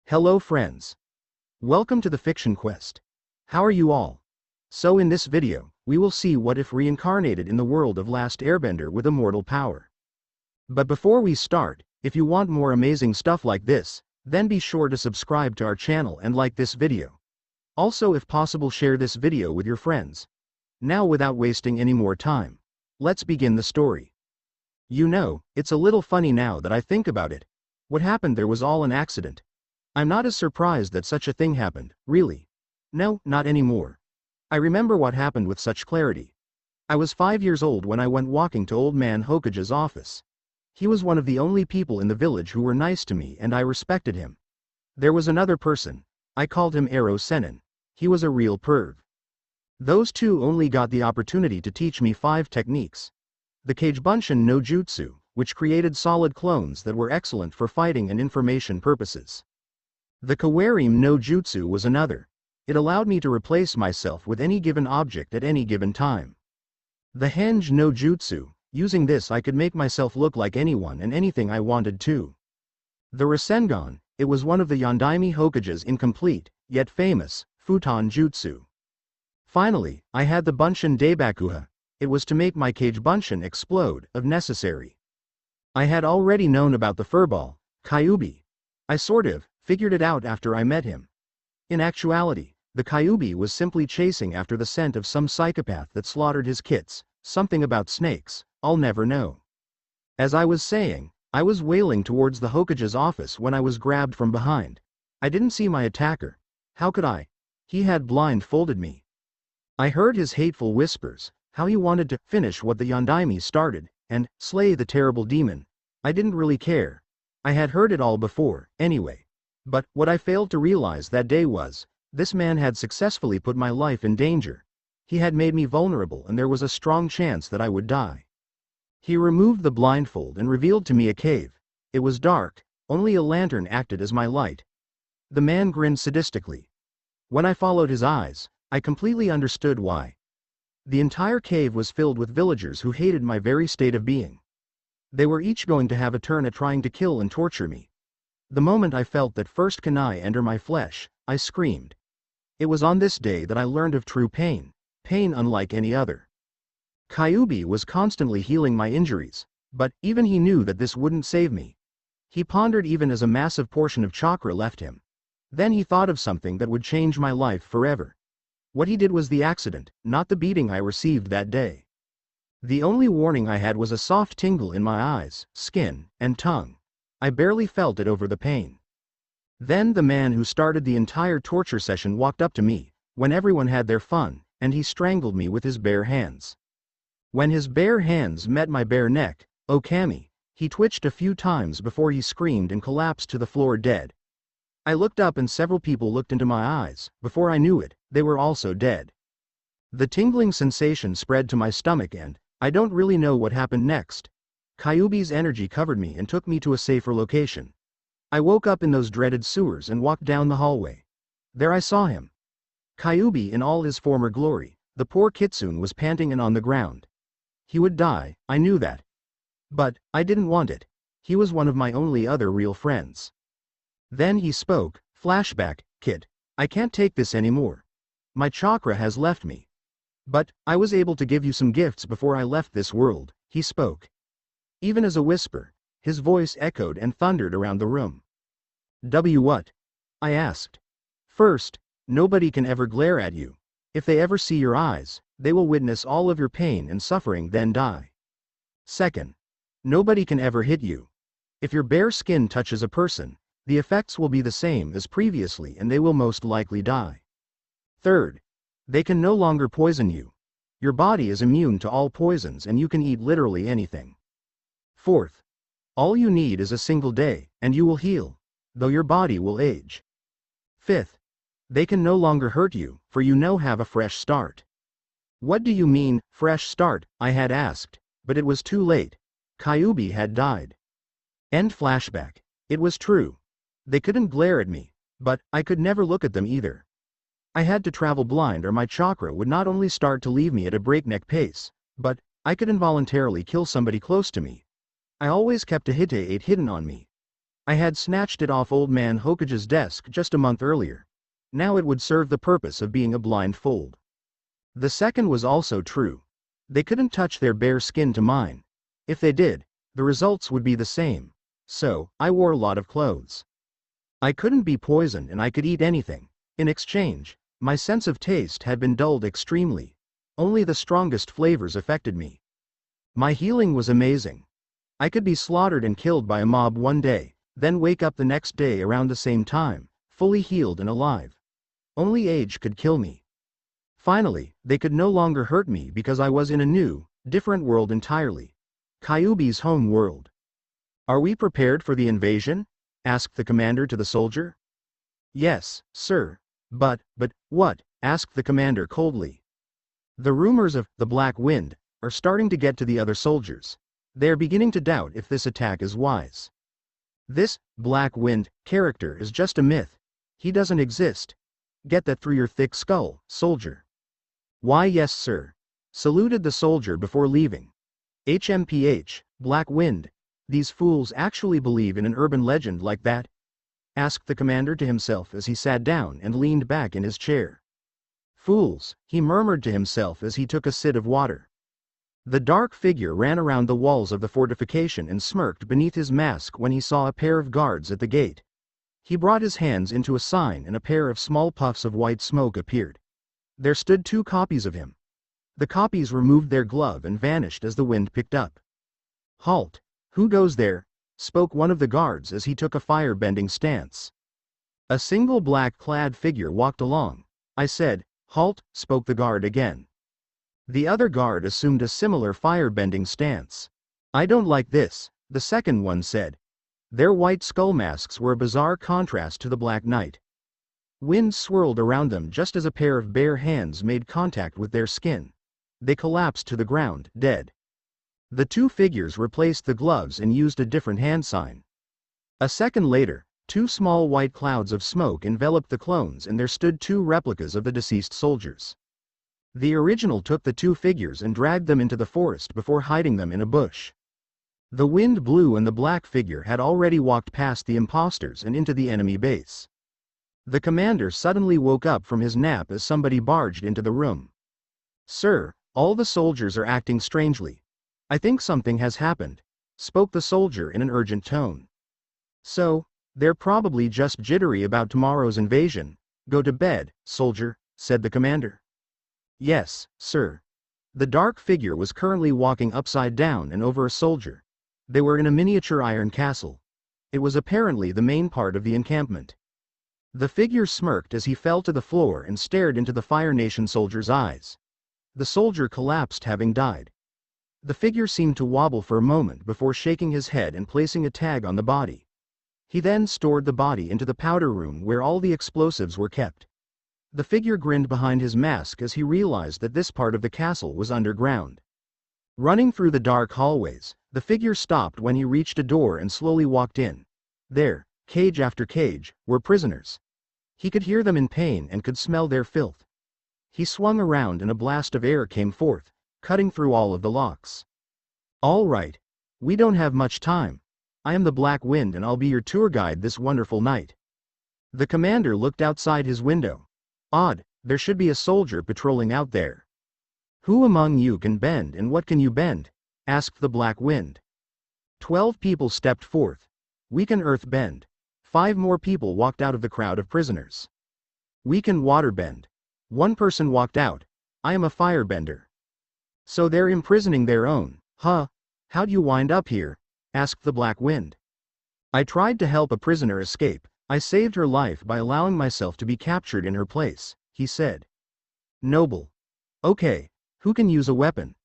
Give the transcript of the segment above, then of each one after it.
Hello friends. Welcome to the Fiction Quest. How are you all? So in this video, we will see what if reincarnated in the world of Last Airbender with immortal power. But before we start, if you want more amazing stuff like this, then be sure to subscribe to our channel and like this video. Also, if possible, share this video with your friends. Now without wasting any more time, let's begin the story. You know, it's a little funny now that I think about it. What happened there was all an accident. I'm not as surprised that such a thing happened, really. No, not anymore. I remember what happened with such clarity. I was 5 years old when I went walking to Old Man Hokage's office. He was one of the only people in the village who were nice to me and I respected him. There was another person. I called him Aro Senin. He was a real perv. Those two only got the opportunity to teach me 5 techniques. The Kagebunshin no Jutsu, which created solid clones that were excellent for fighting and information purposes. The Kawarim no Jutsu was another. It allowed me to replace myself with any given object at any given time. The Henge no Jutsu, using this I could make myself look like anyone and anything I wanted to. The Rasengan, it was one of the Yondaime Hokage's incomplete, yet famous, Futon Jutsu. Finally, I had the Bunshin Daibakuha. It was to make my Kagebunshin explode, if necessary. I had already known about the furball, Kyuubi. I sort of figured it out after I met him. In actuality, the Kyuubi was simply chasing after the scent of some psychopath that slaughtered his kits, something about snakes, I'll never know. As I was saying, I was wailing towards the Hokage's office when I was grabbed from behind. I didn't see my attacker. How could I? He had blindfolded me. I heard his hateful whispers, how he wanted to finish what the Yondaime started, and slay the terrible demon. I didn't really care. I had heard it all before, anyway. But what I failed to realize that day was, this man had successfully put my life in danger. He had made me vulnerable and there was a strong chance that I would die. He removed the blindfold and revealed to me a cave. It was dark, only a lantern acted as my light. The man grinned sadistically. When I followed his eyes, I completely understood why. The entire cave was filled with villagers who hated my very state of being. They were each going to have a turn at trying to kill and torture me. The moment I felt that first kunai enter my flesh, I screamed. It was on this day that I learned of true pain, pain unlike any other. Kyuubi was constantly healing my injuries, but even he knew that this wouldn't save me. He pondered even as a massive portion of chakra left him. Then he thought of something that would change my life forever. What he did was the accident, not the beating I received that day. The only warning I had was a soft tingle in my eyes, skin, and tongue. I barely felt it over the pain. Then the man who started the entire torture session walked up to me, when everyone had their fun, and he strangled me with his bare hands. When his bare hands met my bare neck, Okami, he twitched a few times before he screamed and collapsed to the floor dead. I looked up and several people looked into my eyes. Before I knew it, they were also dead. The tingling sensation spread to my stomach and, I don't really know what happened next. Kyuubi's energy covered me and took me to a safer location. I woke up in those dreaded sewers and walked down the hallway. There I saw him. Kyuubi in all his former glory. The poor kitsune was panting and on the ground. He would die, I knew that. But I didn't want it. He was one of my only other real friends. Then he spoke. Flashback, kid. I can't take this anymore. My chakra has left me. But I was able to give you some gifts before I left this world, he spoke. Even as a whisper, his voice echoed and thundered around the room. What? I asked. First, nobody can ever glare at you. If they ever see your eyes, they will witness all of your pain and suffering then die. Second, nobody can ever hit you. If your bare skin touches a person, the effects will be the same as previously and they will most likely die. Third, they can no longer poison you. Your body is immune to all poisons and you can eat literally anything. Fourth, all you need is a single day, and you will heal, though your body will age. Fifth, they can no longer hurt you, for you now have a fresh start. What do you mean, fresh start? I had asked, but it was too late. Kyuubi had died. End flashback. It was true. They couldn't glare at me, but I could never look at them either. I had to travel blind or my chakra would not only start to leave me at a breakneck pace, but I could involuntarily kill somebody close to me. I always kept a hit hidden on me. I had snatched it off old man Hokage's desk just a month earlier. Now it would serve the purpose of being a blindfold. The second was also true. They couldn't touch their bare skin to mine. If they did, the results would be the same. So, I wore a lot of clothes. I couldn't be poisoned and I could eat anything. In exchange, my sense of taste had been dulled extremely. Only the strongest flavors affected me. My healing was amazing. I could be slaughtered and killed by a mob one day, then wake up the next day around the same time, fully healed and alive. Only age could kill me. Finally, they could no longer hurt me because I was in a new, different world entirely. Kyuubi's home world. "Are we prepared for the invasion?" asked the commander to the soldier. "Yes, sir. But what?" asked the commander coldly. "The rumors of the Black Wind are starting to get to the other soldiers. They are beginning to doubt if this attack is wise. This Black Wind character is just a myth. He doesn't exist. Get that through your thick skull, soldier." "Why, yes, sir," saluted the soldier before leaving. "HMPH, Black Wind. These fools actually believe in an urban legend like that?" asked the commander to himself as he sat down and leaned back in his chair. "Fools," he murmured to himself as he took a sip of water. The dark figure ran around the walls of the fortification and smirked beneath his mask when he saw a pair of guards at the gate. He brought his hands into a sign and a pair of small puffs of white smoke appeared. There stood 2 copies of him. The copies removed their glove and vanished as the wind picked up. "Halt! Who goes there?" spoke one of the guards as he took a fire-bending stance. A single black-clad figure walked along. "I said, halt," spoke the guard again. The other guard assumed a similar fire-bending stance. "I don't like this," the second one said. Their white skull masks were a bizarre contrast to the Black Knight. Wind swirled around them just as a pair of bare hands made contact with their skin. They collapsed to the ground, dead. The 2 figures replaced the gloves and used a different hand sign. A second later, 2 small white clouds of smoke enveloped the clones and there stood 2 replicas of the deceased soldiers. The original took the 2 figures and dragged them into the forest before hiding them in a bush. The wind blew and the black figure had already walked past the imposters and into the enemy base. The commander suddenly woke up from his nap as somebody barged into the room. "Sir, all the soldiers are acting strangely. I think something has happened," spoke the soldier in an urgent tone. "So, they're probably just jittery about tomorrow's invasion. Go to bed, soldier," said the commander. "Yes, sir." The dark figure was currently walking upside down and over a soldier. They were in a miniature iron castle. It was apparently the main part of the encampment. The figure smirked as he fell to the floor and stared into the Fire Nation soldier's eyes. The soldier collapsed having died. The figure seemed to wobble for a moment before shaking his head and placing a tag on the body. He then stored the body into the powder room where all the explosives were kept. The figure grinned behind his mask as he realized that this part of the castle was underground. Running through the dark hallways, the figure stopped when he reached a door and slowly walked in. There, cage after cage, were prisoners. He could hear them in pain and could smell their filth. He swung around and a blast of air came forth, cutting through all of the locks. "All right. We don't have much time. I am the Black Wind and I'll be your tour guide this wonderful night." The commander looked outside his window. Odd, there should be a soldier patrolling out there. "Who among you can bend and what can you bend?" asked the Black Wind. 12 people stepped forth. "We can earth bend." 5 more people walked out of the crowd of prisoners. "We can water bend." 1 person walked out. "I am a firebender." "So they're imprisoning their own, huh? How'd you wind up here?" asked the Black Wind. "I tried to help a prisoner escape. I saved her life by allowing myself to be captured in her place," he said. "Noble. Okay, who can use a weapon?"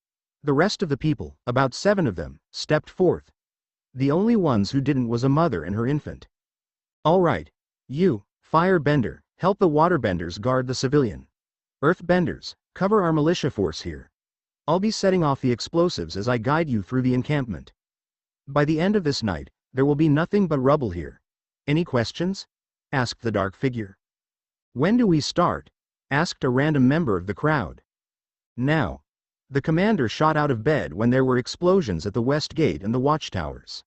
The rest of the people, about 7 of them, stepped forth. The only ones who didn't was a mother and her infant. "All right. You, firebender, help the waterbenders guard the civilian. Earthbenders, cover our militia force here. I'll be setting off the explosives as I guide you through the encampment. By the end of this night, there will be nothing but rubble here. Any questions?" asked the dark figure. "When do we start?" asked a random member of the crowd. "Now." The commander shot out of bed when there were explosions at the west gate and the watchtowers.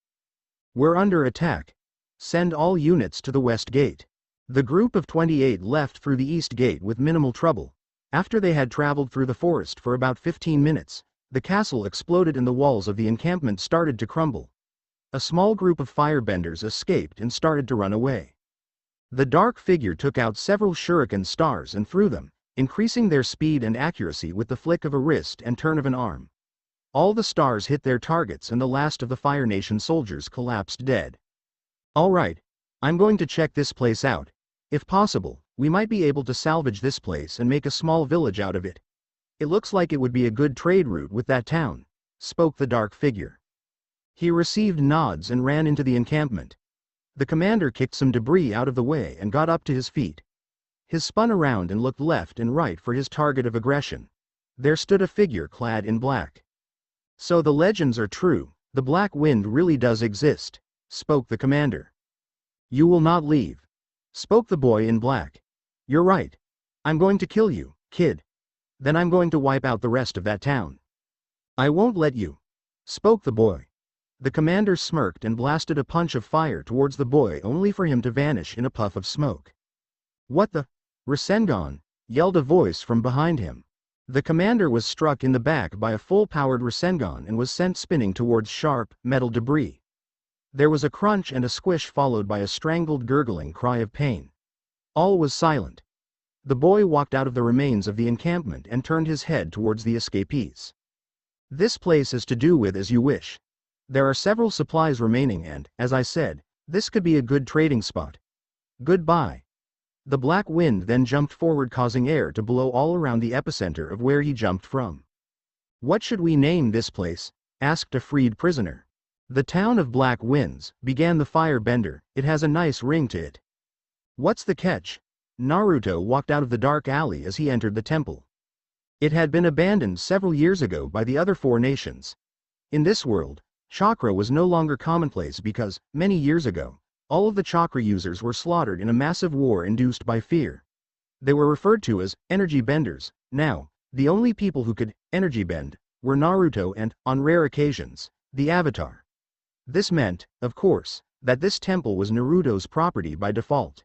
"We're under attack. Send all units to the west gate. The group of 28 left through the east gate with minimal trouble. After they had traveled through the forest for about 15 minutes, the castle exploded and the walls of the encampment started to crumble. A small group of firebenders escaped and started to run away. The dark figure took out several shuriken stars and threw them, increasing their speed and accuracy with the flick of a wrist and turn of an arm. All the stars hit their targets and the last of the Fire Nation soldiers collapsed dead. All right, I'm going to check this place out. If possible, we might be able to salvage this place and make a small village out of it. It looks like it would be a good trade route with that town, spoke the dark figure. He received nods and ran into the encampment. The commander kicked some debris out of the way and got up to his feet. He spun around and looked left and right for his target of aggression. There stood a figure clad in black. So the legends are true, the Black Wind really does exist, spoke the commander. You will not leave, spoke the boy in black. You're right. I'm going to kill you, kid. Then I'm going to wipe out the rest of that town. I won't let you, spoke the boy. The commander smirked and blasted a punch of fire towards the boy only for him to vanish in a puff of smoke. What the? Rasengan, yelled a voice from behind him. The commander was struck in the back by a full-powered Rasengan and was sent spinning towards sharp, metal debris. There was a crunch and a squish followed by a strangled gurgling cry of pain. All was silent. The boy walked out of the remains of the encampment and turned his head towards the escapees. This place is to do with as you wish. There are several supplies remaining and, as I said, this could be a good trading spot. Goodbye. The Black Wind then jumped forward causing air to blow all around the epicenter of where he jumped from. What should we name this place? Asked a freed prisoner. The town of Black Winds, began the Firebender, it has a nice ring to it. What's the catch? Naruto walked out of the dark alley as he entered the temple. It had been abandoned several years ago by the other 4 nations. In this world, chakra was no longer commonplace because, many years ago, all of the chakra users were slaughtered in a massive war induced by fear. They were referred to as energy benders. Now, the only people who could energy bend were Naruto and, on rare occasions, the Avatar. This meant, of course, that this temple was Naruto's property by default.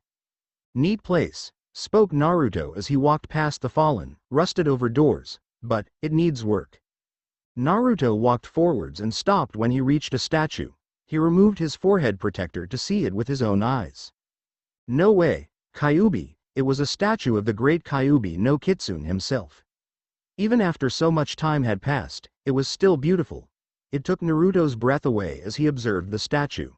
Neat place, spoke Naruto as he walked past the fallen, rusted-over doors, but it needs work. Naruto walked forwards and stopped when he reached a statue. He removed his forehead protector to see it with his own eyes. No way, Kyuubi, it was a statue of the great Kyuubi no Kitsune himself. Even after so much time had passed, it was still beautiful. It took Naruto's breath away as he observed the statue.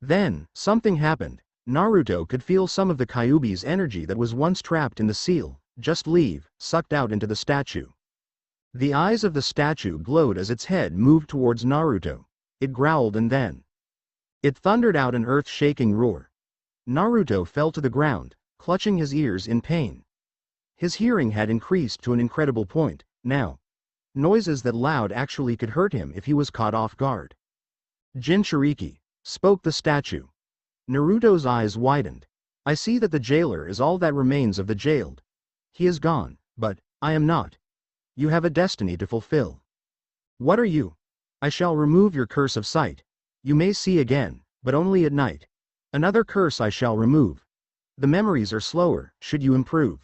Then, something happened. Naruto could feel some of the Kyuubi's energy that was once trapped in the seal, just leave, sucked out into the statue. The eyes of the statue glowed as its head moved towards Naruto. It growled and then it thundered out an earth-shaking roar. Naruto fell to the ground, clutching his ears in pain. His hearing had increased to an incredible point. Now, noises that loud actually could hurt him if he was caught off guard. Jinchuriki, spoke the statue. Naruto's eyes widened. I see that the jailer is all that remains of the jailed. He is gone, but I am not. You have a destiny to fulfill. What are you? I shall remove your curse of sight. You may see again, but only at night. Another curse I shall remove. The memories are slower, should you improve.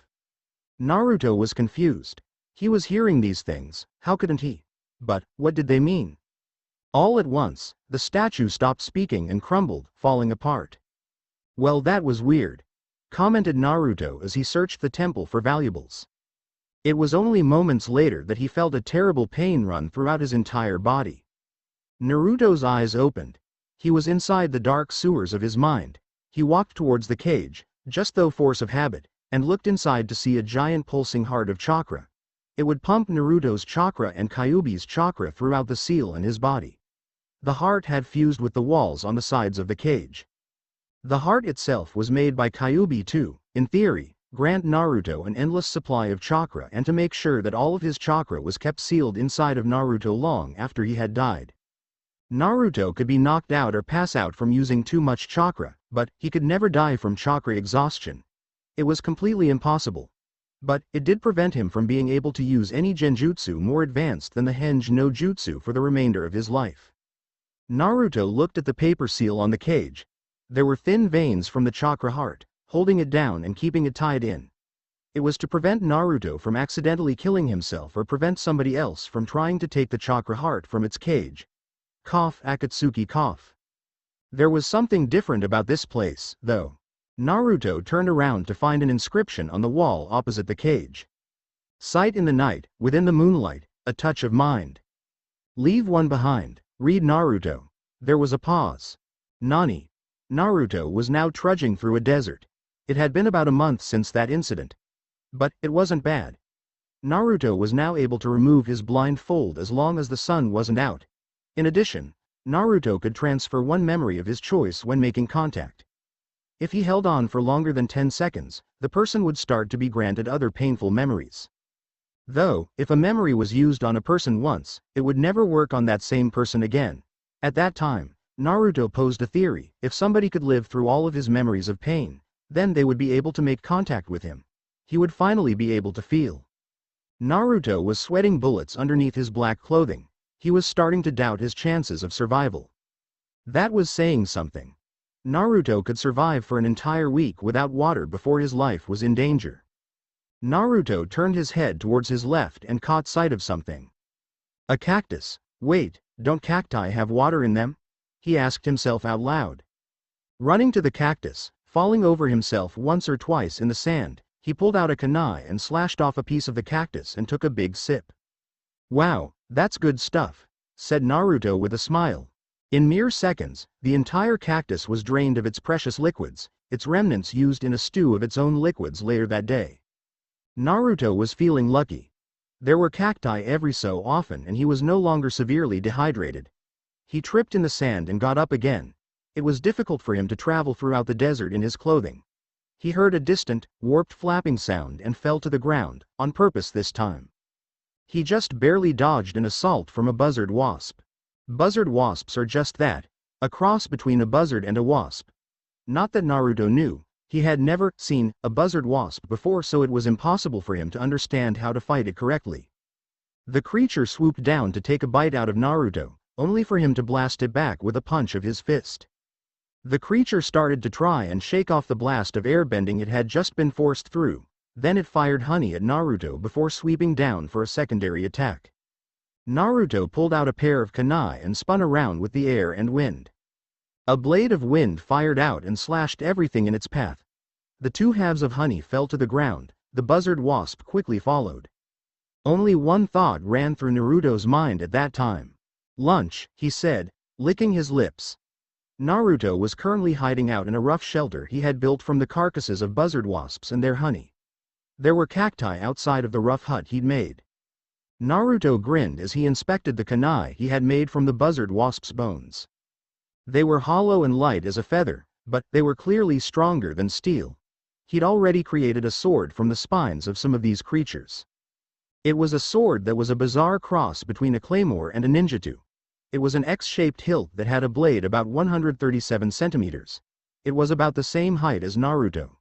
Naruto was confused. He was hearing these things, how couldn't he? But, what did they mean? All at once, the statue stopped speaking and crumbled, falling apart. Well, that was weird, commented Naruto as he searched the temple for valuables. It was only moments later that he felt a terrible pain run throughout his entire body. Naruto's eyes opened. He was inside the dark sewers of his mind. He walked towards the cage, just through force of habit, and looked inside to see a giant pulsing heart of chakra. It would pump Naruto's chakra and Kyuubi's chakra throughout the seal in his body. The heart had fused with the walls on the sides of the cage. The heart itself was made by Kyuubi to, in theory, grant Naruto an endless supply of chakra and to make sure that all of his chakra was kept sealed inside of Naruto long after he had died. Naruto could be knocked out or pass out from using too much chakra, but he could never die from chakra exhaustion. It was completely impossible. But it did prevent him from being able to use any genjutsu more advanced than the Henge no Jutsu for the remainder of his life. Naruto looked at the paper seal on the cage. There were thin veins from the chakra heart, holding it down and keeping it tied in. It was to prevent Naruto from accidentally killing himself or prevent somebody else from trying to take the chakra heart from its cage. Cough, Akatsuki cough. There was something different about this place, though. Naruto turned around to find an inscription on the wall opposite the cage. Sight in the night, within the moonlight, a touch of mind. Leave one behind, read Naruto. There was a pause. Nani? Naruto was now trudging through a desert. It had been about a month since that incident. But it wasn't bad. Naruto was now able to remove his blindfold as long as the sun wasn't out. In addition, Naruto could transfer one memory of his choice when making contact. If he held on for longer than 10 seconds, the person would start to be granted other painful memories. Though, if a memory was used on a person once, it would never work on that same person again. At that time, Naruto posed a theory: if somebody could live through all of his memories of pain, then they would be able to make contact with him. He would finally be able to feel. Naruto was sweating bullets underneath his black clothing. He was starting to doubt his chances of survival. That was saying something. Naruto could survive for an entire week without water before his life was in danger. Naruto turned his head towards his left and caught sight of something. A cactus. Wait, don't cacti have water in them? He asked himself out loud. Running to the cactus, falling over himself once or twice in the sand, he pulled out a kunai and slashed off a piece of the cactus and took a big sip. Wow, that's good stuff, said Naruto with a smile. In mere seconds, the entire cactus was drained of its precious liquids, its remnants used in a stew of its own liquids later that day. Naruto was feeling lucky. There were cacti every so often and he was no longer severely dehydrated. He tripped in the sand and got up again. It was difficult for him to travel throughout the desert in his clothing. He heard a distant, warped flapping sound and fell to the ground, on purpose this time. He just barely dodged an assault from a buzzard wasp. Buzzard wasps are just that, a cross between a buzzard and a wasp. Not that Naruto knew, he had never seen a buzzard wasp before, so it was impossible for him to understand how to fight it correctly. The creature swooped down to take a bite out of Naruto, only for him to blast it back with a punch of his fist. The creature started to try and shake off the blast of airbending it had just been forced through, then it fired honey at Naruto before sweeping down for a secondary attack. Naruto pulled out a pair of kunai and spun around with the air and wind. A blade of wind fired out and slashed everything in its path. The two halves of honey fell to the ground, the buzzard wasp quickly followed. Only one thought ran through Naruto's mind at that time. Lunch, he said, licking his lips. Naruto was currently hiding out in a rough shelter he had built from the carcasses of buzzard wasps and their honey. There were cacti outside of the rough hut he'd made. Naruto grinned as he inspected the kunai he had made from the buzzard wasp's bones. They were hollow and light as a feather, but they were clearly stronger than steel. He'd already created a sword from the spines of some of these creatures. It was a sword that was a bizarre cross between a claymore and a ninjutsu. It was an X-shaped hilt that had a blade about 137 centimeters. It was about the same height as Naruto.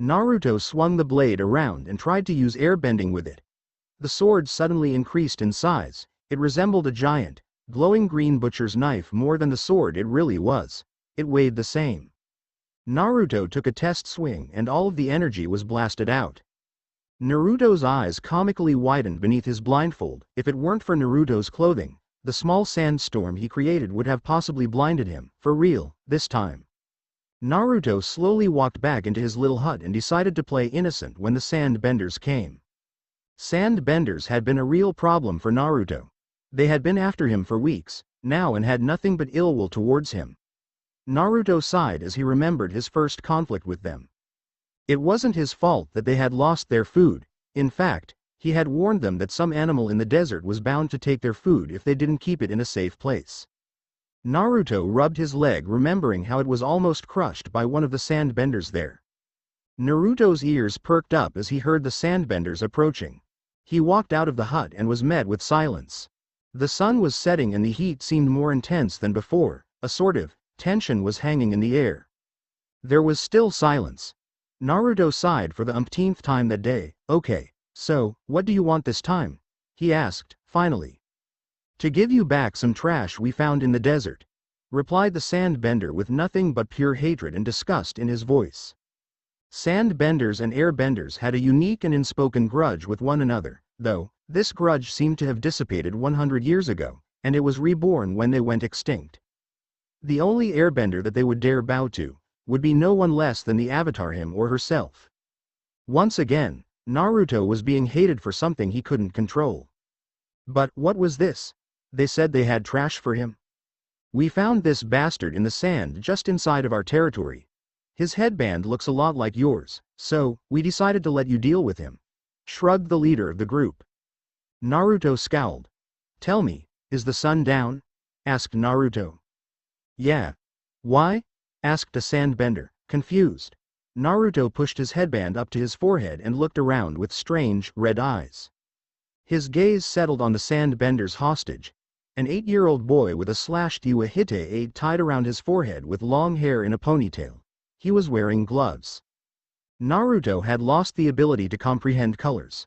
Naruto swung the blade around and tried to use airbending with it. The sword suddenly increased in size. It resembled a giant, glowing green butcher's knife more than the sword it really was. It weighed the same. Naruto took a test swing and all of the energy was blasted out. Naruto's eyes comically widened beneath his blindfold. If it weren't for Naruto's clothing, the small sandstorm he created would have possibly blinded him, for real, this time. Naruto slowly walked back into his little hut and decided to play innocent when the sandbenders came. Sandbenders had been a real problem for Naruto. They had been after him for weeks, now, and had nothing but ill will towards him. Naruto sighed as he remembered his first conflict with them. It wasn't his fault that they had lost their food. In fact, he had warned them that some animal in the desert was bound to take their food if they didn't keep it in a safe place. Naruto rubbed his leg, remembering how it was almost crushed by one of the sandbenders there. Naruto's ears perked up as he heard the sandbenders approaching. He walked out of the hut and was met with silence. The sun was setting and the heat seemed more intense than before. A sort of tension was hanging in the air. There was still silence. Naruto sighed for the umpteenth time that day. Okay, so, what do you want this time? He asked, finally. To give you back some trash we found in the desert. replied the Sandbender with nothing but pure hatred and disgust in his voice. Sandbenders and Airbenders had a unique and unspoken grudge with one another, though this grudge seemed to have dissipated 100 years ago, and it was reborn when they went extinct. The only Airbender that they would dare bow to would be no one less than the Avatar him or herself. Once again, Naruto was being hated for something he couldn't control. But what was this? They said they had trash for him? We found this bastard in the sand just inside of our territory. His headband looks a lot like yours, so we decided to let you deal with him, shrugged the leader of the group. Naruto scowled. Tell me, is the sun down? Asked Naruto. Yeah. Why? Asked a Sandbender, confused. Naruto pushed his headband up to his forehead and looked around with strange, red eyes. His gaze settled on the Sandbender's hostage, an 8-year-old boy with a slashed Uehite tied around his forehead with long hair in a ponytail. He was wearing gloves. Naruto had lost the ability to comprehend colors.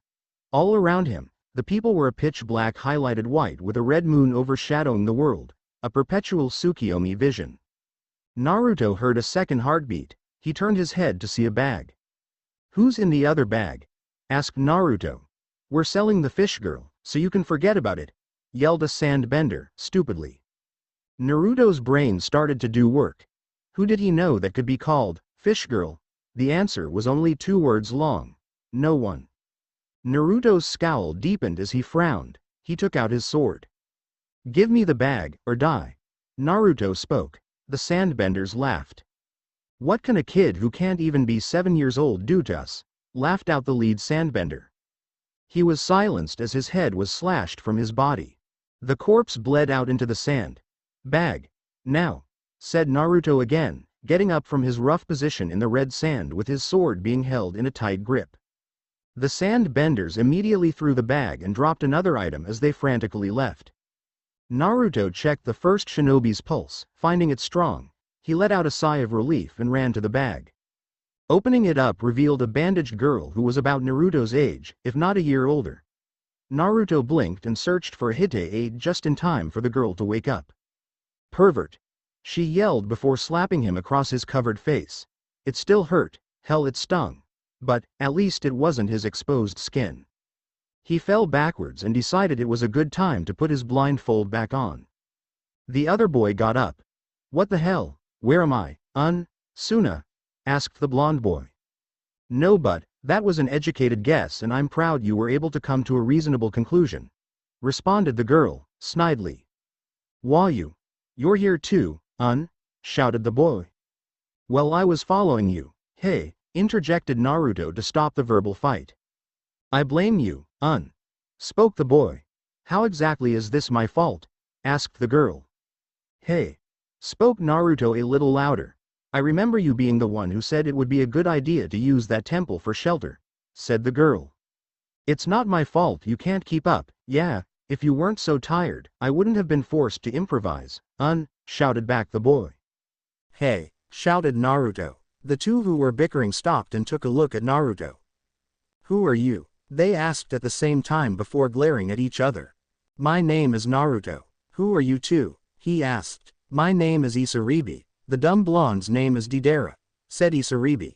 All around him, the people were a pitch-black highlighted white with a red moon overshadowing the world, a perpetual Tsukiyomi vision. Naruto heard a second heartbeat. He turned his head to see a bag. Who's in the other bag? Asked Naruto. We're selling the fish girl, so you can forget about it, yelled a Sandbender, stupidly. Naruto's brain started to do work. Who did he know that could be called fish girl? The answer was only 2 words long. No one. Naruto's scowl deepened as he frowned. He took out his sword. Give me the bag, or die. Naruto spoke. The Sandbenders laughed. What can a kid who can't even be 7 years old do to us? Laughed out the lead Sandbender. He was silenced as his head was slashed from his body. The corpse bled out into the sand. Bag. Now, said Naruto again, getting up from his rough position in the red sand with his sword being held in a tight grip. The Sandbenders immediately threw the bag and dropped another item as they frantically left. Naruto checked the first shinobi's pulse, finding it strong. He let out a sigh of relief and ran to the bag. Opening it up revealed a bandaged girl who was about Naruto's age, if not a year older. Naruto blinked and searched for a Hite just in time for the girl to wake up. Pervert! She yelled before slapping him across his covered face. It still hurt, hell it stung. But, at least it wasn't his exposed skin. He fell backwards and decided it was a good time to put his blindfold back on. The other boy got up. What the hell? Where am I? Suna? Asked the blonde boy. No, but that was an educated guess and I'm proud you were able to come to a reasonable conclusion. Responded the girl, snidely. Why you're here too, shouted the boy. Well, I was following you, hey, interjected Naruto to stop the verbal fight. I blame you, spoke the boy. How exactly is this my fault? Asked the girl. Hey, spoke Naruto a little louder. I remember you being the one who said it would be a good idea to use that temple for shelter, said the girl. It's not my fault you can't keep up, yeah, if you weren't so tired, I wouldn't have been forced to improvise, shouted back the boy. Hey, shouted Naruto. The two who were bickering stopped and took a look at Naruto. Who are you? They asked at the same time before glaring at each other. My name is Naruto. Who are you two? He asked. My name is Isaribi. The dumb blonde's name is Deidara, said Isaribi.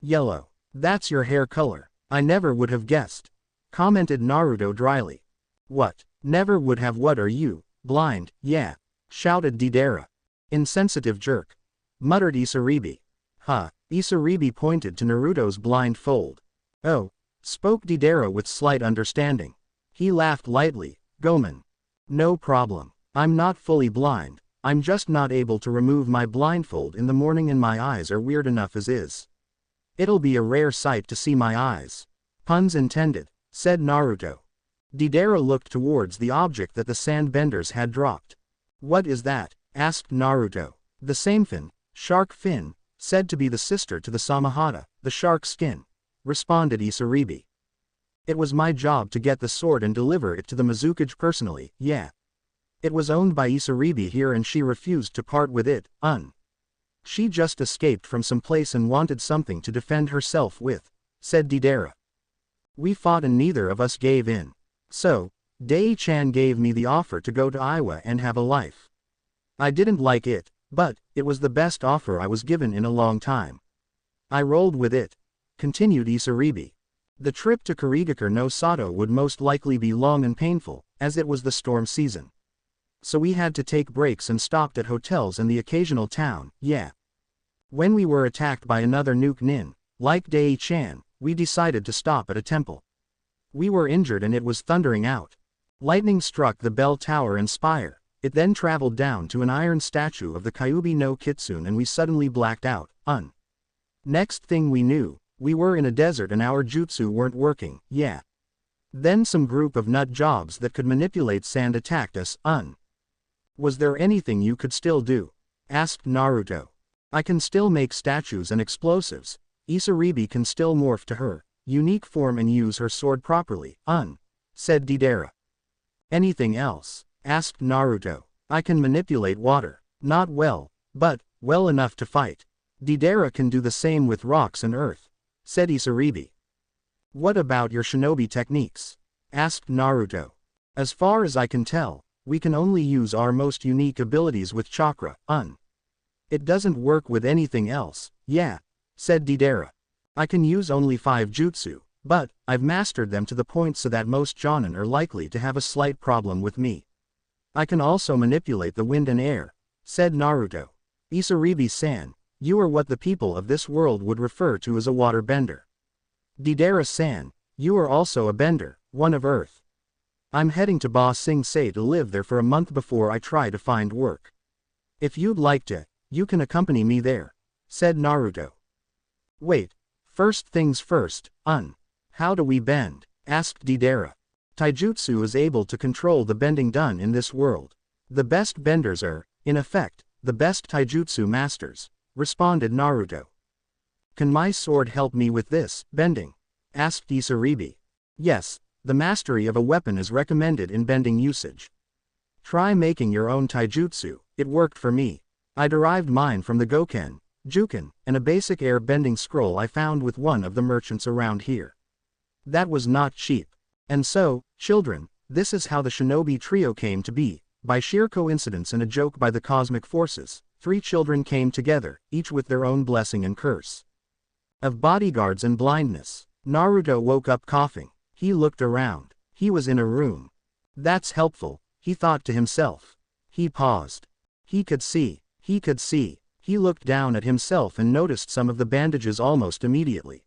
Yellow. That's your hair color. I never would have guessed, commented Naruto dryly. What? Never would have? What are you, blind? Yeah, shouted Deidara. Insensitive jerk, muttered Isaribi. Huh, Isaribi pointed to Naruto's blindfold. Oh, spoke Deidara with slight understanding. He laughed lightly. Gomen. No problem. I'm not fully blind. I'm just not able to remove my blindfold in the morning and my eyes are weird enough as is. It'll be a rare sight to see my eyes. Puns intended, said Naruto. Deidara looked towards the object that the Sandbenders had dropped. What is that? Asked Naruto. The same fin, shark fin, said to be the sister to the Samahata, the shark skin, responded Isaribi. It was my job to get the sword and deliver it to the Mizukage personally, yeah. It was owned by Isaribi here and she refused to part with it, She just escaped from some place and wanted something to defend herself with, said Deidara. We fought and neither of us gave in. So, Dei-chan gave me the offer to go to Iowa and have a life. I didn't like it, but it was the best offer I was given in a long time. I rolled with it," continued Isaribi. The trip to Kurigakure no Sato would most likely be long and painful, as it was the storm season. So we had to take breaks and stopped at hotels and the occasional town, yeah. When we were attacked by another nuke nin, like Dei-chan, we decided to stop at a temple. We were injured and it was thundering out. Lightning struck the bell tower and spire, it then traveled down to an iron statue of the Kyubi no Kitsune and we suddenly blacked out, Next thing we knew, we were in a desert and our jutsu weren't working, yeah. Then some group of nut jobs that could manipulate sand attacked us, Was there anything you could still do? Asked Naruto. I can still make statues and explosives. Isaribi can still morph to her unique form and use her sword properly, said Deidara. Anything else? Asked Naruto. I can manipulate water. Not well, but well enough to fight. Deidara can do the same with rocks and earth, said Isaribi. What about your shinobi techniques? Asked Naruto. As far as I can tell, we can only use our most unique abilities with chakra, It doesn't work with anything else, yeah, said Deidara. I can use only 5 jutsu, but I've mastered them to the point so that most jonin are likely to have a slight problem with me. I can also manipulate the wind and air, said Naruto. Isaribi-san, you are what the people of this world would refer to as a water bender. Deidara-san, you are also a bender, one of earth. I'm heading to Ba Sing Se to live there for a month before I try to find work. If you'd like to, you can accompany me there, said Naruto. Wait, first things first, how do we bend? Asked Deidara. Taijutsu is able to control the bending done in this world. The best benders are, in effect, the best taijutsu masters, responded Naruto. Can my sword help me with this bending? Asked Isaribi. Yes, the mastery of a weapon is recommended in bending usage. Try making your own taijutsu, it worked for me. I derived mine from the Goken, Juken, and a basic air bending scroll I found with one of the merchants around here. That was not cheap. And so, children, this is how the shinobi trio came to be. By sheer coincidence and a joke by the cosmic forces, 3 children came together, each with their own blessing and curse. Of bodyguards and blindness. Naruto woke up coughing. He looked around. He was in a room. That's helpful, he thought to himself. He paused. He could see. He looked down at himself and noticed some of the bandages almost immediately.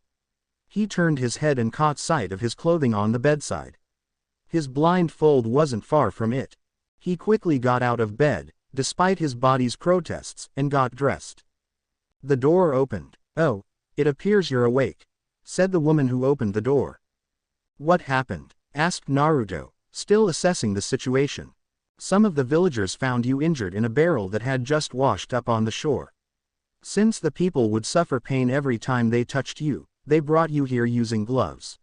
He turned his head and caught sight of his clothing on the bedside. His blindfold wasn't far from it. He quickly got out of bed, despite his body's protests, and got dressed. The door opened. Oh, it appears you're awake, said the woman who opened the door. What happened? Asked Naruto, still assessing the situation. Some of the villagers found you injured in a barrel that had just washed up on the shore. Since the people would suffer pain every time they touched you, they brought you here using gloves.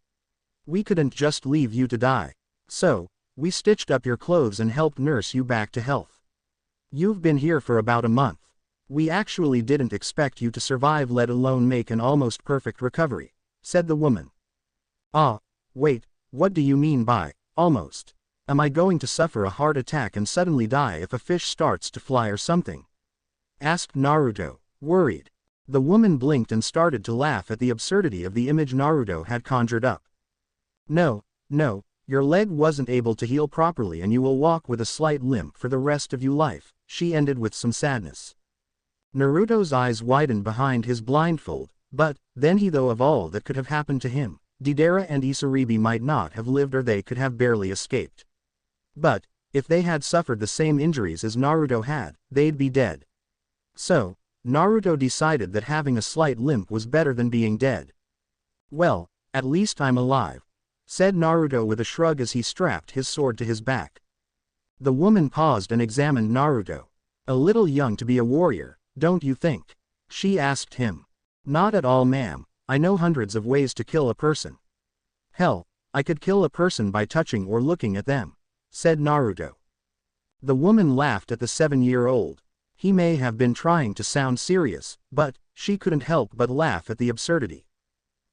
We couldn't just leave you to die. So, we stitched up your clothes and helped nurse you back to health. You've been here for about a month. We actually didn't expect you to survive, let alone make an almost perfect recovery, said the woman. Ah, wait, what do you mean by almost? Am I going to suffer a heart attack and suddenly die if a fish starts to fly or something? Asked Naruto, worried. The woman blinked and started to laugh at the absurdity of the image Naruto had conjured up. No, your leg wasn't able to heal properly and you will walk with a slight limp for the rest of your life, she ended with some sadness. Naruto's eyes widened behind his blindfold, but, then he thought of all that could have happened to him. Deidara and Isaribi might not have lived or they could have barely escaped. But, if they had suffered the same injuries as Naruto had, they'd be dead. So, Naruto decided that having a slight limp was better than being dead. Well, at least I'm alive, said Naruto with a shrug as he strapped his sword to his back. The woman paused and examined Naruto. A little young to be a warrior, don't you think? She asked him. Not at all, ma'am, I know hundreds of ways to kill a person. Hell, I could kill a person by touching or looking at them, said Naruto. The woman laughed at the 7-year-old. He may have been trying to sound serious, but she couldn't help but laugh at the absurdity.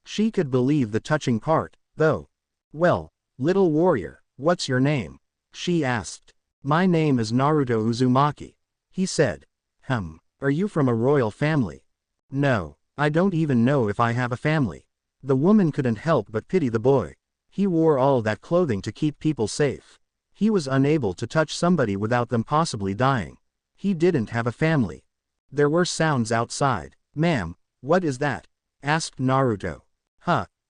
She could believe the touching part, though. Well, little warrior, what's your name? She asked. My name is Naruto Uzumaki. He said. Are you from a royal family? No, I don't even know if I have a family. The woman couldn't help but pity the boy. He wore all that clothing to keep people safe. He was unable to touch somebody without them possibly dying. He didn't have a family. There were sounds outside. Ma'am, what is that? Asked Naruto.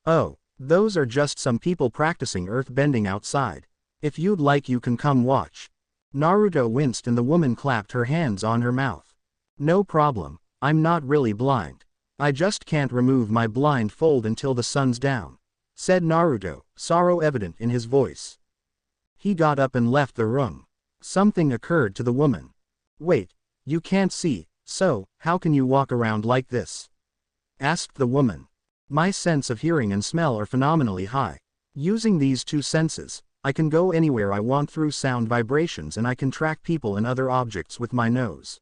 Oh, those are just some people practicing earth bending outside. If you'd like you can come watch. Naruto winced and the woman clapped her hands on her mouth. No problem, I'm not really blind. I just can't remove my blindfold until the sun's down, said Naruto, sorrow evident in his voice. He got up and left the room. Something occurred to the woman. Wait, you can't see, so how can you walk around like this? Asked the woman. My sense of hearing and smell are phenomenally high. Using these two senses, I can go anywhere I want through sound vibrations and I can track people and other objects with my nose.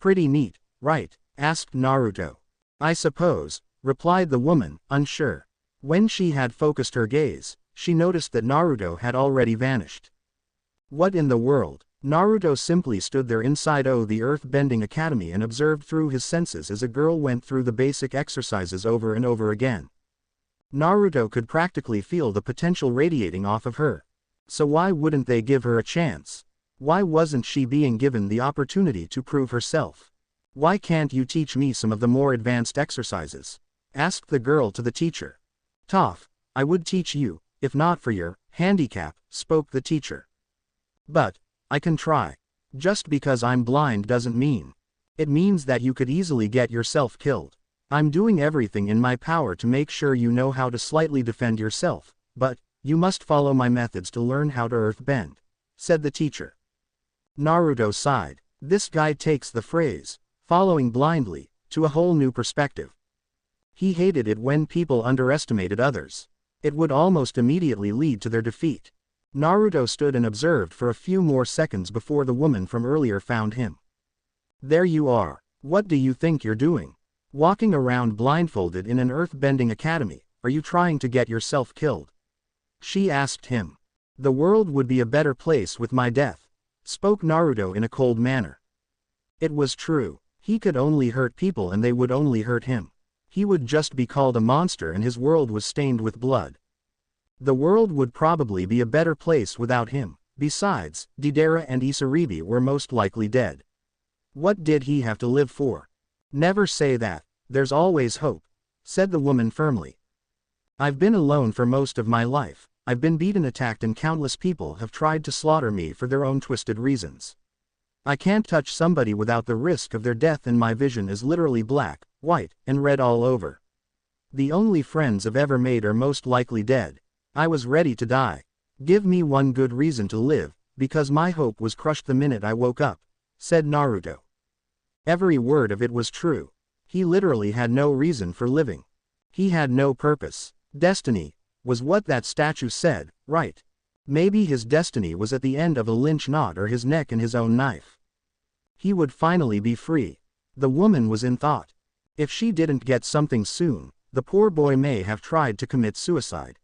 Pretty neat, right? Asked Naruto. I suppose, replied the woman, unsure. When she had focused her gaze, she noticed that Naruto had already vanished. What in the world? Naruto simply stood there inside the Earth-Bending Academy and observed through his senses as a girl went through the basic exercises over and over again. Naruto could practically feel the potential radiating off of her. So why wouldn't they give her a chance? Why wasn't she being given the opportunity to prove herself? Why can't you teach me some of the more advanced exercises? Asked the girl to the teacher. Toph, I would teach you, if not for your handicap, spoke the teacher. But I can try. Just because I'm blind doesn't mean. It means that you could easily get yourself killed. I'm doing everything in my power to make sure you know how to slightly defend yourself, but you must follow my methods to learn how to earth bend, said the teacher. Naruto sighed. This guy takes the phrase, following blindly, to a whole new perspective. He hated it when people underestimated others. It would almost immediately lead to their defeat. Naruto stood and observed for a few more seconds before the woman from earlier found him. There you are. What do you think you're doing? Walking around blindfolded in an earth-bending academy, are you trying to get yourself killed? She asked him. The world would be a better place with my death, spoke Naruto in a cold manner. It was true. He could only hurt people and they would only hurt him. He would just be called a monster and his world was stained with blood. The world would probably be a better place without him. Besides, Deidara and Isaribi were most likely dead. What did he have to live for? Never say that. There's always hope, said the woman firmly. I've been alone for most of my life. I've been beaten, attacked, and countless people have tried to slaughter me for their own twisted reasons. I can't touch somebody without the risk of their death, and my vision is literally black, white, and red all over. The only friends I've ever made are most likely dead. I was ready to die. Give me one good reason to live, because my hope was crushed the minute I woke up, said Naruto. Every word of it was true. He literally had no reason for living. He had no purpose. Destiny, was what that statue said, right? Maybe his destiny was at the end of a lynch knot or his neck in his own knife. He would finally be free. The woman was in thought. If she didn't get something soon, the poor boy may have tried to commit suicide.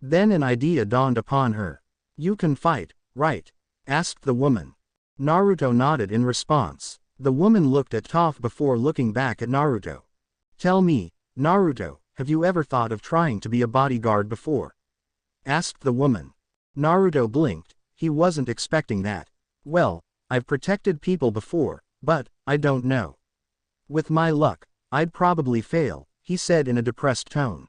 Then an idea dawned upon her. You can fight, right? Asked the woman. Naruto nodded in response. The woman looked at Toph before looking back at Naruto. Tell me, Naruto, have you ever thought of trying to be a bodyguard before? Asked the woman. Naruto blinked. He wasn't expecting that. Well, I've protected people before, but I don't know. With my luck, I'd probably fail, he said in a depressed tone.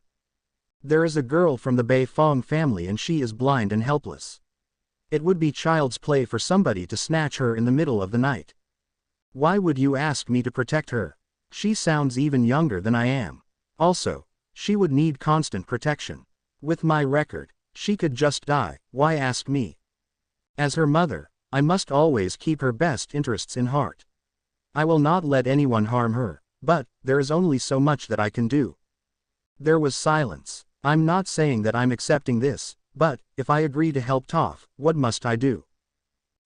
There is a girl from the Bei Fong family and she is blind and helpless. It would be child's play for somebody to snatch her in the middle of the night. Why would you ask me to protect her? She sounds even younger than I am. Also, she would need constant protection. With my record, she could just die, why ask me? As her mother, I must always keep her best interests in heart. I will not let anyone harm her, but there is only so much that I can do. There was silence. I'm not saying that I'm accepting this, but if I agree to help Toph, what must I do?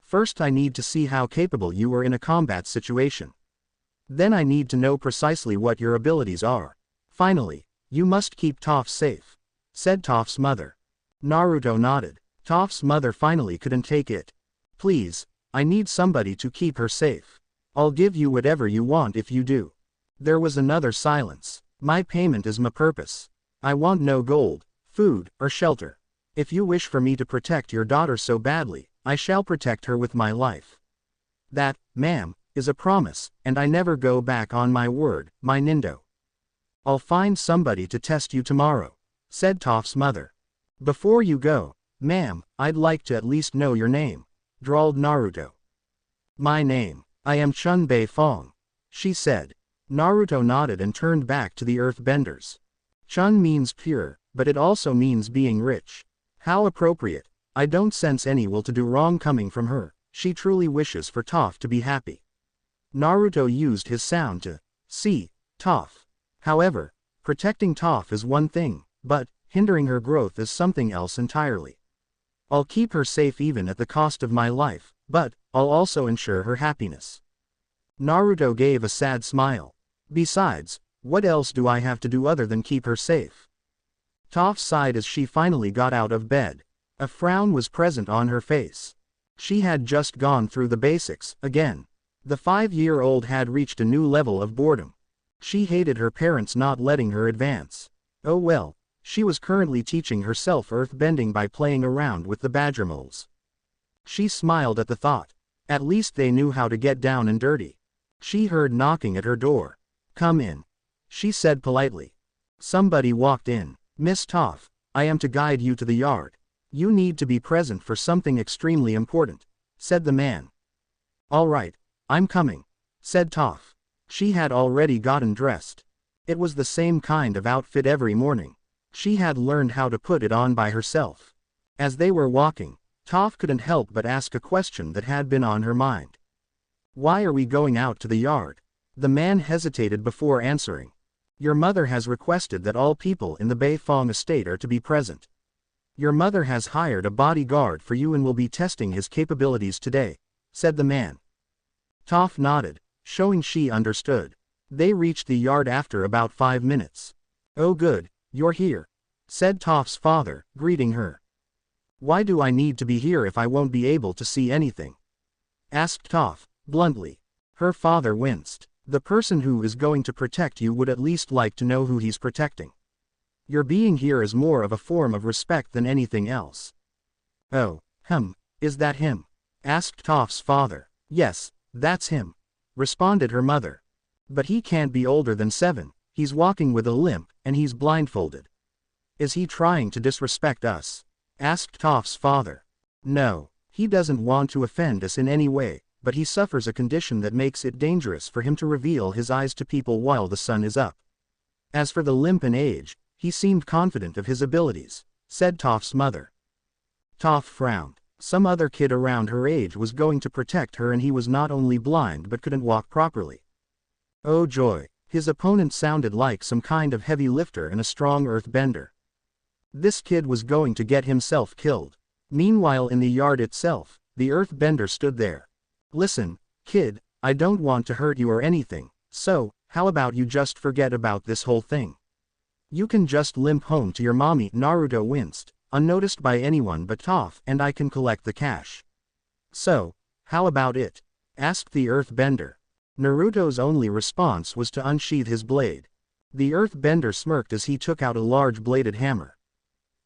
First I need to see how capable you are in a combat situation. Then I need to know precisely what your abilities are. Finally, you must keep Toph safe, said Toph's mother. Naruto nodded. Toph's mother finally couldn't take it. Please, I need somebody to keep her safe. I'll give you whatever you want if you do. There was another silence. My payment is my purpose. I want no gold, food, or shelter. If you wish for me to protect your daughter so badly, I shall protect her with my life. That, ma'am, is a promise, and I never go back on my word, my Nindo. I'll find somebody to test you tomorrow, said Toph's mother. Before you go, ma'am, I'd like to at least know your name, drawled Naruto. My name, I am Chunbei Fong, she said. Naruto nodded and turned back to the earthbenders. Chun means pure, but it also means being rich. How appropriate. I don't sense any will-to-do wrong coming from her. She truly wishes for Toph to be happy. Naruto used his sound to see Toph. However, protecting Toph is one thing, but hindering her growth is something else entirely. I'll keep her safe even at the cost of my life, but I'll also ensure her happiness. Naruto gave a sad smile. Besides, what else do I have to do other than keep her safe? Toph sighed as she finally got out of bed. A frown was present on her face. She had just gone through the basics, again. The 5-year-old had reached a new level of boredom. She hated her parents not letting her advance. Oh well, she was currently teaching herself earthbending by playing around with the badger moles. She smiled at the thought. At least they knew how to get down and dirty. She heard knocking at her door. Come in, she said politely. Somebody walked in. Miss Toph, I am to guide you to the yard. You need to be present for something extremely important, said the man. All right, I'm coming, said Toph. She had already gotten dressed. It was the same kind of outfit every morning. She had learned how to put it on by herself. As they were walking, Toph couldn't help but ask a question that had been on her mind. Why are we going out to the yard? The man hesitated before answering. Your mother has requested that all people in the Beifong estate are to be present. Your mother has hired a bodyguard for you and will be testing his capabilities today, said the man. Toph nodded, showing she understood. They reached the yard after about 5 minutes. Oh good, you're here, said Toph's father, greeting her. Why do I need to be here if I won't be able to see anything? Asked Toph, bluntly. Her father winced. The person who is going to protect you would at least like to know who he's protecting. Your being here is more of a form of respect than anything else. Oh, is that him? Asked Toph's father. Yes, that's him, responded her mother. But he can't be older than 7, he's walking with a limp, and he's blindfolded. Is he trying to disrespect us? Asked Toph's father. No, he doesn't want to offend us in any way, but he suffers a condition that makes it dangerous for him to reveal his eyes to people while the sun is up. As for the limp and age, he seemed confident of his abilities, said Toph's mother. Toph frowned. Some other kid around her age was going to protect her and he was not only blind but couldn't walk properly. Oh joy, his opponent sounded like some kind of heavy lifter and a strong earthbender. This kid was going to get himself killed. Meanwhile in the yard itself, the earthbender stood there. Listen, kid, I don't want to hurt you or anything, so, how about you just forget about this whole thing? You can just limp home to your mommy. Naruto winced, unnoticed by anyone but Toph, and I can collect the cash. So, how about it? Asked the earthbender. Naruto's only response was to unsheath his blade. The earthbender smirked as he took out a large bladed hammer.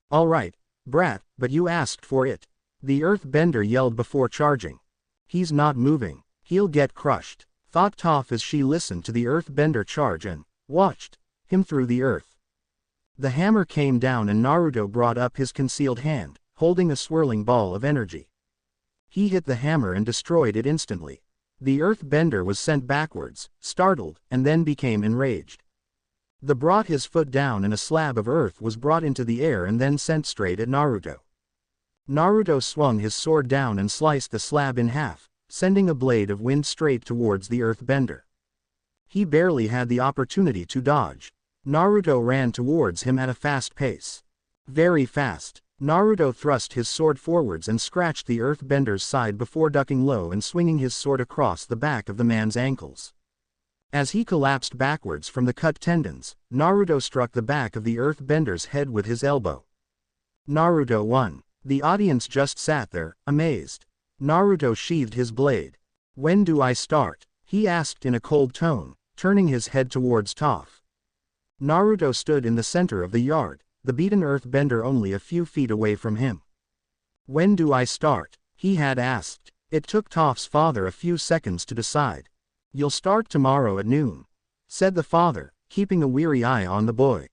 All right, brat, but you asked for it. The earthbender yelled before charging. He's not moving. He'll get crushed, thought Toph as she listened to the earthbender charge and watched him through the earth. The hammer came down and Naruto brought up his concealed hand, holding a swirling ball of energy. He hit the hammer and destroyed it instantly. The earthbender was sent backwards, startled, and then became enraged. The brought his foot down and a slab of earth was brought into the air and then sent straight at Naruto. Naruto swung his sword down and sliced the slab in half, sending a blade of wind straight towards the earthbender. He barely had the opportunity to dodge. Naruto ran towards him at a fast pace. Very fast. Naruto thrust his sword forwards and scratched the earthbender's side before ducking low and swinging his sword across the back of the man's ankles. As he collapsed backwards from the cut tendons, Naruto struck the back of the earthbender's head with his elbow. Naruto won. The audience just sat there, amazed. Naruto sheathed his blade. When do I start? He asked in a cold tone, turning his head towards Toph. Naruto stood in the center of the yard, the beaten earthbender only a few feet away from him. When do I start? He had asked. It took Toph's father a few seconds to decide. You'll start tomorrow at noon, said the father, keeping a weary eye on the boy.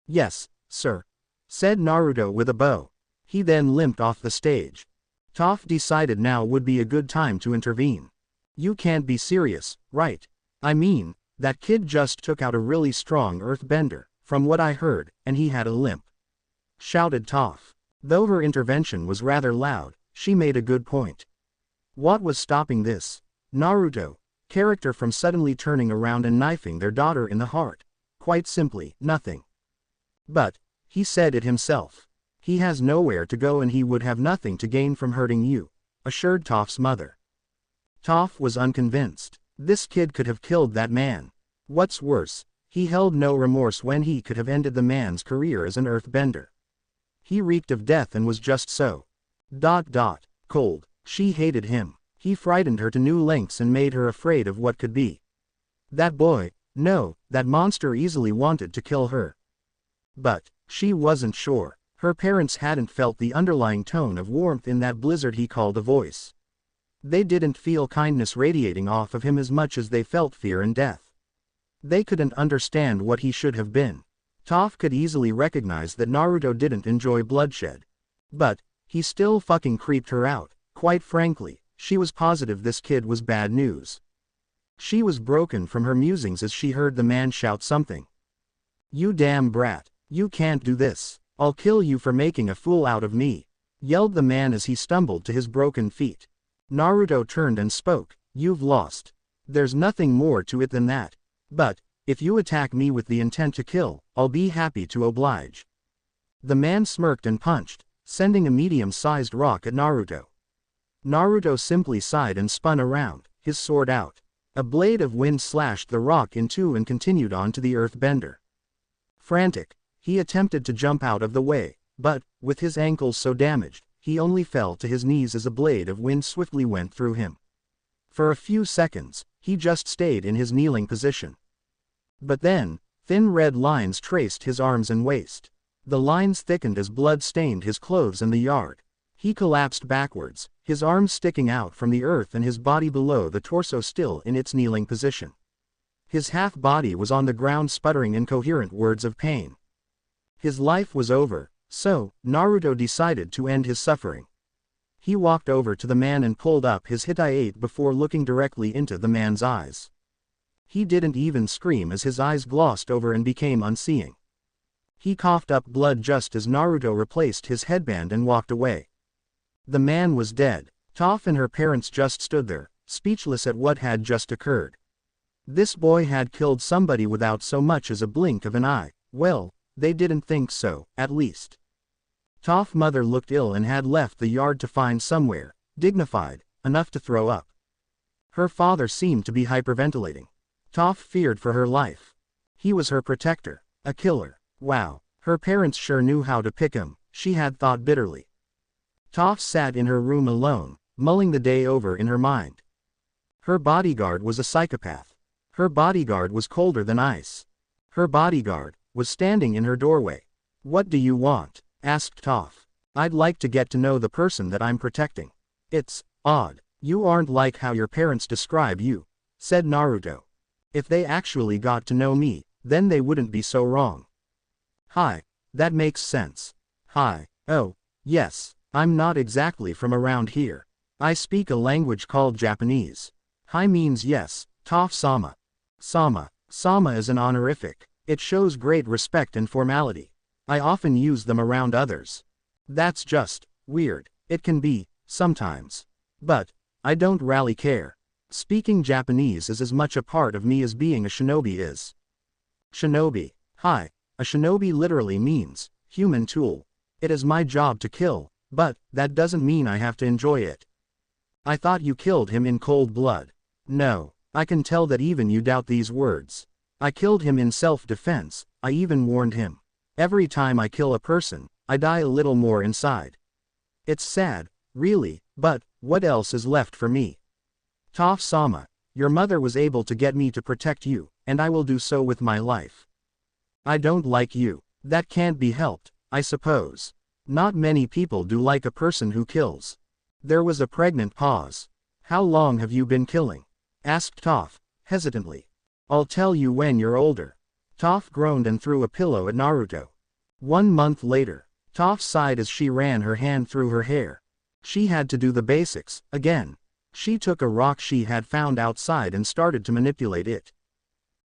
Yes, sir, said Naruto with a bow. He then limped off the stage. Toph decided now would be a good time to intervene. You can't be serious, right? I mean, that kid just took out a really strong earthbender, from what I heard, and he had a limp, shouted Toph. Though her intervention was rather loud, she made a good point. What was stopping this? Naruto, character from suddenly turning around and knifing their daughter in the heart. Quite simply, nothing. But, he said it himself. He has nowhere to go and he would have nothing to gain from hurting you, assured Toph's mother. Toph was unconvinced. This kid could have killed that man. What's worse, he held no remorse when he could have ended the man's career as an earthbender. He reeked of death and was just so. Cold. She hated him. He frightened her to new lengths and made her afraid of what could be. That boy, no, that monster easily wanted to kill her. But, she wasn't sure. Her parents hadn't felt the underlying tone of warmth in that blizzard he called a voice. They didn't feel kindness radiating off of him as much as they felt fear and death. They couldn't understand what he should have been. Toph could easily recognize that Naruto didn't enjoy bloodshed. But, he still fucking creeped her out. Quite frankly, she was positive this kid was bad news. She was broken from her musings as she heard the man shout something. You damn brat, you can't do this. I'll kill you for making a fool out of me, yelled the man as he stumbled to his broken feet. Naruto turned and spoke, you've lost. There's nothing more to it than that. But, if you attack me with the intent to kill, I'll be happy to oblige. The man smirked and punched, sending a medium-sized rock at Naruto. Naruto simply sighed and spun around, his sword out. A blade of wind slashed the rock in two and continued on to the earthbender. Frantic, he attempted to jump out of the way, but, with his ankles so damaged, he only fell to his knees as a blade of wind swiftly went through him. For a few seconds, he just stayed in his kneeling position. But then, thin red lines traced his arms and waist. The lines thickened as blood stained his clothes and the yard. He collapsed backwards, his arms sticking out from the earth and his body below the torso still in its kneeling position. His half-body was on the ground sputtering incoherent words of pain. His life was over, so, Naruto decided to end his suffering. He walked over to the man and pulled up his hitai before looking directly into the man's eyes. He didn't even scream as his eyes glossed over and became unseeing. He coughed up blood just as Naruto replaced his headband and walked away. The man was dead. Toph and her parents just stood there, speechless at what had just occurred. This boy had killed somebody without so much as a blink of an eye. Well, they didn't think so, at least. Toph's mother looked ill and had left the yard to find somewhere, dignified, enough to throw up. Her father seemed to be hyperventilating. Toph feared for her life. He was her protector, a killer. Wow, her parents sure knew how to pick him, she had thought bitterly. Toph sat in her room alone, mulling the day over in her mind. Her bodyguard was a psychopath. Her bodyguard was colder than ice. Her bodyguard was standing in her doorway. What do you want? Asked Toph. I'd like to get to know the person that I'm protecting. It's odd. You aren't like how your parents describe you, said Naruto. If they actually got to know me, then they wouldn't be so wrong. Hi, that makes sense. Hi, oh, yes, I'm not exactly from around here. I speak a language called Japanese. Hi means yes, Toph-sama. Sama is an honorific. It shows great respect and formality. I often use them around others. That's just weird. It can be, sometimes. But I don't really care. Speaking Japanese is as much a part of me as being a shinobi is. Shinobi. Hi, a shinobi literally means human tool. It is my job to kill, but that doesn't mean I have to enjoy it. I thought you killed him in cold blood. No, I can tell that even you doubt these words. I killed him in self-defense, I even warned him. Every time I kill a person, I die a little more inside. It's sad, really, but What else is left for me? Toph-sama, your mother was able to get me to protect you, and I will do so with my life. I don't like you. That can't be helped, I suppose. Not many people do like a person who kills. There was a pregnant pause. How long have you been killing? Asked Toph, hesitantly. I'll tell you when you're older. Toph groaned and threw a pillow at Naruto. 1 month later, Toph sighed as she ran her hand through her hair. She had to do the basics, again. She took a rock she had found outside and started to manipulate it.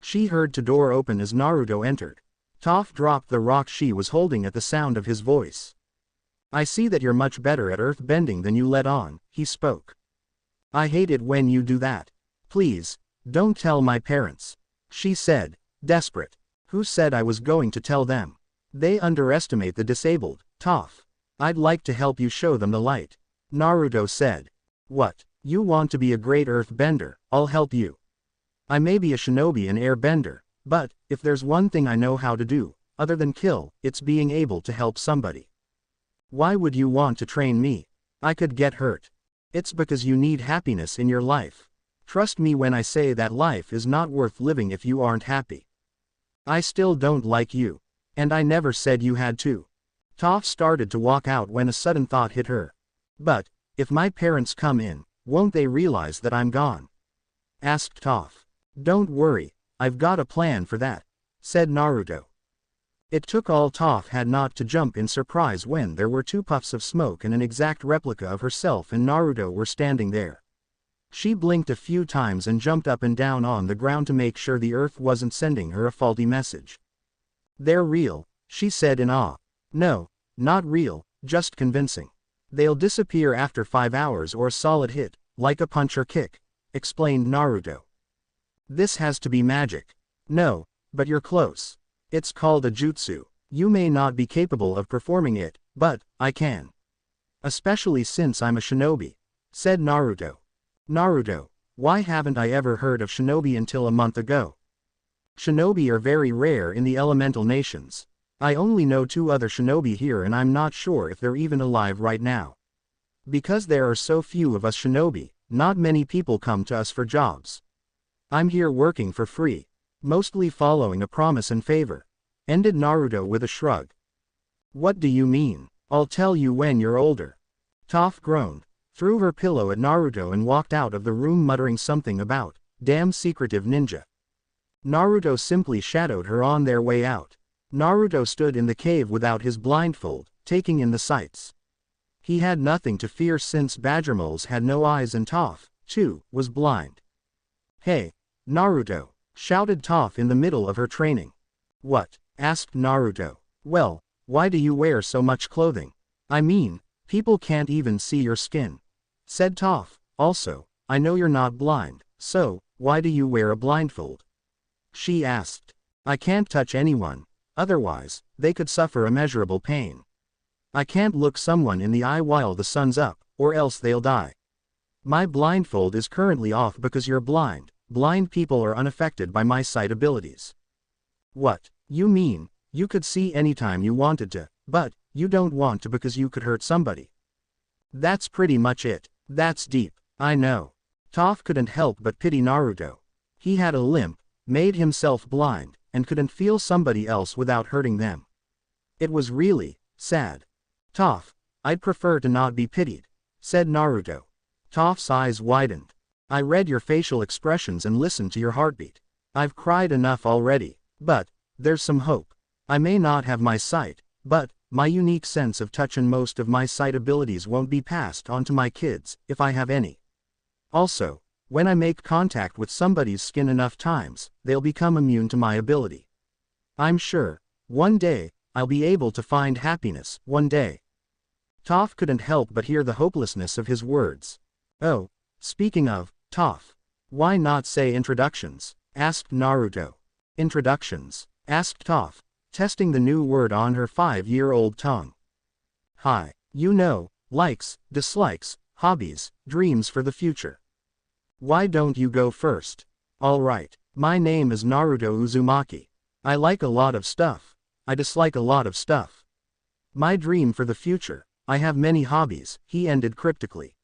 She heard the door open as Naruto entered. Toph dropped the rock she was holding at the sound of his voice. I see that you're much better at earth bending than you let on, he spoke. I hate it when you do that. Please, don't tell my parents, she said, desperate. Who said I was going to tell them? They underestimate the disabled, Toph. I'd like to help you show them the light. Naruto said. What, you want to be a great earthbender? I'll help you. I may be a shinobi and airbender, but, if there's one thing I know how to do, other than kill, it's being able to help somebody. Why would you want to train me? I could get hurt. It's because you need happiness in your life. Trust me when I say that life is not worth living if you aren't happy. I still don't like you. And I never said you had to. Toph started to walk out when a sudden thought hit her. But, if my parents come in, won't they realize that I'm gone? Asked Toph. Don't worry, I've got a plan for that, said Naruto. It took all Toph had not to jump in surprise when there were 2 puffs of smoke and an exact replica of herself and Naruto were standing there. She blinked a few times and jumped up and down on the ground to make sure the earth wasn't sending her a faulty message. They're real, she said in awe. No, not real, just convincing. They'll disappear after 5 hours or a solid hit, like a punch or kick, explained Naruto. This has to be magic. No, but you're close. It's called a jutsu. You may not be capable of performing it, but I can. Especially since I'm a shinobi, said Naruto. Naruto, why haven't I ever heard of shinobi until a month ago? Shinobi are very rare in the elemental nations. I only know 2 other shinobi here and I'm not sure if they're even alive right now. Because there are so few of us shinobi, not many people come to us for jobs. I'm here working for free, mostly following a promise and favor, ended Naruto with a shrug. What do you mean? I'll tell you when you're older. Toph groaned, threw her pillow at Naruto and walked out of the room muttering something about, damn secretive ninja. Naruto simply shadowed her on their way out. Naruto stood in the cave without his blindfold, taking in the sights. He had nothing to fear since Badgermoles had no eyes and Toph, too, was blind. Hey, Naruto, shouted Toph in the middle of her training. What? Asked Naruto. Well, why do you wear so much clothing? I mean, people can't even see your skin, said Toph. Also, I know you're not blind, so, why do you wear a blindfold? She asked. I can't touch anyone, otherwise, they could suffer immeasurable pain. I can't look someone in the eye while the sun's up, or else they'll die. My blindfold is currently off because you're blind. Blind people are unaffected by my sight abilities. What? You mean, you could see anytime you wanted to, but, you don't want to because you could hurt somebody? That's pretty much it. That's deep, I know. Toph couldn't help but pity Naruto. He had a limp, made himself blind, and couldn't feel somebody else without hurting them. It was really sad. Toph, I'd prefer to not be pitied, said Naruto. Toph's eyes widened. I read your facial expressions and listened to your heartbeat. I've cried enough already, but, there's some hope. I may not have my sight, but, my unique sense of touch and most of my sight abilities won't be passed on to my kids, if I have any. Also, when I make contact with somebody's skin enough times, they'll become immune to my ability. I'm sure, one day, I'll be able to find happiness, one day. Toph couldn't help but hear the hopelessness of his words. Oh, speaking of, Toph, why not say introductions? Asked Naruto. Introductions? Asked Toph, testing the new word on her 5-year-old tongue. Hi, you know, likes, dislikes, hobbies, dreams for the future. Why don't you go first? Alright, my name is Naruto Uzumaki. I like a lot of stuff. I dislike a lot of stuff. My dream for the future, I have many hobbies, he ended cryptically.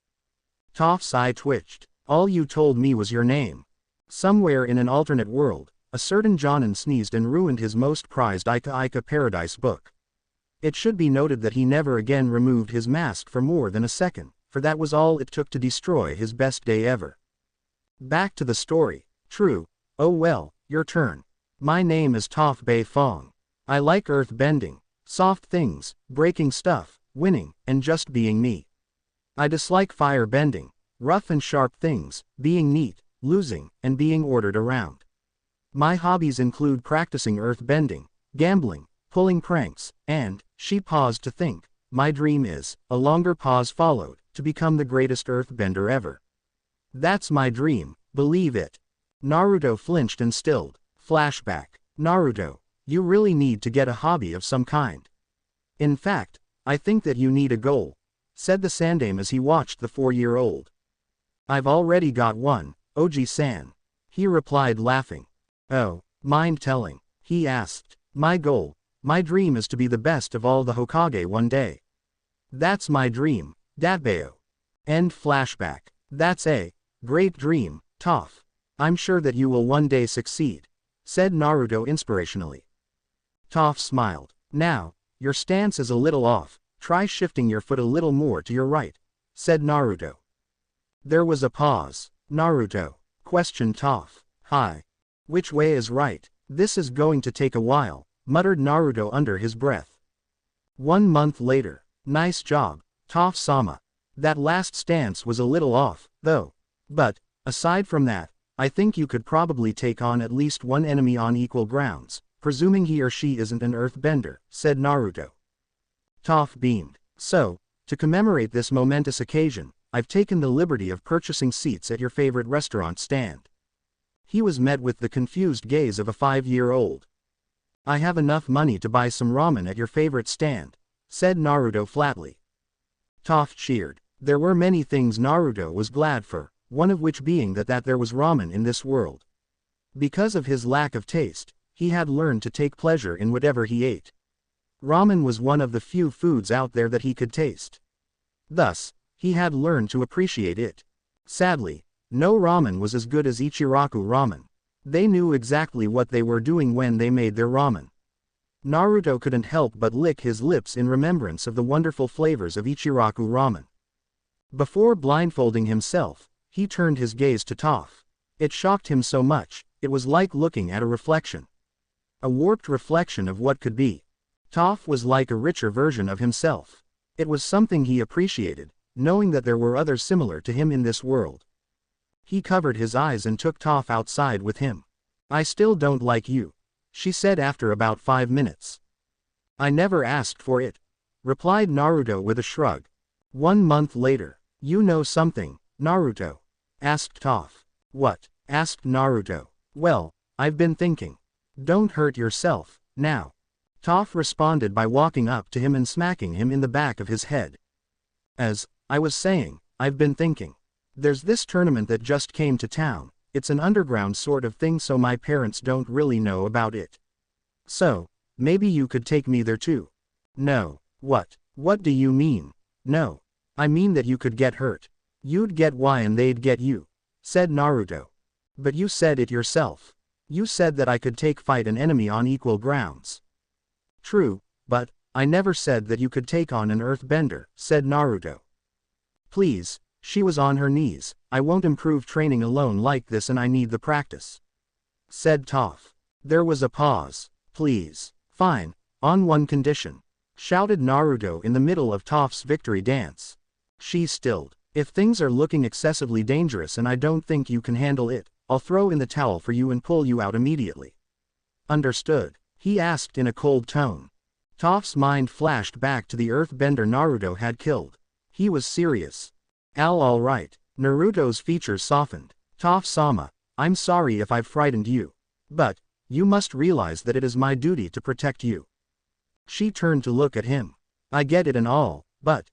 Toph's eye twitched. All you told me was your name. Somewhere in an alternate world, a certain Jonin sneezed and ruined his most prized Ika Ika Paradise book. It should be noted that he never again removed his mask for more than a second, for that was all it took to destroy his best day ever. Back to the story. True. Oh well, your turn. My name is Toph Bei Fong. I like earth bending, soft things, breaking stuff, winning, and just being me. I dislike fire bending, rough and sharp things, being neat, losing, and being ordered around. My hobbies include practicing earth bending, gambling, pulling pranks, and, she paused to think, my dream is, a longer pause followed, to become the greatest earthbender ever. That's my dream, believe it. Naruto flinched and stilled. Flashback. Naruto, you really need to get a hobby of some kind. In fact, I think that you need a goal, said the Sandaime as he watched the 4-year-old. I've already got one, Oji-san. He replied laughing. Oh, mind telling? He asked. My goal, my dream is to be the best of all the Hokage one day. That's my dream, Datbeo. End flashback. That's a great dream, Toph. I'm sure that you will one day succeed, said Naruto inspirationally. Toph smiled. Now, your stance is a little off, try shifting your foot a little more to your right, said Naruto. There was a pause. Naruto, questioned Toph. Hi. Which way is right? This is going to take a while, muttered Naruto under his breath. 1 month later. Nice job, Toph-sama. That last stance was a little off, though. But, aside from that, I think you could probably take on at least one enemy on equal grounds, presuming he or she isn't an earthbender, said Naruto. Toph beamed. So, to commemorate this momentous occasion, I've taken the liberty of purchasing seats at your favorite restaurant stand. He was met with the confused gaze of a 5-year-old. I have enough money to buy some ramen at your favorite stand, said Naruto flatly. Toph cheered. There were many things Naruto was glad for, one of which being that there was ramen in this world. Because of his lack of taste, he had learned to take pleasure in whatever he ate. Ramen was one of the few foods out there that he could taste. Thus, he had learned to appreciate it. Sadly, no ramen was as good as Ichiraku ramen. They knew exactly what they were doing when they made their ramen. Naruto couldn't help but lick his lips in remembrance of the wonderful flavors of Ichiraku ramen. Before blindfolding himself, he turned his gaze to Toph. It shocked him so much, it was like looking at a reflection. A warped reflection of what could be. Toph was like a richer version of himself. It was something he appreciated, knowing that there were others similar to him in this world. He covered his eyes and took Toph outside with him. I still don't like you, she said after about 5 minutes. I never asked for it, replied Naruto with a shrug. 1 month later. You know something, Naruto? Asked Toph. What? Asked Naruto. Well, I've been thinking. Don't hurt yourself, now. Toph responded by walking up to him and smacking him in the back of his head. As I was saying, I've been thinking. There's this tournament that just came to town. It's an underground sort of thing, so my parents don't really know about it. So, maybe you could take me there too. No. What? What do you mean? No. I mean that you could get hurt. You'd get why and they'd get you, said Naruto. But you said it yourself. You said that I could fight an enemy on equal grounds. True, but I never said that you could take on an earthbender, said Naruto. Please, she was on her knees. I won't improve training alone like this and I need the practice, said Toph. There was a pause. Please. Fine, on one condition, shouted Naruto in the middle of Toph's victory dance. She stilled. If things are looking excessively dangerous and I don't think you can handle it, I'll throw in the towel for you and pull you out immediately. Understood? He asked in a cold tone. Toph's mind flashed back to the earthbender Naruto had killed. He was serious. All right. Naruto's features softened. Toph-sama, I'm sorry if I've frightened you. But, you must realize that it is my duty to protect you. She turned to look at him. I get it and all, but,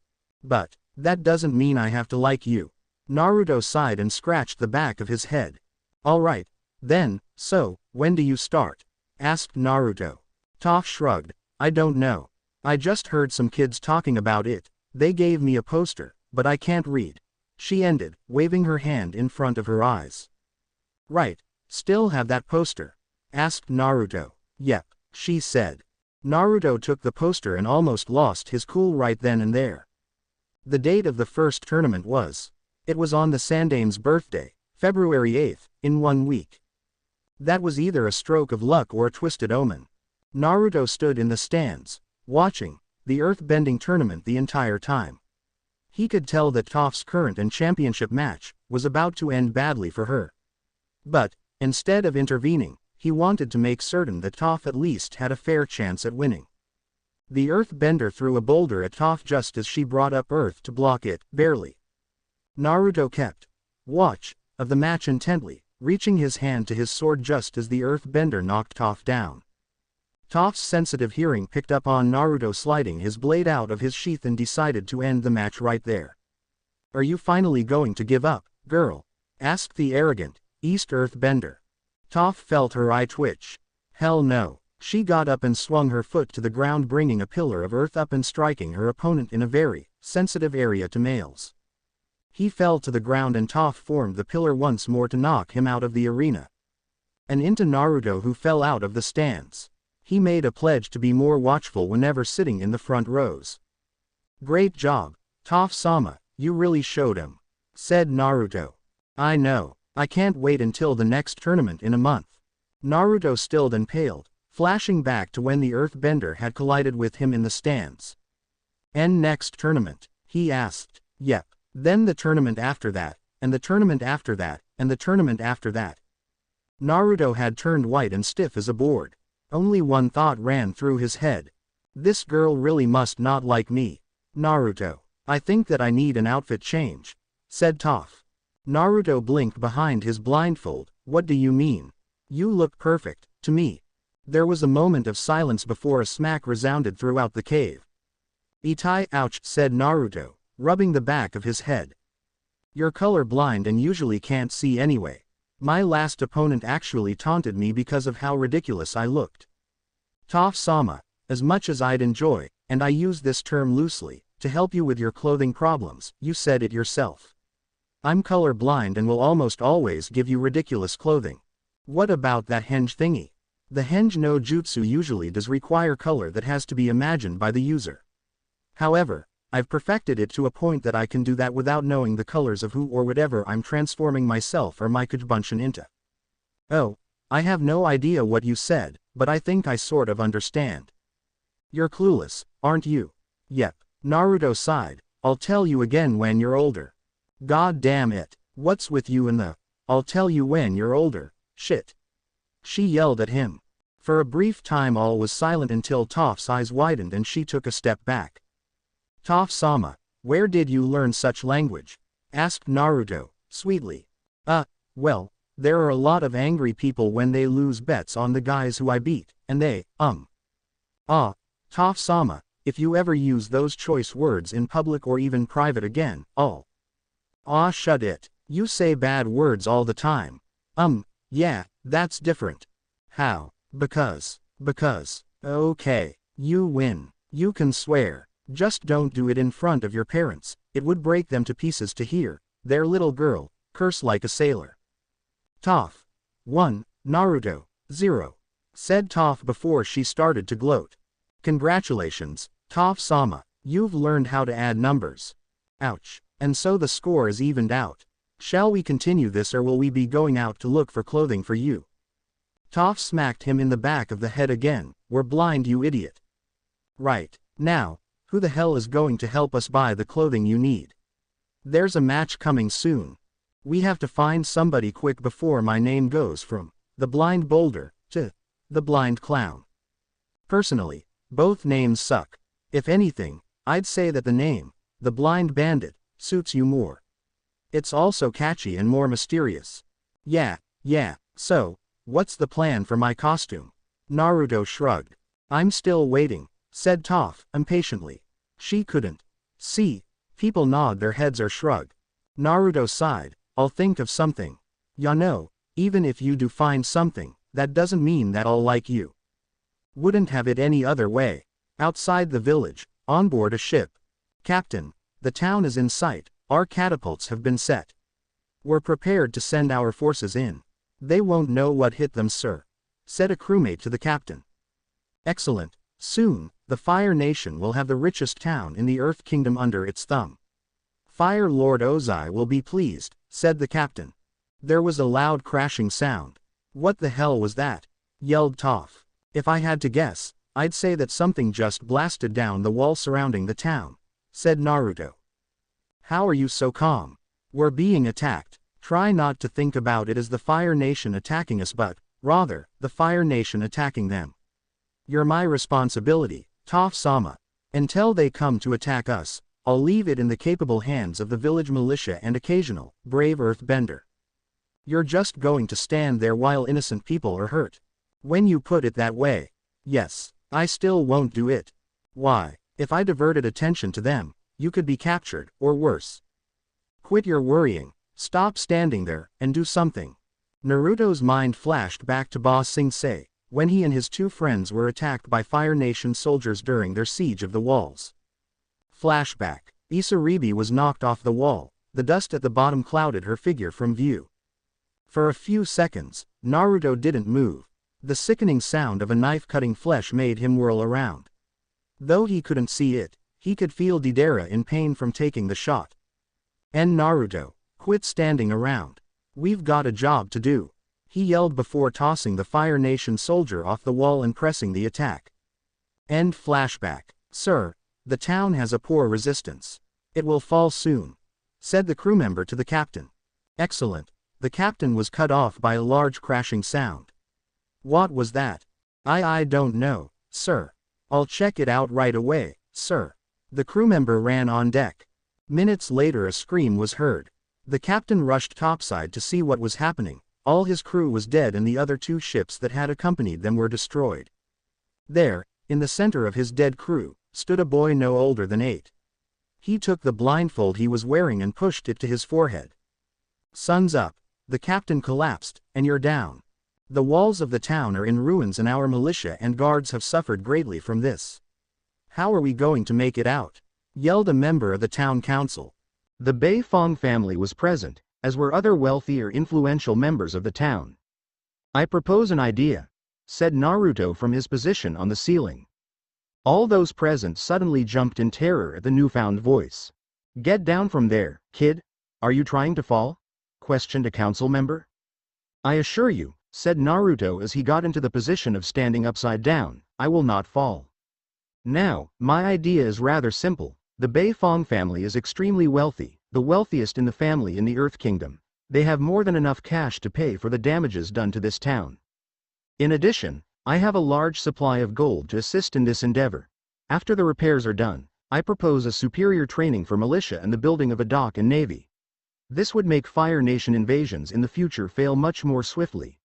that doesn't mean I have to like you. Naruto sighed and scratched the back of his head. Alright, then, so, when do you start? Asked Naruto. Toph shrugged. I don't know. I just heard some kids talking about it. They gave me a poster, but I can't read. she ended, waving her hand in front of her eyes. Right. Still have that poster? Asked Naruto. Yep, she said. Naruto took the poster and almost lost his cool right then and there. The date of the first tournament was. It was on the Sandame's birthday, February 8th, in 1 week. That was either a stroke of luck or a twisted omen. Naruto stood in the stands, watching the earth-bending tournament the entire time. He could tell that Toph's current and championship match was about to end badly for her. But, instead of intervening, he wanted to make certain that Toph at least had a fair chance at winning. The earth-bender threw a boulder at Toph just as she brought up earth to block it, barely. Naruto kept watch of the match intently, reaching his hand to his sword just as the earth-bender knocked Toph down. Toph's sensitive hearing picked up on Naruto sliding his blade out of his sheath and decided to end the match right there. Are you finally going to give up, girl? Asked the arrogant East Earth-bender. Toph felt her eye twitch. Hell no. She got up and swung her foot to the ground, bringing a pillar of earth up and striking her opponent in a very sensitive area to males. He fell to the ground and Toph formed the pillar once more to knock him out of the arena. And into Naruto, who fell out of the stands. He made a pledge to be more watchful whenever sitting in the front rows. Great job, Toph-sama, you really showed him, said Naruto. I know, I can't wait until the next tournament in a month. Naruto stilled and paled, flashing back to when the earth-bender had collided with him in the stands. And next tournament, he asked. Yep, then the tournament after that, and the tournament after that, and the tournament after that. Naruto had turned white and stiff as a board. Only one thought ran through his head. This girl really must not like me. Naruto, I think that I need an outfit change, said Toph. Naruto blinked behind his blindfold. What do you mean? You look perfect, to me. There was a moment of silence before a smack resounded throughout the cave. Itai, ouch, said Naruto, rubbing the back of his head. You're color blind and usually can't see anyway. My last opponent actually taunted me because of how ridiculous I looked. Toph-sama, as much as I'd enjoy, and I use this term loosely, to help you with your clothing problems, you said it yourself. I'm color blind and will almost always give you ridiculous clothing. What about that henge thingy? The henge no jutsu usually does require color that has to be imagined by the user. However, I've perfected it to a point that I can do that without knowing the colors of who or whatever I'm transforming myself or my Kujbunshin into. Oh, I have no idea what you said, but I think I sort of understand. You're clueless, aren't you? Yep, Naruto sighed. I'll tell you again when you're older. God damn it, what's with you and the, I'll tell you when you're older, shit? She yelled at him. For a brief time all was silent until Toph's eyes widened and she took a step back. Toph-sama, where did you learn such language? Asked Naruto, sweetly. Well, there are a lot of angry people when they lose bets on the guys who I beat, and they, Toph-sama, if you ever use those choice words in public or even private again, shut it. You say bad words all the time. Yeah, that's different. How? Because, okay, you win. You can swear. Just don't do it in front of your parents, it would break them to pieces to hear their little girl curse like a sailor. Toph. 1, Naruto, 0. Said Toph before she started to gloat. Congratulations, Toph-sama, you've learned how to add numbers. Ouch. And so the score is evened out. Shall we continue this or will we be going out to look for clothing for you? Toph smacked him in the back of the head again. We're blind, you idiot. Right. Now, who the hell is going to help us buy the clothing you need? There's a match coming soon. We have to find somebody quick before my name goes from the blind boulder to the blind clown. Personally, both names suck. If anything, I'd say that the name, the blind bandit, suits you more. It's also catchy and more mysterious. Yeah, so, what's the plan for my costume? Naruto shrugged. I'm still waiting, said Toph, impatiently. She couldn't see. People nod their heads or shrug. Naruto sighed. I'll think of something. Ya know, even if you do find something, that doesn't mean that I'll like you. Wouldn't have it any other way. Outside the village, on board a ship. Captain, the town is in sight, Our catapults have been set. We're prepared to send our forces in. They won't know what hit them, sir," said a crewmate to the captain. "Excellent. Soon, the Fire Nation will have the richest town in the Earth Kingdom under its thumb. Fire Lord Ozai will be pleased," said the captain. There was a loud crashing sound. "What the hell was that?" yelled Toph. "If I had to guess, I'd say that something just blasted down the wall surrounding the town," said Naruto. "How are you so calm? We're being attacked. Try not to think about it as the Fire Nation attacking us but, rather, the Fire Nation attacking them. You're my responsibility, Toph-sama. Until they come to attack us, I'll leave it in the capable hands of the village militia and occasional, brave Earthbender. You're just going to stand there while innocent people are hurt. When you put it that way, yes, I still won't do it. Why, if I diverted attention to them, you could be captured, or worse. Quit your worrying, stop standing there, and do something." Naruto's mind flashed back to Ba Sing Se, when he and his two friends were attacked by Fire Nation soldiers during their siege of the walls. Flashback. Isaribi was knocked off the wall, the dust at the bottom clouded her figure from view. For a few seconds, Naruto didn't move. The sickening sound of a knife cutting flesh made him whirl around. Though he couldn't see it, he could feel Deidara in pain from taking the shot. "And Naruto, quit standing around. We've got a job to do," he yelled before tossing the Fire Nation soldier off the wall and pressing the attack. End flashback. "Sir, the town has a poor resistance. It will fall soon," said the crewmember to the captain. "Excellent." The captain was cut off by a large crashing sound. "What was that?" I don't know, sir. I'll check it out right away, sir." The crewmember ran on deck. Minutes later a scream was heard. The captain rushed topside to see what was happening. All his crew was dead and the other two ships that had accompanied them were destroyed. There, in the center of his dead crew, stood a boy no older than 8. He took the blindfold he was wearing and pushed it to his forehead. "Sun's up." The captain collapsed, "and you're down. The walls of the town are in ruins and our militia and guards have suffered greatly from this. How are we going to make it out?" yelled a member of the town council. The Bei Fong family was present, as were other wealthy or influential members of the town. "I propose an idea," said Naruto from his position on the ceiling. All those present suddenly jumped in terror at the newfound voice. "Get down from there, kid. Are you trying to fall?" questioned a council member. "I assure you," said Naruto as he got into the position of standing upside down, "I will not fall. Now, my idea is rather simple. The Bei Fong family is extremely wealthy, the wealthiest in the family in the Earth Kingdom. They have more than enough cash to pay for the damages done to this town. In addition, I have a large supply of gold to assist in this endeavor. After the repairs are done, I propose a superior training for militia and the building of a dock and navy. This would make Fire Nation invasions in the future fail much more swiftly.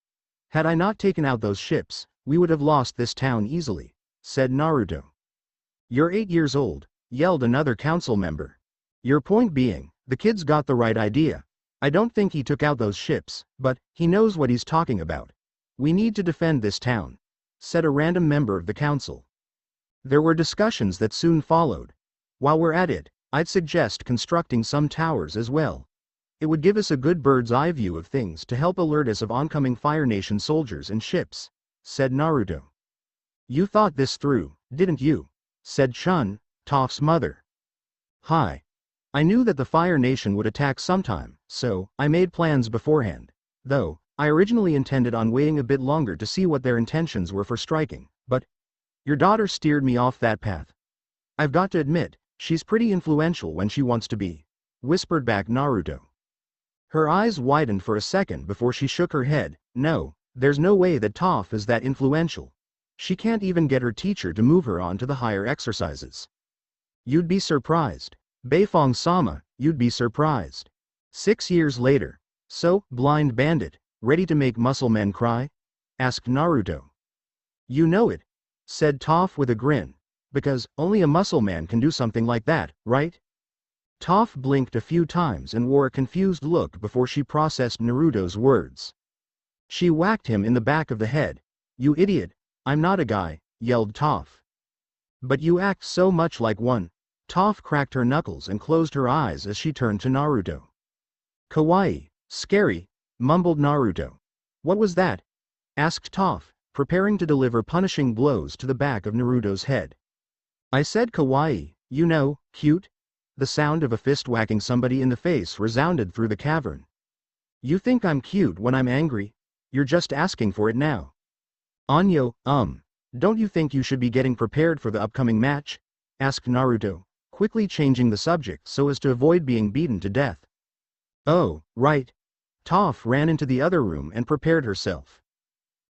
Had I not taken out those ships, we would have lost this town easily," said Naruto. "You're 8 years old," yelled another council member. "Your point being, the kid's got the right idea. I don't think he took out those ships, but he knows what he's talking about. We need to defend this town," said a random member of the council. There were discussions that soon followed. "While we're at it, I'd suggest constructing some towers as well. It would give us a good bird's-eye view of things to help alert us of oncoming Fire Nation soldiers and ships," said Naruto. "You thought this through, didn't you?" said Chun, Toph's mother. "Hi. I knew that the Fire Nation would attack sometime, so I made plans beforehand. Though, I originally intended on waiting a bit longer to see what their intentions were for striking, but your daughter steered me off that path. I've got to admit, she's pretty influential when she wants to be," whispered back Naruto. Her eyes widened for a second before she shook her head. "No, there's no way that Toph is that influential. She can't even get her teacher to move her on to the higher exercises. You'd be surprised. Beifong-sama, you'd be surprised." 6 years later. "So, blind bandit, ready to make muscle men cry?" asked Naruto. "You know it," said Toph with a grin. "Because only a muscle man can do something like that, right?" Toph blinked a few times and wore a confused look before she processed Naruto's words. She whacked him in the back of the head. "You idiot, I'm not a guy," yelled Toph. "But you act so much like one." Toph cracked her knuckles and closed her eyes as she turned to Naruto. Kawaii, scary, mumbled Naruto. What was that? Asked Toph, preparing to deliver punishing blows to the back of Naruto's head. I said kawaii, you know, cute. The sound of a fist whacking somebody in the face resounded through the cavern. You think I'm cute when I'm angry? You're just asking for it now. Anyo, don't you think you should be getting prepared for the upcoming match? Asked Naruto, quickly changing the subject so as to avoid being beaten to death. Oh, right. Toph ran into the other room and prepared herself.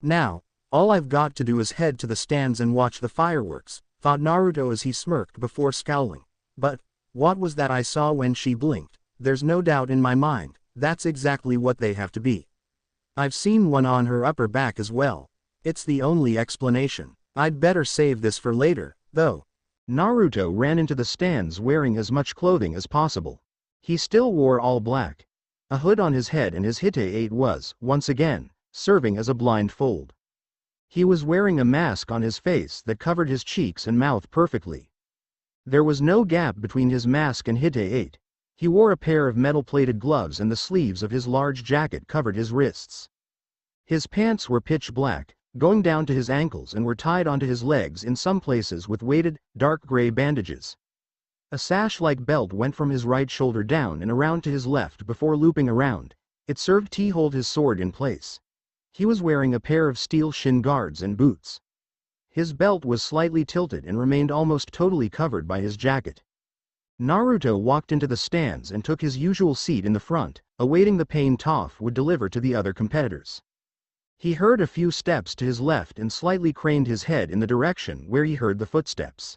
Now, all I've got to do is head to the stands and watch the fireworks, thought Naruto as he smirked before scowling. But, what was that I saw when she blinked? There's no doubt in my mind, that's exactly what they have to be. I've seen one on her upper back as well. It's the only explanation. I'd better save this for later, though. Naruto ran into the stands wearing as much clothing as possible. He still wore all black. A hood on his head and his Hite-8 was, once again, serving as a blindfold. He was wearing a mask on his face that covered his cheeks and mouth perfectly. There was no gap between his mask and Hite-8. He wore a pair of metal-plated gloves and the sleeves of his large jacket covered his wrists. His pants were pitch black, going down to his ankles and were tied onto his legs in some places with weighted, dark gray bandages. A sash-like belt went from his right shoulder down and around to his left before looping around. It served to hold his sword in place. He was wearing a pair of steel shin guards and boots. His belt was slightly tilted and remained almost totally covered by his jacket. Naruto walked into the stands and took his usual seat in the front, awaiting the pain Toph would deliver to the other competitors. He heard a few steps to his left and slightly craned his head in the direction where he heard the footsteps.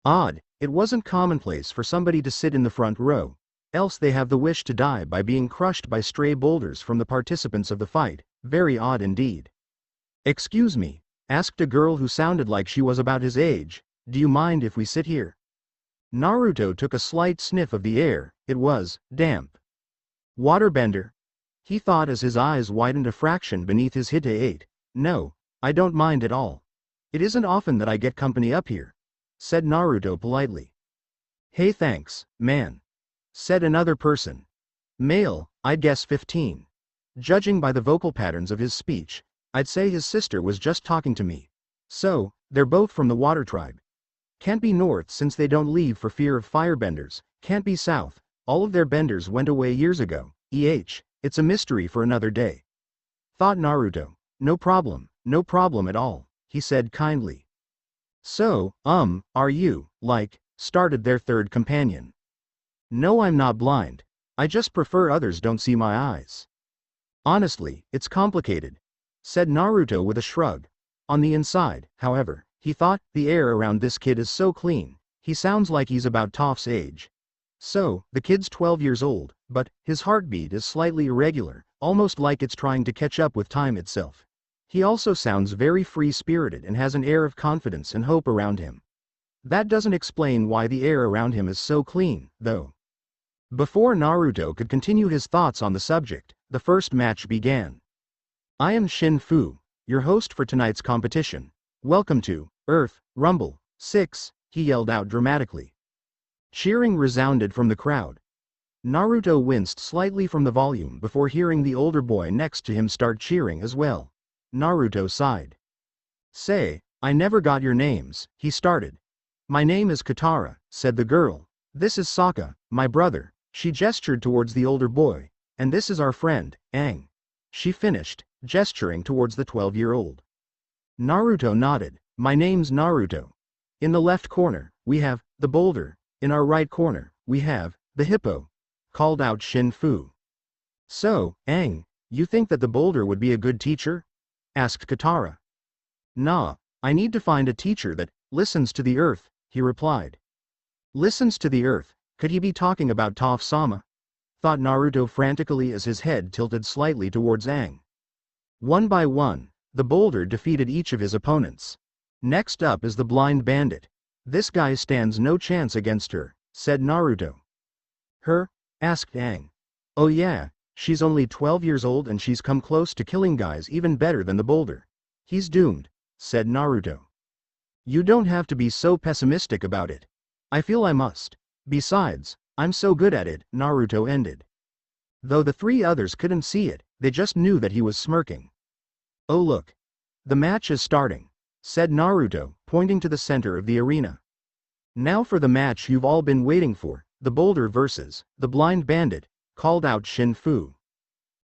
Odd, it wasn't commonplace for somebody to sit in the front row, else they have the wish to die by being crushed by stray boulders from the participants of the fight. Very odd indeed. Excuse me, asked a girl who sounded like she was about his age, do you mind if we sit here? Naruto took a slight sniff of the air, it was damp. Waterbender? He thought as his eyes widened a fraction beneath his Hite-8. No, I don't mind at all. It isn't often that I get company up here, said Naruto politely. Hey thanks, man, said another person. Male, I'd guess 15. Judging by the vocal patterns of his speech, I'd say his sister was just talking to me. So, they're both from the water tribe. Can't be north since they don't leave for fear of firebenders, can't be south, all of their benders went away years ago. It's a mystery for another day. Thought Naruto. No problem at all, he said kindly. So, are you, started their third companion. No, I'm not blind. I just prefer others don't see my eyes. Honestly, it's complicated, said Naruto with a shrug. On the inside, however, he thought, the air around this kid is so clean, he sounds like he's about Toph's age. So, the kid's 12 years old, but his heartbeat is slightly irregular, almost like it's trying to catch up with time itself. He also sounds very free-spirited and has an air of confidence and hope around him. That doesn't explain why the air around him is so clean, though. Before Naruto could continue his thoughts on the subject, the first match began. I am Shin Fu, your host for tonight's competition. Welcome to Earth Rumble 6, he yelled out dramatically. Cheering resounded from the crowd. Naruto winced slightly from the volume before hearing the older boy next to him start cheering as well. Naruto sighed. Say, I never got your names, he started. My name is Katara, said the girl. This is Sokka, my brother, she gestured towards the older boy, and this is our friend, Aang. She finished, gesturing towards the 12-year-old. Naruto nodded. My name's Naruto. In the left corner, we have the boulder. In our right corner, we have the hippo, called out Shin Fu. So, Aang, you think that the boulder would be a good teacher? Asked Katara. Nah, I need to find a teacher that listens to the earth, he replied. Listens to the earth, could he be talking about Toph-sama? Thought Naruto frantically as his head tilted slightly towards Aang. One by one, the boulder defeated each of his opponents. Next up is the blind bandit. This guy stands no chance against her, said Naruto. Her? Asked Aang. Oh yeah, she's only 12 years old and she's come close to killing guys even better than the boulder. He's doomed, said Naruto. You don't have to be so pessimistic about it. I feel I must. Besides, I'm so good at it, Naruto ended. Though the three others couldn't see it, they just knew that he was smirking. Oh look. The match is starting, said Naruto, pointing to the center of the arena. Now for the match you've all been waiting for, the boulder versus the blind bandit, called out Shin Fu.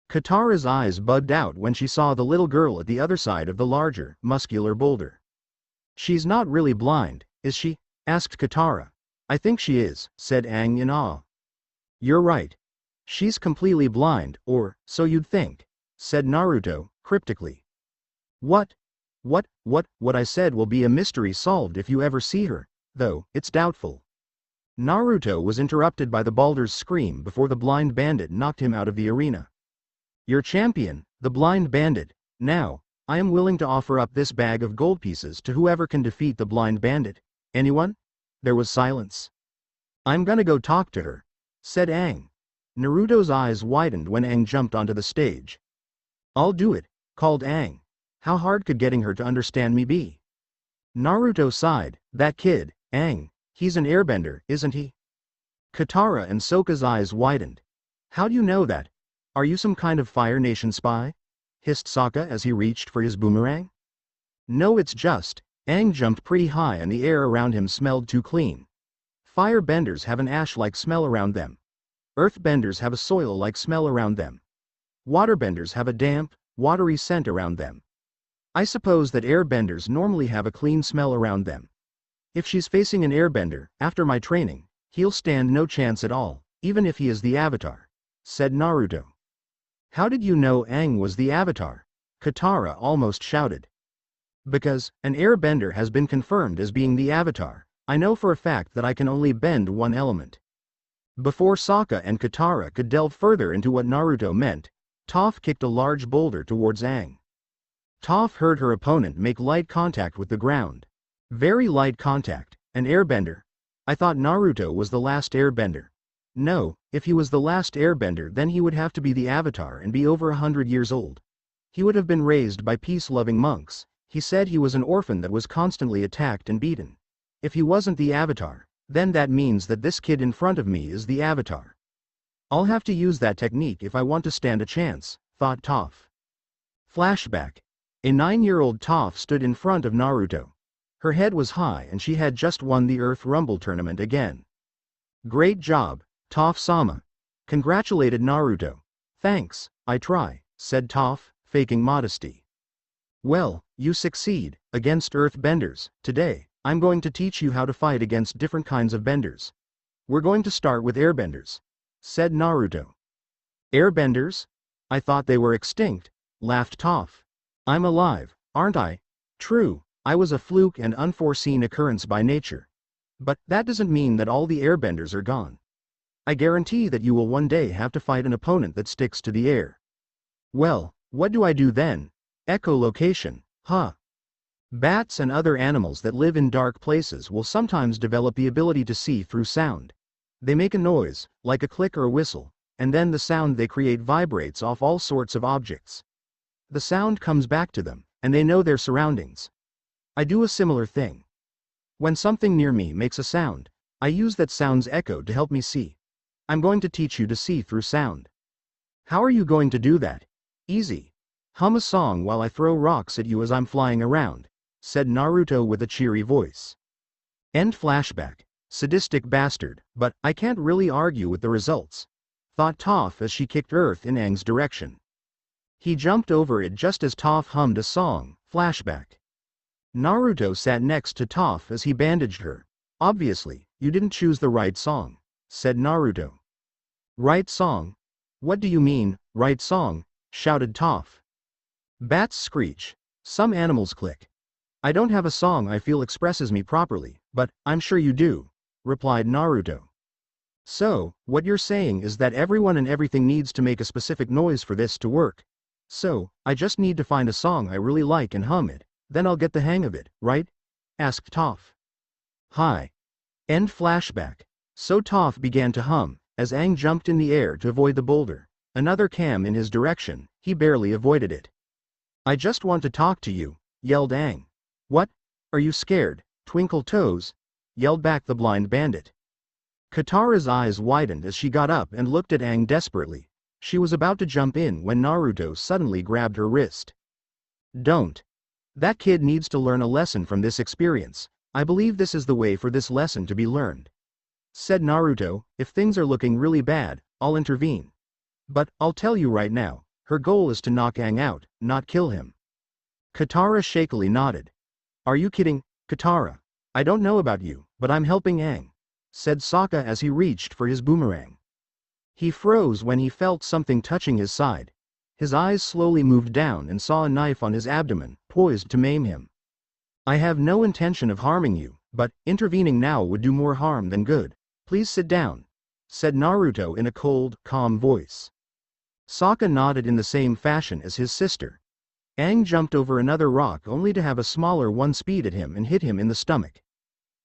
Katara's eyes bugged out when she saw the little girl at the other side of the larger, muscular boulder. She's not really blind, is she? Asked Katara. I think she is, said Aang in awe. You're right. She's completely blind, or so you'd think, said Naruto, cryptically. What I said will be a mystery solved if you ever see her, though it's doubtful. Naruto was interrupted by the boulder's scream before the blind bandit knocked him out of the arena. Your champion, the blind bandit. Now, I am willing to offer up this bag of gold pieces to whoever can defeat the blind bandit. Anyone? There was silence. I'm gonna go talk to her, said Aang. Naruto's eyes widened when Aang jumped onto the stage. I'll do it, called Aang. How hard could getting her to understand me be? Naruto sighed. That kid, Aang, he's an airbender, isn't he? Katara and Sokka's eyes widened. How do you know that? Are you some kind of Fire Nation spy? Hissed Sokka as he reached for his boomerang. No, it's just, Aang jumped pretty high and the air around him smelled too clean. Firebenders have an ash-like smell around them. Earthbenders have a soil-like smell around them. Waterbenders have a damp, watery scent around them. I suppose that airbenders normally have a clean smell around them. If she's facing an airbender, after my training, he'll stand no chance at all, even if he is the Avatar, said Naruto. How did you know Aang was the Avatar? Katara almost shouted. Because an airbender has been confirmed as being the Avatar, I know for a fact that I can only bend one element. Before Sokka and Katara could delve further into what Naruto meant, Toph kicked a large boulder towards Aang. Toph heard her opponent make light contact with the ground. Very light contact, an airbender. I thought Naruto was the last airbender. No, if he was the last airbender then he would have to be the Avatar and be over 100 years old. He would have been raised by peace-loving monks. He said he was an orphan that was constantly attacked and beaten. If he wasn't the Avatar, then that means that this kid in front of me is the Avatar. I'll have to use that technique if I want to stand a chance, thought Toph. Flashback. A 9-year-old Toph stood in front of Naruto. Her head was high and she had just won the Earth Rumble tournament again. Great job, Toph-sama. Congratulated Naruto. Thanks, I try, said Toph, faking modesty. Well, you succeed, against Earthbenders. Today, I'm going to teach you how to fight against different kinds of benders. We're going to start with airbenders, said Naruto. Airbenders? I thought they were extinct, laughed Toph. I'm alive, aren't I? True, I was a fluke and unforeseen occurrence by nature. But that doesn't mean that all the airbenders are gone. I guarantee that you will one day have to fight an opponent that sticks to the air. Well, what do I do then? Echolocation, huh? Bats and other animals that live in dark places will sometimes develop the ability to see through sound. They make a noise, like a click or a whistle, and then the sound they create vibrates off all sorts of objects. The sound comes back to them, and they know their surroundings. I do a similar thing. When something near me makes a sound, I use that sound's echo to help me see. I'm going to teach you to see through sound. How are you going to do that? Easy. Hum a song while I throw rocks at you as I'm flying around, said Naruto with a cheery voice. End flashback. Sadistic bastard, but I can't really argue with the results, thought Toph as she kicked Earth in Aang's direction. He jumped over it just as Toph hummed a song. Flashback. Naruto sat next to Toph as he bandaged her. Obviously, you didn't choose the right song, said Naruto. Right song? What do you mean, right song? Shouted Toph. Bats screech. Some animals click. I don't have a song I feel expresses me properly, but I'm sure you do, replied Naruto. So, what you're saying is that everyone and everything needs to make a specific noise for this to work. So, I just need to find a song I really like and hum it, then I'll get the hang of it, right? Asked Toph. Hi. End flashback. So Toph began to hum, as Aang jumped in the air to avoid the boulder. Another cam in his direction, he barely avoided it. I just want to talk to you, yelled Aang. What? Are you scared, Twinkle Toes? yelled back the blind bandit. Katara's eyes widened as she got up and looked at Aang desperately. She was about to jump in when Naruto suddenly grabbed her wrist. Don't. That kid needs to learn a lesson from this experience. I believe this is the way for this lesson to be learned. Said Naruto, if things are looking really bad, I'll intervene. But, I'll tell you right now, her goal is to knock Aang out, not kill him. Katara shakily nodded. Are you kidding, Katara? I don't know about you, but I'm helping Aang, said Sokka as he reached for his boomerang. He froze when he felt something touching his side. His eyes slowly moved down and saw a knife on his abdomen, poised to maim him. I have no intention of harming you, but intervening now would do more harm than good. Please sit down, said Naruto in a cold, calm voice. Sokka nodded in the same fashion as his sister. Aang jumped over another rock only to have a smaller one speed at him and hit him in the stomach.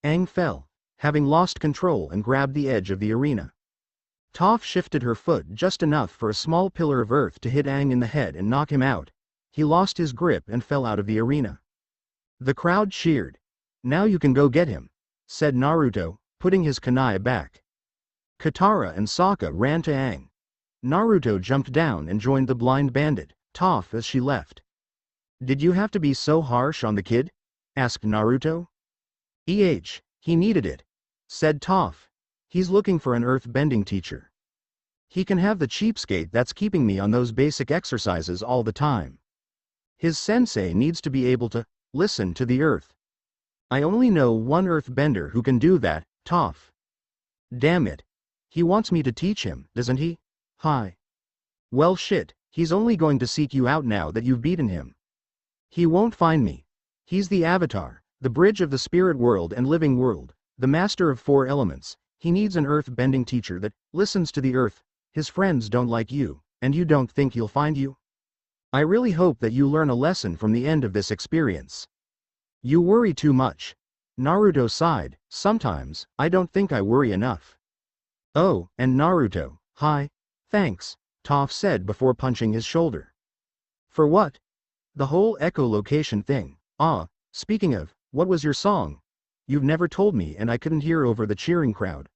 Aang fell, having lost control, and grabbed the edge of the arena. Toph shifted her foot just enough for a small pillar of earth to hit Aang in the head and knock him out. He lost his grip and fell out of the arena. The crowd cheered. Now you can go get him, said Naruto, putting his kunai back. Katara and Sokka ran to Aang. Naruto jumped down and joined the blind bandit, Toph, as she left. Did you have to be so harsh on the kid? Asked Naruto. He needed it, said Toph. He's looking for an earth-bending teacher. He can have the cheapskate that's keeping me on those basic exercises all the time. His sensei needs to be able to listen to the earth. I only know one earth-bender who can do that, Toph. Damn it. He wants me to teach him, doesn't he? Hi. Well shit, he's only going to seek you out now that you've beaten him. He won't find me. He's the Avatar, the bridge of the spirit world and living world, the master of 4 elements. He needs an earth-bending teacher that listens to the earth. His friends don't like you, and you don't think he'll find you? I really hope that you learn a lesson from the end of this experience. You worry too much. Naruto sighed. Sometimes, I don't think I worry enough. Oh, and Naruto, hi. Thanks, Toph said before punching his shoulder. For what? The whole echolocation thing. Ah, speaking of, what was your song? You've never told me and I couldn't hear over the cheering crowd.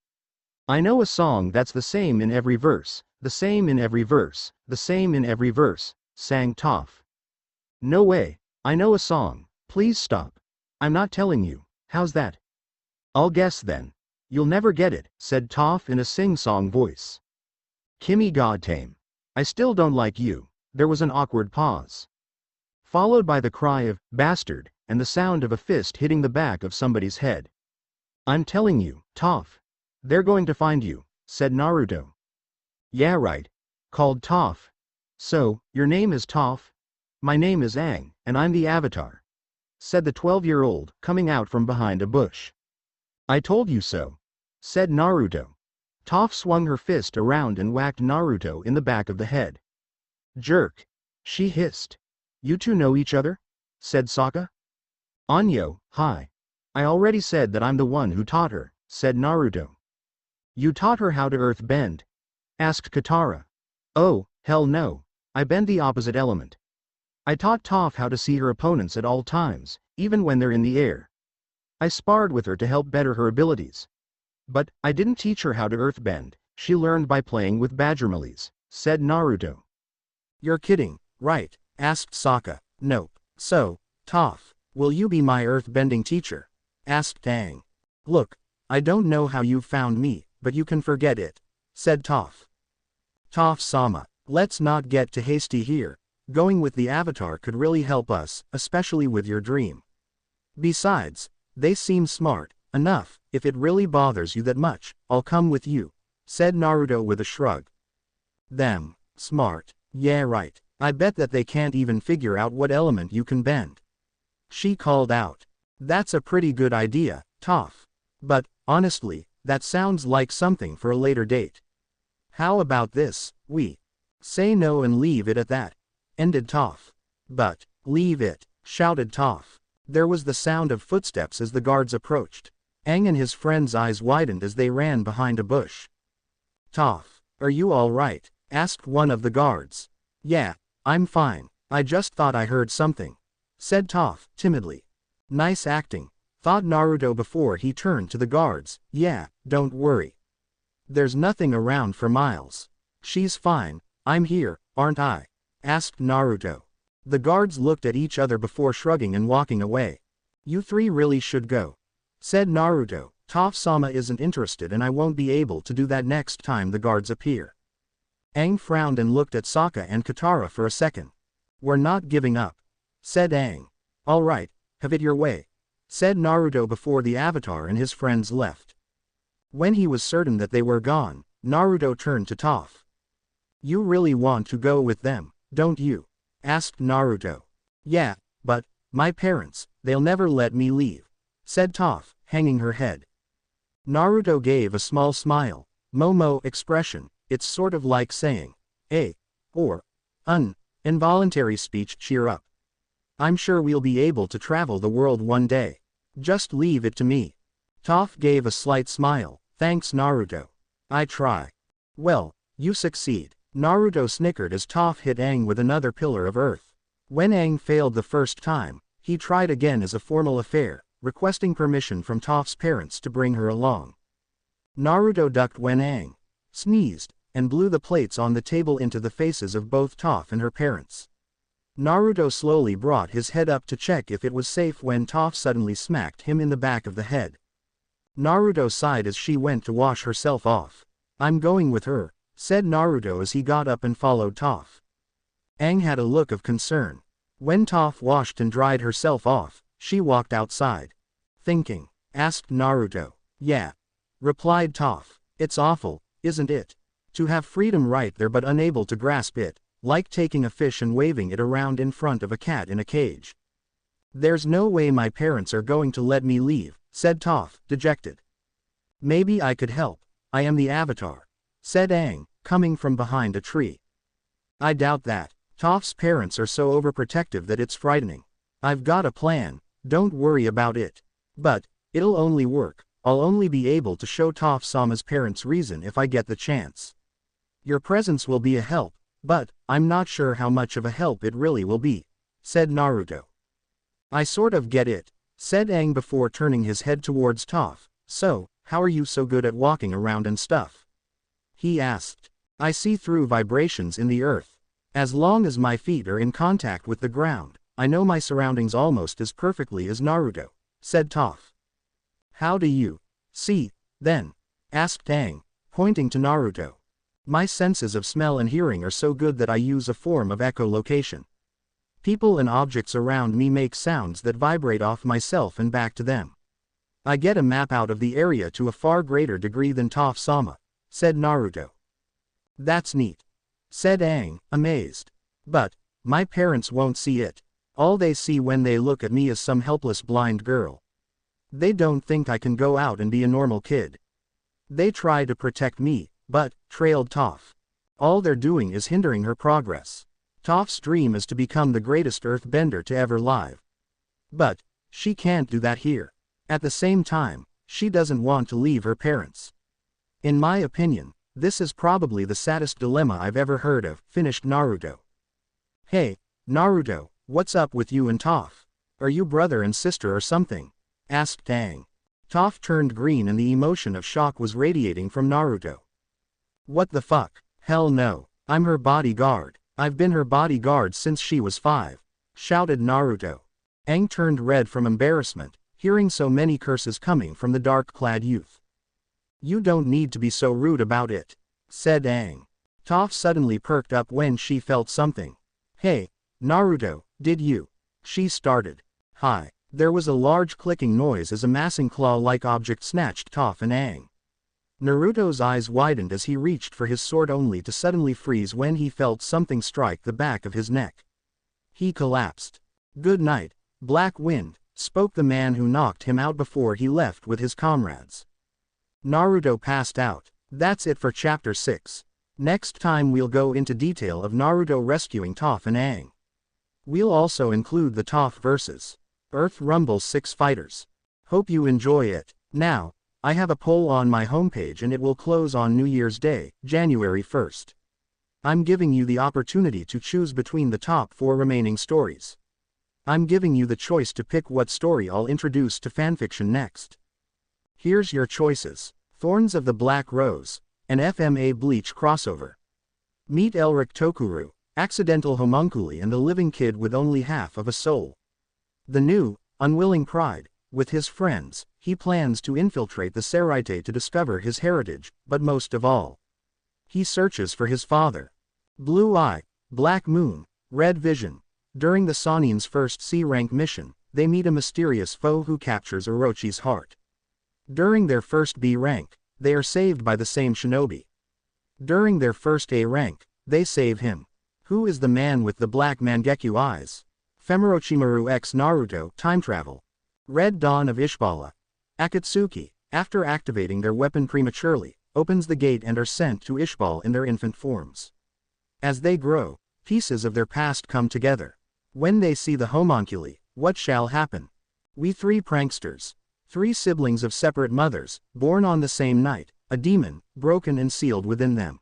I know a song that's the same in every verse, the same in every verse, the same in every verse, sang Toph. No way, I know a song, please stop. I'm not telling you, how's that? I'll guess then. You'll never get it, said Toph in a sing-song voice. Kimmy Godtame. I still don't like you. There was an awkward pause, followed by the cry of, bastard, and the sound of a fist hitting the back of somebody's head. I'm telling you, Toph. They're going to find you, said Naruto. Yeah right, called Toph. So, your name is Toph? My name is Aang, and I'm the Avatar, said the 12-year-old, coming out from behind a bush. I told you so, said Naruto. Toph swung her fist around and whacked Naruto in the back of the head. Jerk, she hissed. You two know each other? Said Sokka. Anyo, hi. I already said that I'm the one who taught her, said Naruto. You taught her how to earth bend? Asked Katara. Oh, hell no. I bend the opposite element. I taught Toph how to see her opponents at all times, even when they're in the air. I sparred with her to help better her abilities. But, I didn't teach her how to earthbend, she learned by playing with badgermelees, said Naruto. You're kidding, right? Asked Sokka. Nope. So, Toph, will you be my earthbending teacher? Asked Aang. Look, I don't know how you found me, but you can forget it, said Toph. Toph-sama, let's not get too hasty here. Going with the Avatar could really help us, especially with your dream. Besides, they seem smart enough. If it really bothers you that much, I'll come with you, said Naruto with a shrug. Them, smart, yeah right, I bet that they can't even figure out what element you can bend. She called out. That's a pretty good idea, Toph. But, honestly, that sounds like something for a later date. How about this, we say no and leave it at that, ended Toph. But, leave it, shouted Toph. There was the sound of footsteps as the guards approached. Aang and his friend's eyes widened as they ran behind a bush. Toph, are you all right? Asked one of the guards. Yeah, I'm fine. I just thought I heard something, said Toph, timidly. Nice acting, thought Naruto before he turned to the guards. Yeah, don't worry. There's nothing around for miles. She's fine, I'm here, aren't I? Asked Naruto. The guards looked at each other before shrugging and walking away. You three really should go, said Naruto. Toph-sama isn't interested and I won't be able to do that next time the guards appear. Aang frowned and looked at Sokka and Katara for a second. We're not giving up, said Aang. All right, have it your way, said Naruto before the Avatar and his friends left. When he was certain that they were gone, Naruto turned to Toph. You really want to go with them, don't you? Asked Naruto. Yeah, but, my parents, they'll never let me leave, said Toph, hanging her head. Naruto gave a small smile, Momo expression. It's sort of like saying, or, involuntary speech. Cheer up. I'm sure we'll be able to travel the world one day. Just leave it to me. Toph gave a slight smile. Thanks Naruto. I try. Well, you succeed. Naruto snickered as Toph hit Aang with another pillar of earth. When Aang failed the first time, he tried again as a formal affair, requesting permission from Toph's parents to bring her along. Naruto ducked when Aang sneezed, and blew the plates on the table into the faces of both Toph and her parents. Naruto slowly brought his head up to check if it was safe when Toph suddenly smacked him in the back of the head. Naruto sighed as she went to wash herself off. I'm going with her, said Naruto as he got up and followed Toph. Aang had a look of concern. When Toph washed and dried herself off, she walked outside. Thinking? Asked Naruto. Yeah, replied Toph. It's awful, isn't it? To have freedom right there but unable to grasp it, like taking a fish and waving it around in front of a cat in a cage. There's no way my parents are going to let me leave, said Toph, dejected. Maybe I could help. I am the Avatar, said Aang, coming from behind a tree. I doubt that. Toph's parents are so overprotective that it's frightening. I've got a plan, don't worry about it. But, it'll only work. I'll only be able to show Toph-sama's parents reason if I get the chance. Your presence will be a help, but, I'm not sure how much of a help it really will be, said Naruto. I sort of get it, said Aang before turning his head towards Toph. So, how are you so good at walking around and stuff? He asked. I see through vibrations in the earth. As long as my feet are in contact with the ground, I know my surroundings almost as perfectly as Naruto, said Toph. How do you see, then? Asked Aang, pointing to Naruto. My senses of smell and hearing are so good that I use a form of echolocation. People and objects around me make sounds that vibrate off myself and back to them. I get a map out of the area to a far greater degree than Toph-sama, said Naruto. That's neat, said Aang, amazed. But, my parents won't see it. All they see when they look at me is some helpless blind girl. They don't think I can go out and be a normal kid. They try to protect me, but, trailed Toph. All they're doing is hindering her progress. Toph's dream is to become the greatest earthbender to ever live. But, she can't do that here. At the same time, she doesn't want to leave her parents. In my opinion, this is probably the saddest dilemma I've ever heard of, finished Naruto. Hey, Naruto, what's up with you and Toph? Are you brother and sister or something? Asked Aang. Toph turned green and the emotion of shock was radiating from Naruto. What the fuck? Hell no, I'm her bodyguard. I've been her bodyguard since she was 5, shouted Naruto. Aang turned red from embarrassment, hearing so many curses coming from the dark-clad youth. You don't need to be so rude about it, said Aang. Toph suddenly perked up when she felt something. Hey, Naruto, did you? She started. Hi. There was a large clicking noise as a massing claw-like object snatched Toph and Aang. Naruto's eyes widened as he reached for his sword only to suddenly freeze when he felt something strike the back of his neck. He collapsed. Good night, Black Wind, spoke the man who knocked him out before he left with his comrades. Naruto passed out. That's it for chapter 6. Next time we'll go into detail of Naruto rescuing Toph and Aang. We'll also include the Toph vs. Earth Rumble 6 fighters. Hope you enjoy it. Now, I have a poll on my homepage and it will close on New Year's Day, January 1st. I'm giving you the opportunity to choose between the top 4 remaining stories. I'm giving you the choice to pick what story I'll introduce to fanfiction next. Here's your choices. Thorns of the Black Rose, an FMA Bleach crossover. Meet Elric Tokuru, accidental homunculi and the living kid with only half of a soul. The new, unwilling pride, with his friends, he plans to infiltrate the Seraite to discover his heritage, but most of all, he searches for his father. Blue Eye, Black Moon, Red Vision. During the Sanin's first C-rank mission, they meet a mysterious foe who captures Orochi's heart. During their first B rank, they are saved by the same shinobi. During their first A rank, they save him. Who is the man with the black Mangekyou eyes? Femorochimaru x Naruto time travel. Red Dawn of Ishbala. Akatsuki, after activating their weapon prematurely, opens the gate and are sent to Ishbal in their infant forms. As they grow, pieces of their past come together. When they see the homunculi, what shall happen? We three pranksters. 3 siblings of separate mothers, born on the same night, a demon, broken and sealed within them.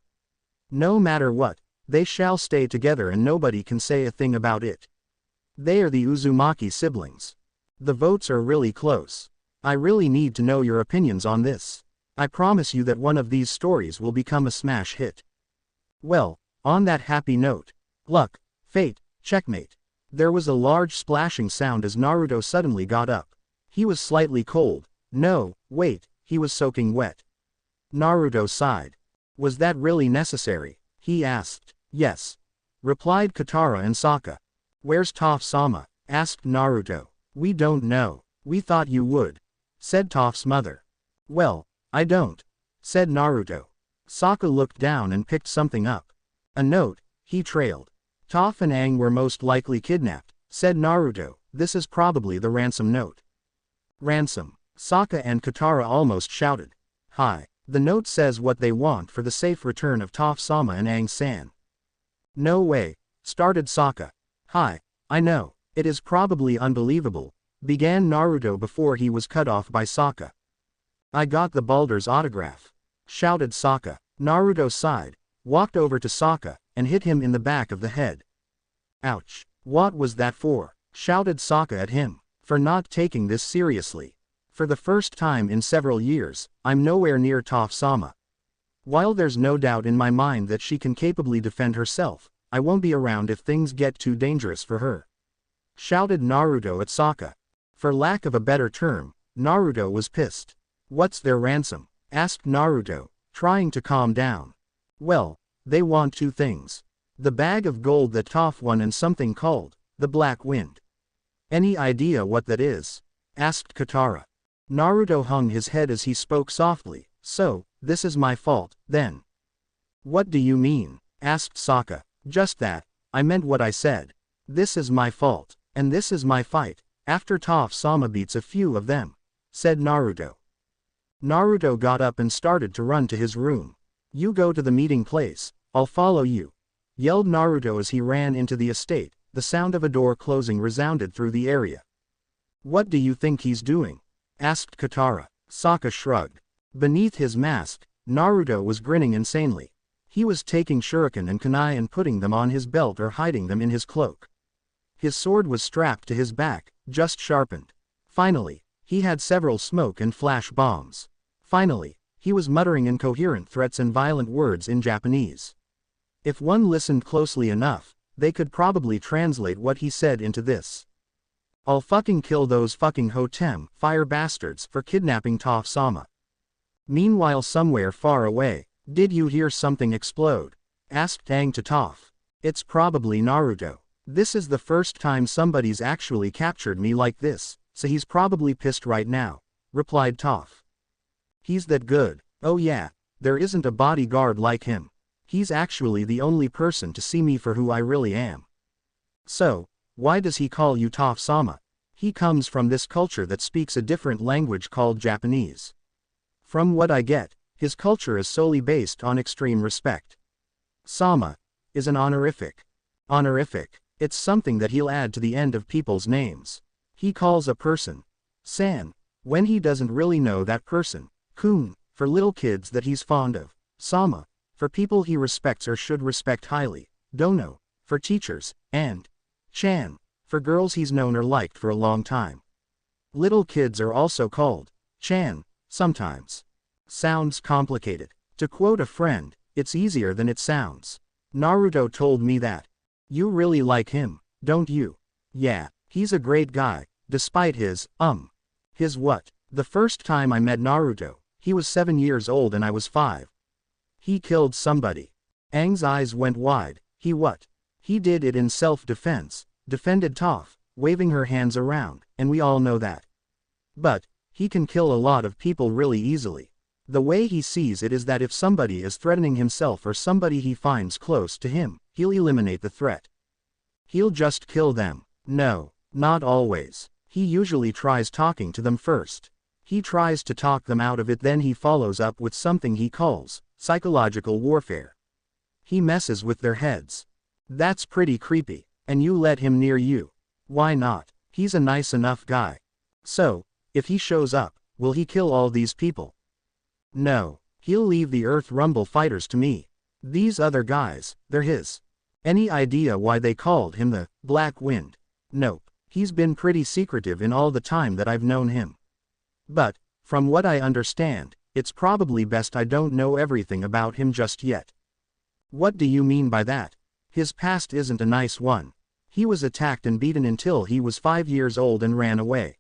No matter what, they shall stay together and nobody can say a thing about it. They are the Uzumaki siblings. The votes are really close. I really need to know your opinions on this. I promise you that one of these stories will become a smash hit. Well, on that happy note, luck, fate, checkmate. There was a large splashing sound as Naruto suddenly got up. He was slightly cold. No, wait, he was soaking wet. Naruto sighed. Was that really necessary? He asked. Yes, replied Katara and Sokka. Where's Toph-sama? Asked Naruto. We don't know. We thought you would, said Toph's mother. Well, I don't, said Naruto. Sokka looked down and picked something up. A note, he trailed. Toph and Aang were most likely kidnapped, said Naruto. This is probably the ransom note. Ransom. Sokka and Katara almost shouted. Hi. The note says what they want for the safe return of Toph-sama and Aang-san. No way, started Sokka. Hi. I know, it is probably unbelievable, began Naruto before he was cut off by Sokka. I got the Baldur's autograph, shouted Sokka. Naruto sighed, walked over to Sokka, and hit him in the back of the head. Ouch. What was that for? Shouted Sokka at him. For not taking this seriously. For the first time in several years, I'm nowhere near Toph-sama. While there's no doubt in my mind that she can capably defend herself, I won't be around if things get too dangerous for her. Shouted Naruto at Sokka. For lack of a better term, Naruto was pissed. What's their ransom? Asked Naruto, trying to calm down. Well, they want 2 things. The bag of gold that Toph won and something called the Black Wind. Any idea what that is? Asked Katara. Naruto hung his head as he spoke softly. So, this is my fault, then. What do you mean? Asked Sokka. Just that, I meant what I said. This is my fault, and this is my fight, after Toph-sama beats a few of them, said Naruto. Naruto got up and started to run to his room. You go to the meeting place, I'll follow you, yelled Naruto as he ran into the estate. The sound of a door closing resounded through the area. What do you think he's doing? Asked Katara. Sokka shrugged. Beneath his mask, Naruto was grinning insanely. He was taking shuriken and kunai and putting them on his belt or hiding them in his cloak. His sword was strapped to his back, just sharpened. Finally, he had several smoke and flash bombs. Finally, he was muttering incoherent threats and violent words in Japanese. If one listened closely enough, they could probably translate what he said into this. I'll fucking kill those fucking Hotem fire bastards for kidnapping Toph-sama. Meanwhile somewhere far away, did you hear something explode? Asked Aang to Toph. It's probably Naruto. This is the first time somebody's actually captured me like this, so he's probably pissed right now, replied Toph. He's that good. Oh yeah, there isn't a bodyguard like him. He's actually the only person to see me for who I really am. So, why does he call you Toph-sama? He comes from this culture that speaks a different language called Japanese. From what I get, his culture is solely based on extreme respect. Sama is an honorific. Honorific. It's something that he'll add to the end of people's names. He calls a person san when he doesn't really know that person. Kun for little kids that he's fond of. Sama for people he respects or should respect highly. Dono for teachers, and chan For girls he's known or liked for a long time. Little kids are also called Chan, sometimes. Sounds complicated. To quote a friend, it's easier than it sounds. Naruto told me that. You really like him, don't you? Yeah, he's a great guy, despite his. His what? The first time I met Naruto, he was 7 years old and I was 5. He killed somebody. Aang's eyes went wide. He what? He did it in self-defense, defended Toph, waving her hands around, and we all know that. But, he can kill a lot of people really easily. The way he sees it is that if somebody is threatening himself or somebody he finds close to him, he'll eliminate the threat. He'll just kill them. No, not always. He usually tries talking to them first. He tries to talk them out of it, then he follows up with something he calls psychological warfare. He messes with their heads. That's pretty creepy. And you let him near you. Why not? He's a nice enough guy. So, if he shows up, will he kill all these people? No. He'll leave the Earth Rumble fighters to me. These other guys, they're his. Any idea why they called him the Black Wind? Nope. He's been pretty secretive in all the time that I've known him. But, from what I understand, it's probably best I don't know everything about him just yet. What do you mean by that? His past isn't a nice one. He was attacked and beaten until he was 5 years old and ran away.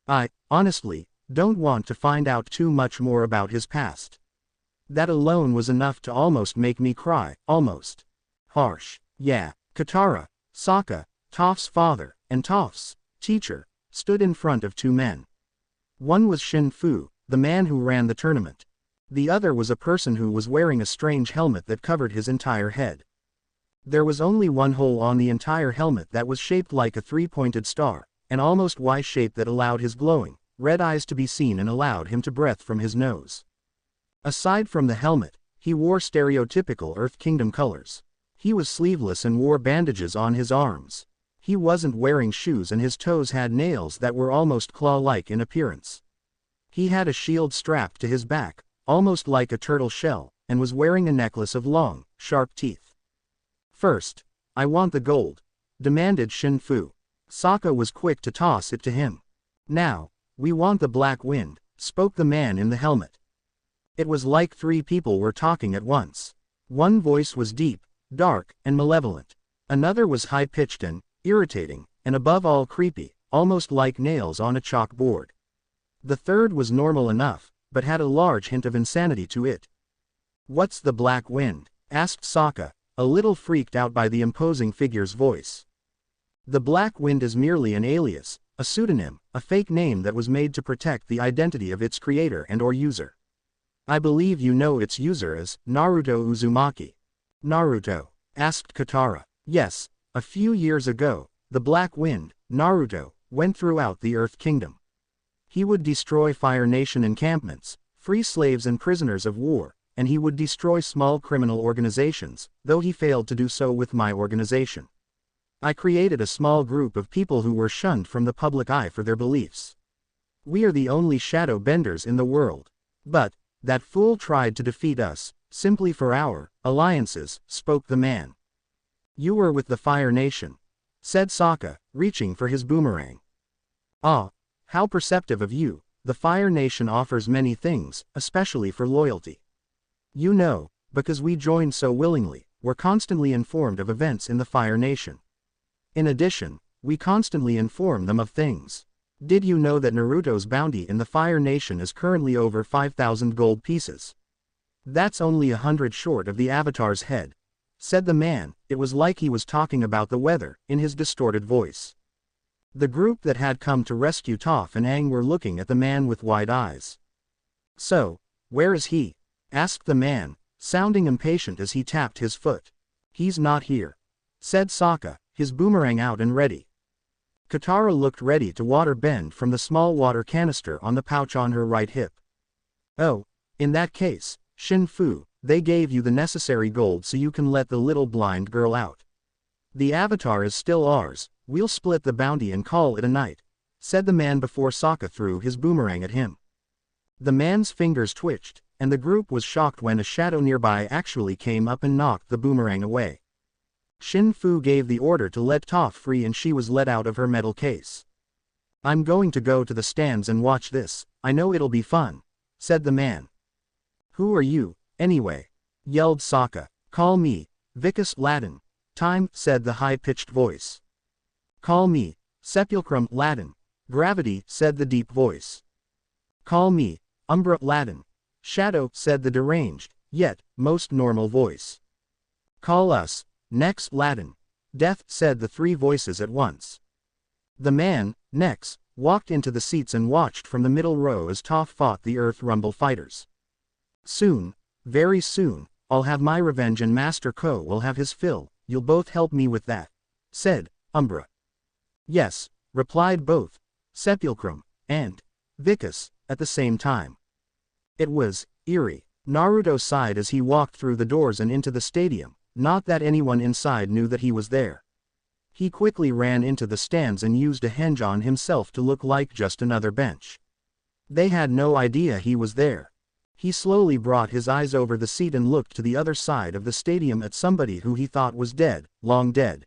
I, honestly, don't want to find out too much more about his past. That alone was enough to almost make me cry, almost. Harsh. Yeah, Katara, Sokka, Toph's father, and Toph's teacher, stood in front of 2 men. One was Shin Fu, the man who ran the tournament. The other was a person who was wearing a strange helmet that covered his entire head. There was only one hole on the entire helmet that was shaped like a 3-pointed star, an almost Y shape that allowed his glowing, red eyes to be seen and allowed him to breathe from his nose. Aside from the helmet, he wore stereotypical Earth Kingdom colors. He was sleeveless and wore bandages on his arms. He wasn't wearing shoes and his toes had nails that were almost claw-like in appearance. He had a shield strapped to his back, almost like a turtle shell, and was wearing a necklace of long, sharp teeth. First, I want the gold, demanded Shin Fu. Sokka was quick to toss it to him. Now, we want the Black Wind, spoke the man in the helmet. It was like 3 people were talking at once. One voice was deep, dark, and malevolent. Another was high-pitched and irritating, and above all creepy, almost like nails on a chalkboard. The third was normal enough, but had a large hint of insanity to it. What's the Black Wind? Asked Sokka, a little freaked out by the imposing figure's voice. The Black Wind is merely an alias, a pseudonym, a fake name that was made to protect the identity of its creator and/or user. I believe you know its user as Naruto Uzumaki. Naruto? Asked Katara. Yes, a few years ago, the Black Wind, Naruto, went throughout the Earth Kingdom. He would destroy Fire Nation encampments, free slaves and prisoners of war, and he would destroy small criminal organizations, though he failed to do so with my organization. I created a small group of people who were shunned from the public eye for their beliefs. We are the only shadow benders in the world. But, that fool tried to defeat us, simply for our alliances, spoke the man. You were with the Fire Nation, said Sokka, reaching for his boomerang. Ah, how perceptive of you. The Fire Nation offers many things, especially for loyalty. You know, because we joined so willingly, we're constantly informed of events in the Fire Nation. In addition, we constantly inform them of things. Did you know that Naruto's bounty in the Fire Nation is currently over 5,000 gold pieces? That's only 100 short of the Avatar's head, said the man. It was like he was talking about the weather, in his distorted voice. The group that had come to rescue Toph and Aang were looking at the man with wide eyes. So, where is he? Asked the man, sounding impatient as he tapped his foot. He's not here, said Sokka, his boomerang out and ready. Katara looked ready to water bend from the small water canister on the pouch on her right hip. Oh, in that case, Shin Fu, they gave you the necessary gold so you can let the little blind girl out. The Avatar is still ours, we'll split the bounty and call it a night, said the man before Sokka threw his boomerang at him. The man's fingers twitched, and the group was shocked when a shadow nearby actually came up and knocked the boomerang away. Shin Fu gave the order to let Toph free and she was let out of her metal case. "I'm going to go to the stands and watch this, I know it'll be fun," said the man. "Who are you, anyway?" yelled Sokka. "Call me, Vicus Latin. Time," said the high-pitched voice. "Call me, Sepulchrum Latin. Gravity," said the deep voice. "Call me, Umbra Latin. Shadow," said the deranged, yet, most normal voice. "Call us, Nex Latin. Death," said the three voices at once. The man, Nex, walked into the seats and watched from the middle row as Toph fought the Earth Rumble fighters. "Soon, very soon, I'll have my revenge and Master Ko will have his fill, you'll both help me with that," said Umbra. "Yes," replied both Sepulchrum and Vicus at the same time. It was eerie. Naruto sighed as he walked through the doors and into the stadium, not that anyone inside knew that he was there. He quickly ran into the stands and used a henge on himself to look like just another bench. They had no idea he was there. He slowly brought his eyes over the seat and looked to the other side of the stadium at somebody who he thought was dead, long dead.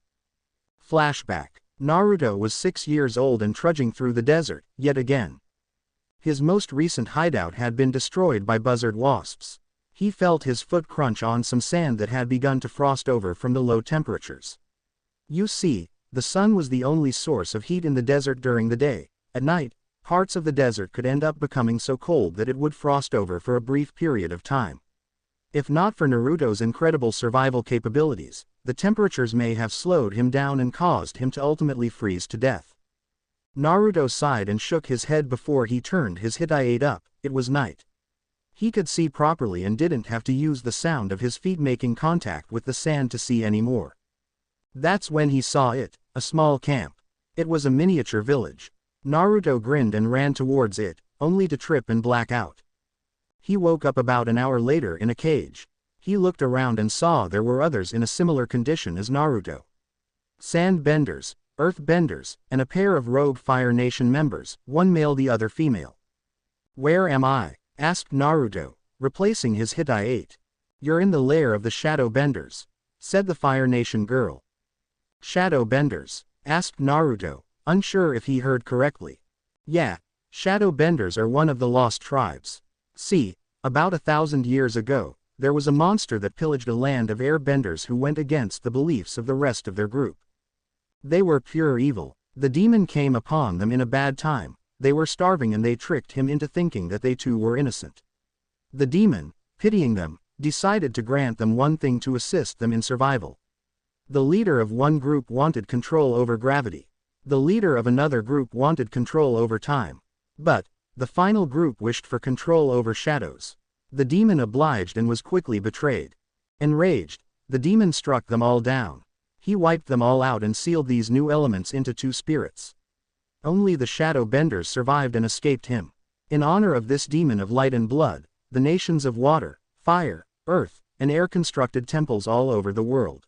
Flashback. Naruto was 6 years old and trudging through the desert, yet again. His most recent hideout had been destroyed by buzzard wasps. He felt his foot crunch on some sand that had begun to frost over from the low temperatures. You see, the sun was the only source of heat in the desert during the day. At night, parts of the desert could end up becoming so cold that it would frost over for a brief period of time. If not for Naruto's incredible survival capabilities, the temperatures may have slowed him down and caused him to ultimately freeze to death. Naruto sighed and shook his head before he turned his hideout up. It was night. He could see properly and didn't have to use the sound of his feet making contact with the sand to see anymore. That's when he saw it, a small camp. It was a miniature village. Naruto grinned and ran towards it, only to trip and black out. He woke up about an hour later in a cage. He looked around and saw there were others in a similar condition as Naruto. Sand benders, earth benders, and a pair of rogue Fire Nation members, one male the other female. "Where am I?" asked Naruto, replacing his hideout. "You're in the lair of the Shadow Benders," said the Fire Nation girl. "Shadow Benders?" asked Naruto, unsure if he heard correctly. "Yeah, Shadow Benders are one of the lost tribes. See, about 1,000 years ago, there was a monster that pillaged a land of airbenders who went against the beliefs of the rest of their group. They were pure evil. The demon came upon them in a bad time. They were starving and they tricked him into thinking that they too were innocent. The demon, pitying them, decided to grant them one thing to assist them in survival. The leader of one group wanted control over gravity. The leader of another group wanted control over time. But the final group wished for control over shadows. The demon obliged and was quickly betrayed. Enraged, the demon struck them all down. He wiped them all out and sealed these new elements into 2 spirits. Only the Shadow Benders survived and escaped him. In honor of this demon of light and blood, the nations of water, fire, earth, and air constructed temples all over the world.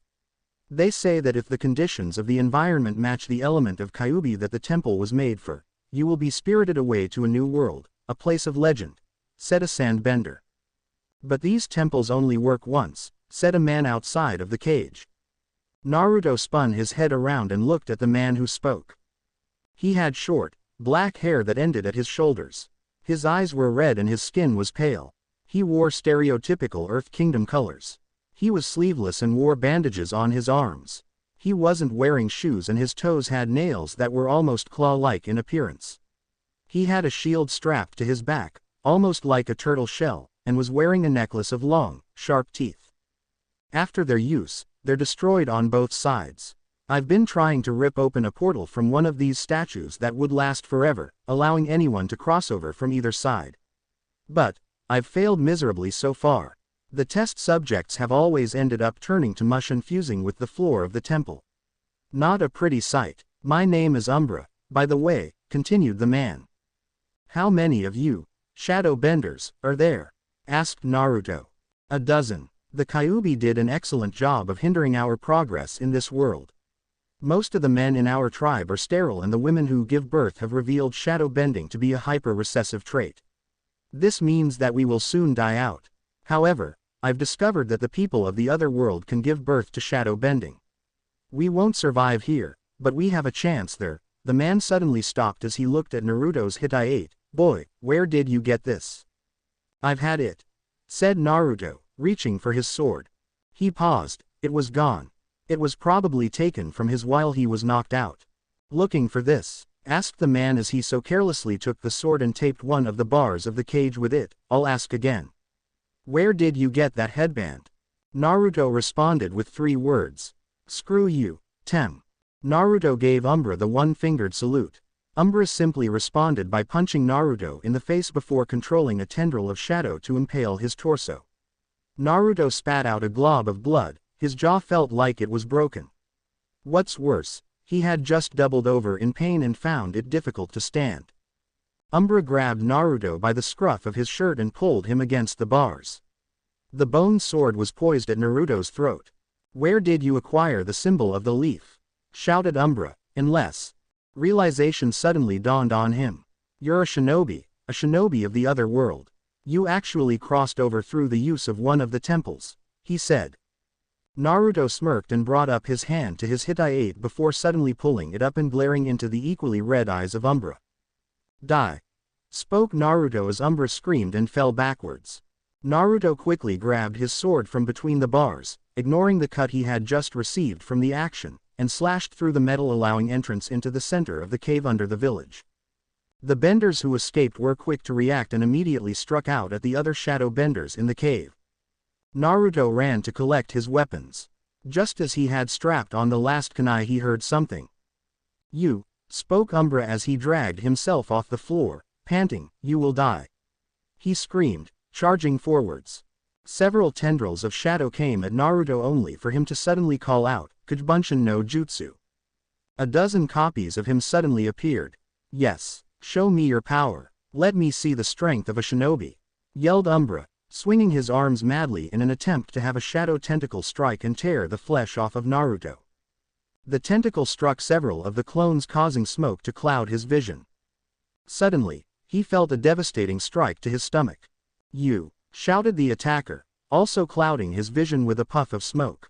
They say that if the conditions of the environment match the element of Kyuubi that the temple was made for, you will be spirited away to a new world, a place of legend, said a sandbender. But these temples only work once, said a man outside of the cage. Naruto spun his head around and looked at the man who spoke. He had short, black hair that ended at his shoulders. His eyes were red and his skin was pale. He wore stereotypical Earth Kingdom colors. He was sleeveless and wore bandages on his arms. He wasn't wearing shoes and his toes had nails that were almost claw-like in appearance. He had a shield strapped to his back, almost like a turtle shell, and was wearing a necklace of long, sharp teeth. After their use, they're destroyed on both sides. I've been trying to rip open a portal from one of these statues that would last forever, allowing anyone to cross over from either side. But I've failed miserably so far. The test subjects have always ended up turning to mush and fusing with the floor of the temple. Not a pretty sight. My name is Umbra, by the way, continued the man. How many of you, Shadow Benders, are there? Asked Naruto. 12. The Kyuubi did an excellent job of hindering our progress in this world. Most of the men in our tribe are sterile and the women who give birth have revealed shadow bending to be a hyper-recessive trait. This means that we will soon die out. However, I've discovered that the people of the other world can give birth to shadow bending. We won't survive here, but we have a chance there. The man suddenly stopped as he looked at Naruto's Hittite. Boy, where did you get this? I've had it, said Naruto, reaching for his sword. He paused. It was gone. It was probably taken from his while he was knocked out. Looking for this? Asked the man as he so carelessly took the sword and taped one of the bars of the cage with it. I'll ask again. Where did you get that headband? Naruto responded with 3 words. Screw you, Tem. Naruto gave Umbra the one-fingered salute. Umbra simply responded by punching Naruto in the face before controlling a tendril of shadow to impale his torso. Naruto spat out a glob of blood, his jaw felt like it was broken. What's worse, he had just doubled over in pain and found it difficult to stand. Umbra grabbed Naruto by the scruff of his shirt and pulled him against the bars. The bone sword was poised at Naruto's throat. Where did you acquire the symbol of the leaf? Shouted Umbra, unless. Realization suddenly dawned on him. You're a shinobi of the other world. You actually crossed over through the use of one of the temples, he said. Naruto smirked and brought up his hand to his Hittite before suddenly pulling it up and glaring into the equally red eyes of Umbra. Die! Spoke Naruto as Umbra screamed and fell backwards. Naruto quickly grabbed his sword from between the bars, ignoring the cut he had just received from the action, and slashed through the metal allowing entrance into the center of the cave under the village. The benders who escaped were quick to react and immediately struck out at the other shadow benders in the cave. Naruto ran to collect his weapons. Just as he had strapped on the last kunai he heard something. You, spoke Umbra as he dragged himself off the floor, panting, you will die. He screamed, charging forwards. Several tendrils of shadow came at Naruto only for him to suddenly call out, Kujbunshin no Jutsu. A dozen copies of him suddenly appeared. Yes, show me your power. Let me see the strength of a shinobi, yelled Umbra, swinging his arms madly in an attempt to have a shadow tentacle strike and tear the flesh off of Naruto. The tentacle struck several of the clones, causing smoke to cloud his vision. Suddenly, he felt a devastating strike to his stomach. You, shouted the attacker, also clouding his vision with a puff of smoke.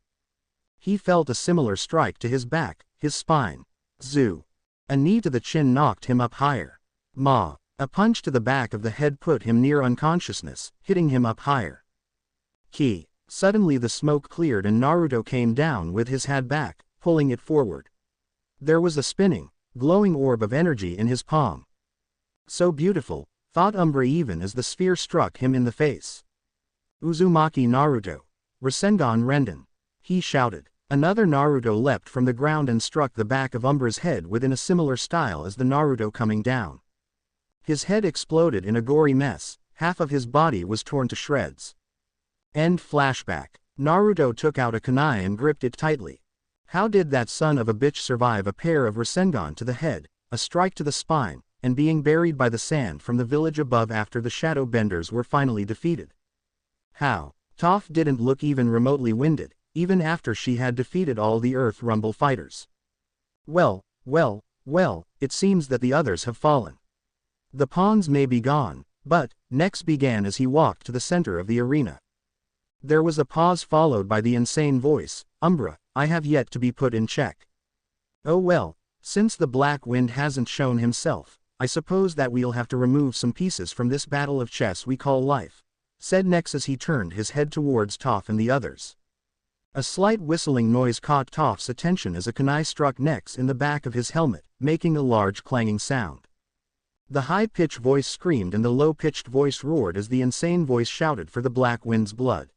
He felt a similar strike to his back, his spine. Zoo. A knee to the chin knocked him up higher. Ma. A punch to the back of the head put him near unconsciousness, hitting him up higher. Ki. Suddenly the smoke cleared and Naruto came down with his head back, pulling it forward. There was a spinning, glowing orb of energy in his palm. So beautiful, thought Umbra even as the sphere struck him in the face. Uzumaki Naruto. Rasengan Renden. He shouted. Another Naruto leapt from the ground and struck the back of Umbra's head within a similar style as the Naruto coming down. His head exploded in a gory mess, half of his body was torn to shreds. End flashback. Naruto took out a kunai and gripped it tightly. How did that son of a bitch survive a pair of Rasengan to the head, a strike to the spine, and being buried by the sand from the village above after the shadow benders were finally defeated? How? Toph didn't look even remotely winded, even after she had defeated all the Earth Rumble fighters. Well, it seems that the others have fallen. The pawns may be gone, but, next began as he walked to the center of the arena. There was a pause followed by the insane voice, Umbra, I have yet to be put in check. Oh well, since the Black Wind hasn't shown himself, I suppose that we'll have to remove some pieces from this battle of chess we call life, said Nex as he turned his head towards Toph and the others. A slight whistling noise caught Toph's attention as a kunai struck Nex in the back of his helmet, making a large clanging sound. The high-pitched voice screamed and the low-pitched voice roared as the insane voice shouted for the Black Wind's blood.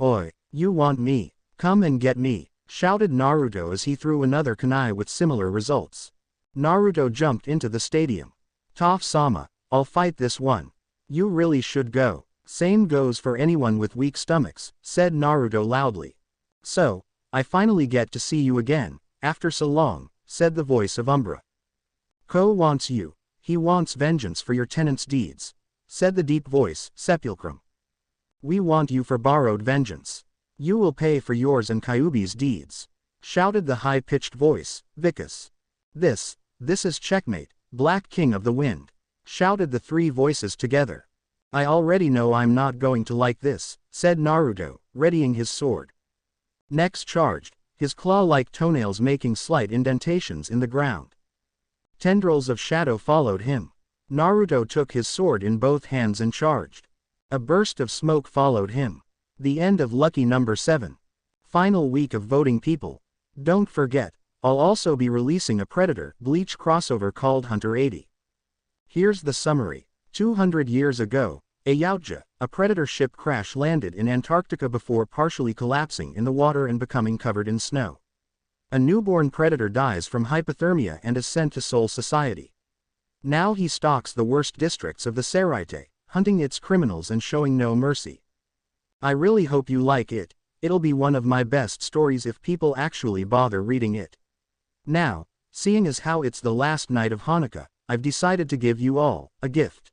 Oi, you want me? Come and get me, shouted Naruto as he threw another kunai with similar results. Naruto jumped into the stadium. Toph-sama, I'll fight this one. You really should go. Same goes for anyone with weak stomachs, said Naruto loudly. So, I finally get to see you again, after so long, said the voice of Umbra. Ko wants you. He wants vengeance for your tenant's deeds, said the deep voice, Sepulchrum. We want you for borrowed vengeance. You will pay for yours and Kyuubi's deeds, shouted the high-pitched voice, Vicus. This is checkmate, Black King of the Wind, shouted the three voices together. I already know I'm not going to like this, said Naruto, readying his sword. Next charged, his claw-like toenails making slight indentations in the ground. Tendrils of shadow followed him. Naruto took his sword in both hands and charged. A burst of smoke followed him. The end of lucky number 7. Final week of voting people. Don't forget, I'll also be releasing a Predator Bleach crossover called Hunter 80. Here's the summary. 200 years ago, a Yautja, a Predator ship crash-landed in Antarctica before partially collapsing in the water and becoming covered in snow. A newborn Predator dies from hypothermia and is sent to Soul Society. Now he stalks the worst districts of the Seraite, hunting its criminals and showing no mercy. I really hope you like it. It'll be one of my best stories if people actually bother reading it. Now, seeing as how it's the last night of Hanukkah, I've decided to give you all a gift.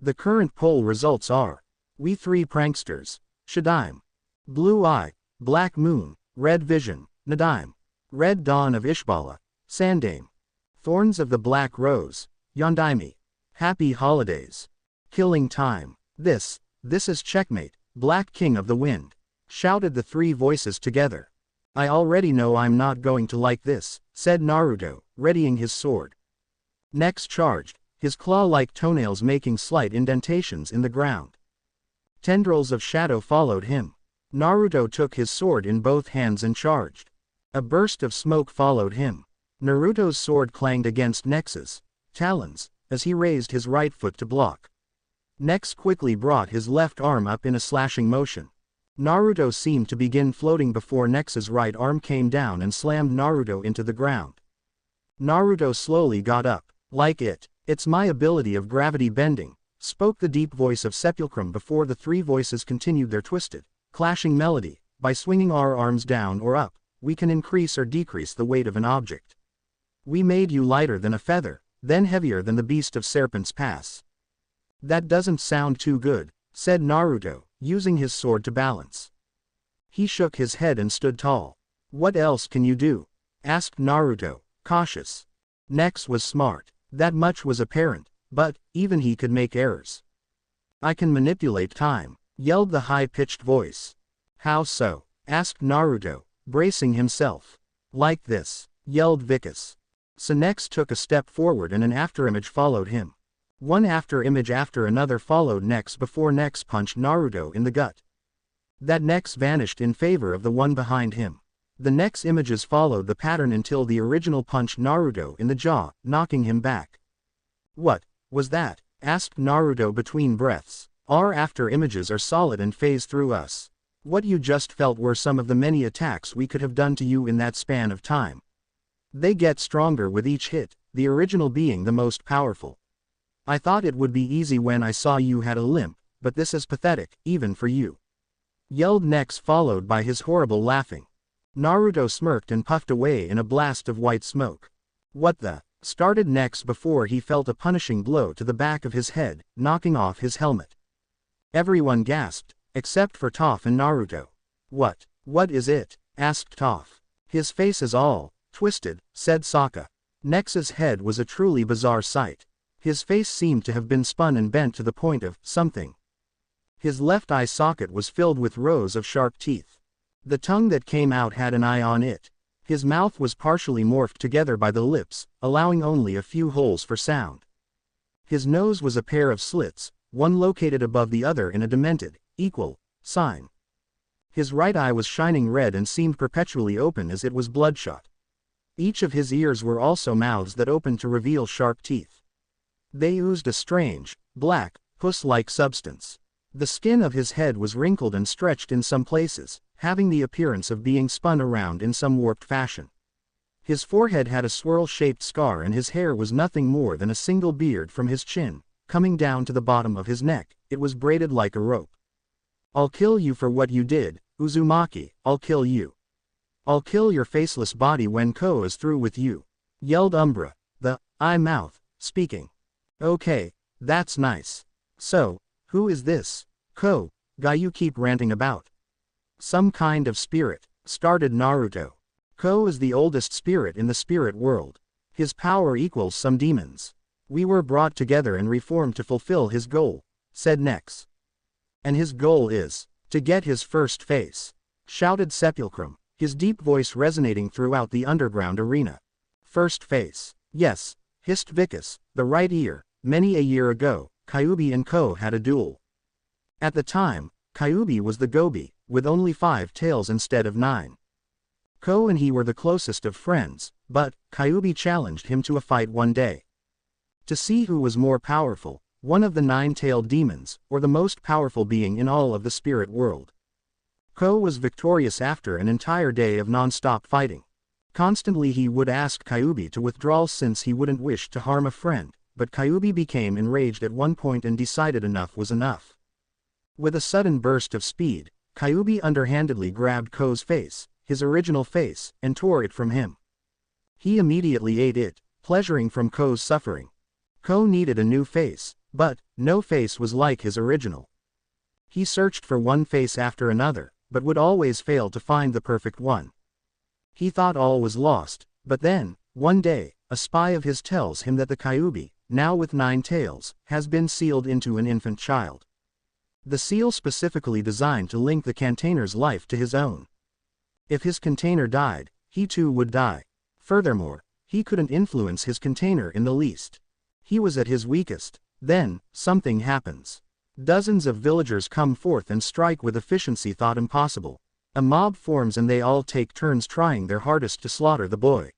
The current poll results are: We Three Pranksters, Shadaim, Blue Eye, Black Moon, Red Vision, Nadaim, Red Dawn of Ishbala, Sandaim, Thorns of the Black Rose, Yondaimi, Happy Holidays, Killing Time. This is Checkmate, Black King of the Wind, shouted the three voices together. I already know I'm not going to like this, said Naruto, readying his sword. Next charged, his claw-like toenails making slight indentations in the ground. Tendrils of shadow followed him. Naruto took his sword in both hands and charged. A burst of smoke followed him. Naruto's sword clanged against Nex's talons, as he raised his right foot to block. Nex quickly brought his left arm up in a slashing motion. Naruto seemed to begin floating before Nex's right arm came down and slammed Naruto into the ground. Naruto slowly got up. Like it's my ability of gravity bending, spoke the deep voice of Sepulchrum before the three voices continued their twisted, clashing melody. By swinging our arms down or up, we can increase or decrease the weight of an object. We made you lighter than a feather, then heavier than the beast of Serpent's Pass. That doesn't sound too good, said Naruto, using his sword to balance. He shook his head and stood tall. What else can you do? Asked Naruto, cautious. Nex was smart. That much was apparent, but even he could make errors. I can manipulate time, yelled the high-pitched voice. How so? Asked Naruto, bracing himself. Like this, yelled Vicus. So Nex took a step forward and an afterimage followed him. One afterimage after another followed Nex before Nex punched Naruto in the gut. That Nex vanished in favor of the one behind him. The Nex images followed the pattern until the original punched Naruto in the jaw, knocking him back. What was that? Asked Naruto between breaths. Our afterimages are solid and phase through us. What you just felt were some of the many attacks we could have done to you in that span of time. They get stronger with each hit, the original being the most powerful. I thought it would be easy when I saw you had a limp, but this is pathetic, even for you. Yelled Nex, followed by his horrible laughing. Naruto smirked and puffed away in a blast of white smoke. What the? Started Nex before he felt a punishing blow to the back of his head, knocking off his helmet. Everyone gasped, except for Toph and Naruto. What is it? Asked Toph. His face is all twisted, said Sokka. Nex's head was a truly bizarre sight. His face seemed to have been spun and bent to the point of something. His left eye socket was filled with rows of sharp teeth. The tongue that came out had an eye on it. His mouth was partially morphed together by the lips, allowing only a few holes for sound. His nose was a pair of slits, one located above the other in a demented, equal sign. His right eye was shining red and seemed perpetually open as it was bloodshot. Each of his ears were also mouths that opened to reveal sharp teeth. They oozed a strange, black, pus-like substance. The skin of his head was wrinkled and stretched in some places, having the appearance of being spun around in some warped fashion. His forehead had a swirl-shaped scar and his hair was nothing more than a single beard from his chin, coming down to the bottom of his neck. It was braided like a rope. I'll kill you for what you did, Uzumaki, I'll kill you. I'll kill your faceless body when Ko is through with you, yelled Umbra, the eye-mouth, speaking. Okay, that's nice. So, who is this Ko guy you keep ranting about? Some kind of spirit, started Naruto. Ko is the oldest spirit in the spirit world. His power equals some demons. We were brought together and reformed to fulfill his goal, said Nex. And his goal is to get his first face, shouted Sepulchrum, his deep voice resonating throughout the underground arena. First face. Yes, hissed Vicus, the right ear. Many a year ago, Kyuubi and Ko had a duel. At the time, Kyuubi was the Gobi, with only 5 tails instead of 9. Ko and he were the closest of friends, but Kyuubi challenged him to a fight one day. To see who was more powerful, one of the 9-tailed demons, or the most powerful being in all of the spirit world. Ko was victorious after an entire day of non-stop fighting. Constantly he would ask Kyuubi to withdraw since he wouldn't wish to harm a friend, but Kyuubi became enraged at one point and decided enough was enough. With a sudden burst of speed, Kyuubi underhandedly grabbed Ko's face, his original face, and tore it from him. He immediately ate it, pleasuring from Ko's suffering. Ko needed a new face, but no face was like his original. He searched for one face after another, but would always fail to find the perfect one. He thought all was lost, but then, one day, a spy of his tells him that the Kyuubi, now with 9 tails, has been sealed into an infant child. The seal specifically designed to link the container's life to his own. If his container died, he too would die. Furthermore, he couldn't influence his container in the least. He was at his weakest. Then, something happens. Dozens of villagers come forth and strike with efficiency thought impossible. A mob forms and they all take turns trying their hardest to slaughter the boy.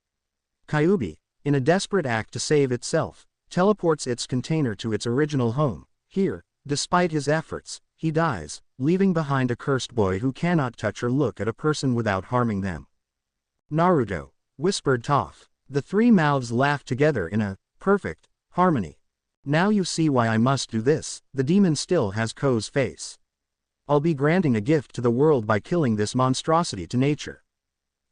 Kyuubi, in a desperate act to save itself, teleports its container to its original home. Here, despite his efforts, he dies, leaving behind a cursed boy who cannot touch or look at a person without harming them. Naruto, whispered Toph. The 3 mouths laughed together in a perfect harmony. Now you see why I must do this. The demon still has Ko's face. I'll be granting a gift to the world by killing this monstrosity to nature,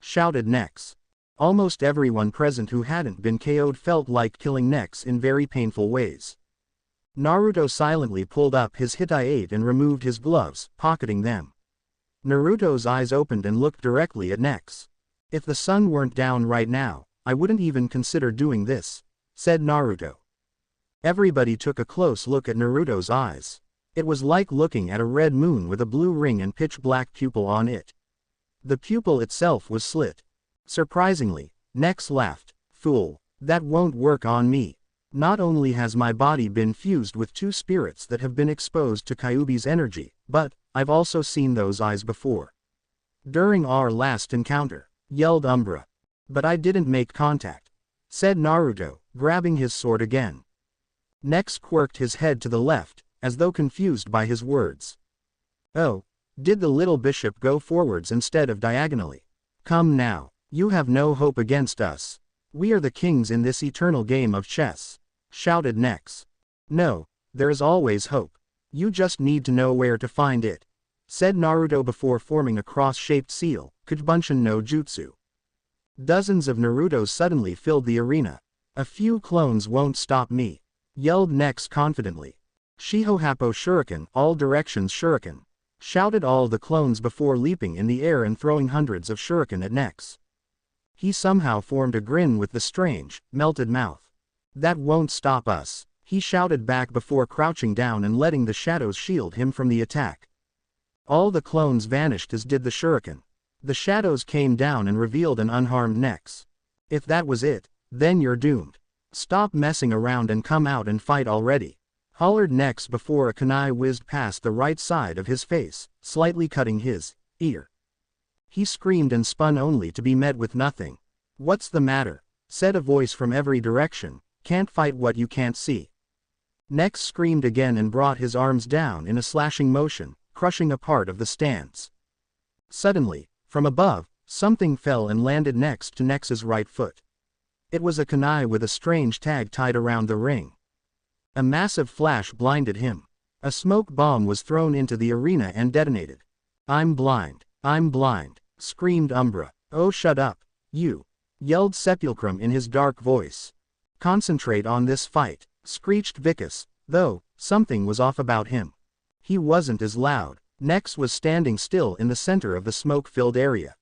shouted Nex. Almost everyone present who hadn't been KO'd felt like killing Nex in very painful ways. Naruto silently pulled up his Hitai-8 and removed his gloves, pocketing them. Naruto's eyes opened and looked directly at Nex. If the sun weren't down right now, I wouldn't even consider doing this, said Naruto. Everybody took a close look at Naruto's eyes. It was like looking at a red moon with a blue ring and pitch-black pupil on it. The pupil itself was slit. Surprisingly, Nex laughed. Fool, that won't work on me. Not only has my body been fused with 2 spirits that have been exposed to Kyuubi's energy, but I've also seen those eyes before. During our last encounter, yelled Umbra. But I didn't make contact, said Naruto, grabbing his sword again. Nex quirked his head to the left, as though confused by his words. Oh, did the little bishop go forwards instead of diagonally? Come now, you have no hope against us. We are the kings in this eternal game of chess, shouted Nex. No, there is always hope. You just need to know where to find it, said Naruto before forming a cross-shaped seal, Kuchibunshin no Jutsu. Dozens of Narutos suddenly filled the arena. A few clones won't stop me, yelled Nex confidently. Shihohapo Shuriken, all directions Shuriken, shouted all the clones before leaping in the air and throwing hundreds of shuriken at Nex. He somehow formed a grin with the strange, melted mouth. That won't stop us, he shouted back before crouching down and letting the shadows shield him from the attack. All the clones vanished as did the shuriken. The shadows came down and revealed an unharmed Nex. If that was it, then you're doomed. Stop messing around and come out and fight already, hollered Nex before a kunai whizzed past the right side of his face, slightly cutting his ear. He screamed and spun only to be met with nothing. What's the matter? Said a voice from every direction. Can't fight what you can't see. Nex screamed again and brought his arms down in a slashing motion, crushing a part of the stance. Suddenly, from above, something fell and landed next to Nex's right foot. It was a kunai with a strange tag tied around the ring. A massive flash blinded him. A smoke bomb was thrown into the arena and detonated. I'm blind, screamed Umbra. Oh, shut up, you, yelled Sepulchrum in his dark voice. Concentrate on this fight, screeched Vicus, though something was off about him. He wasn't as loud. Nex was standing still in the center of the smoke-filled area.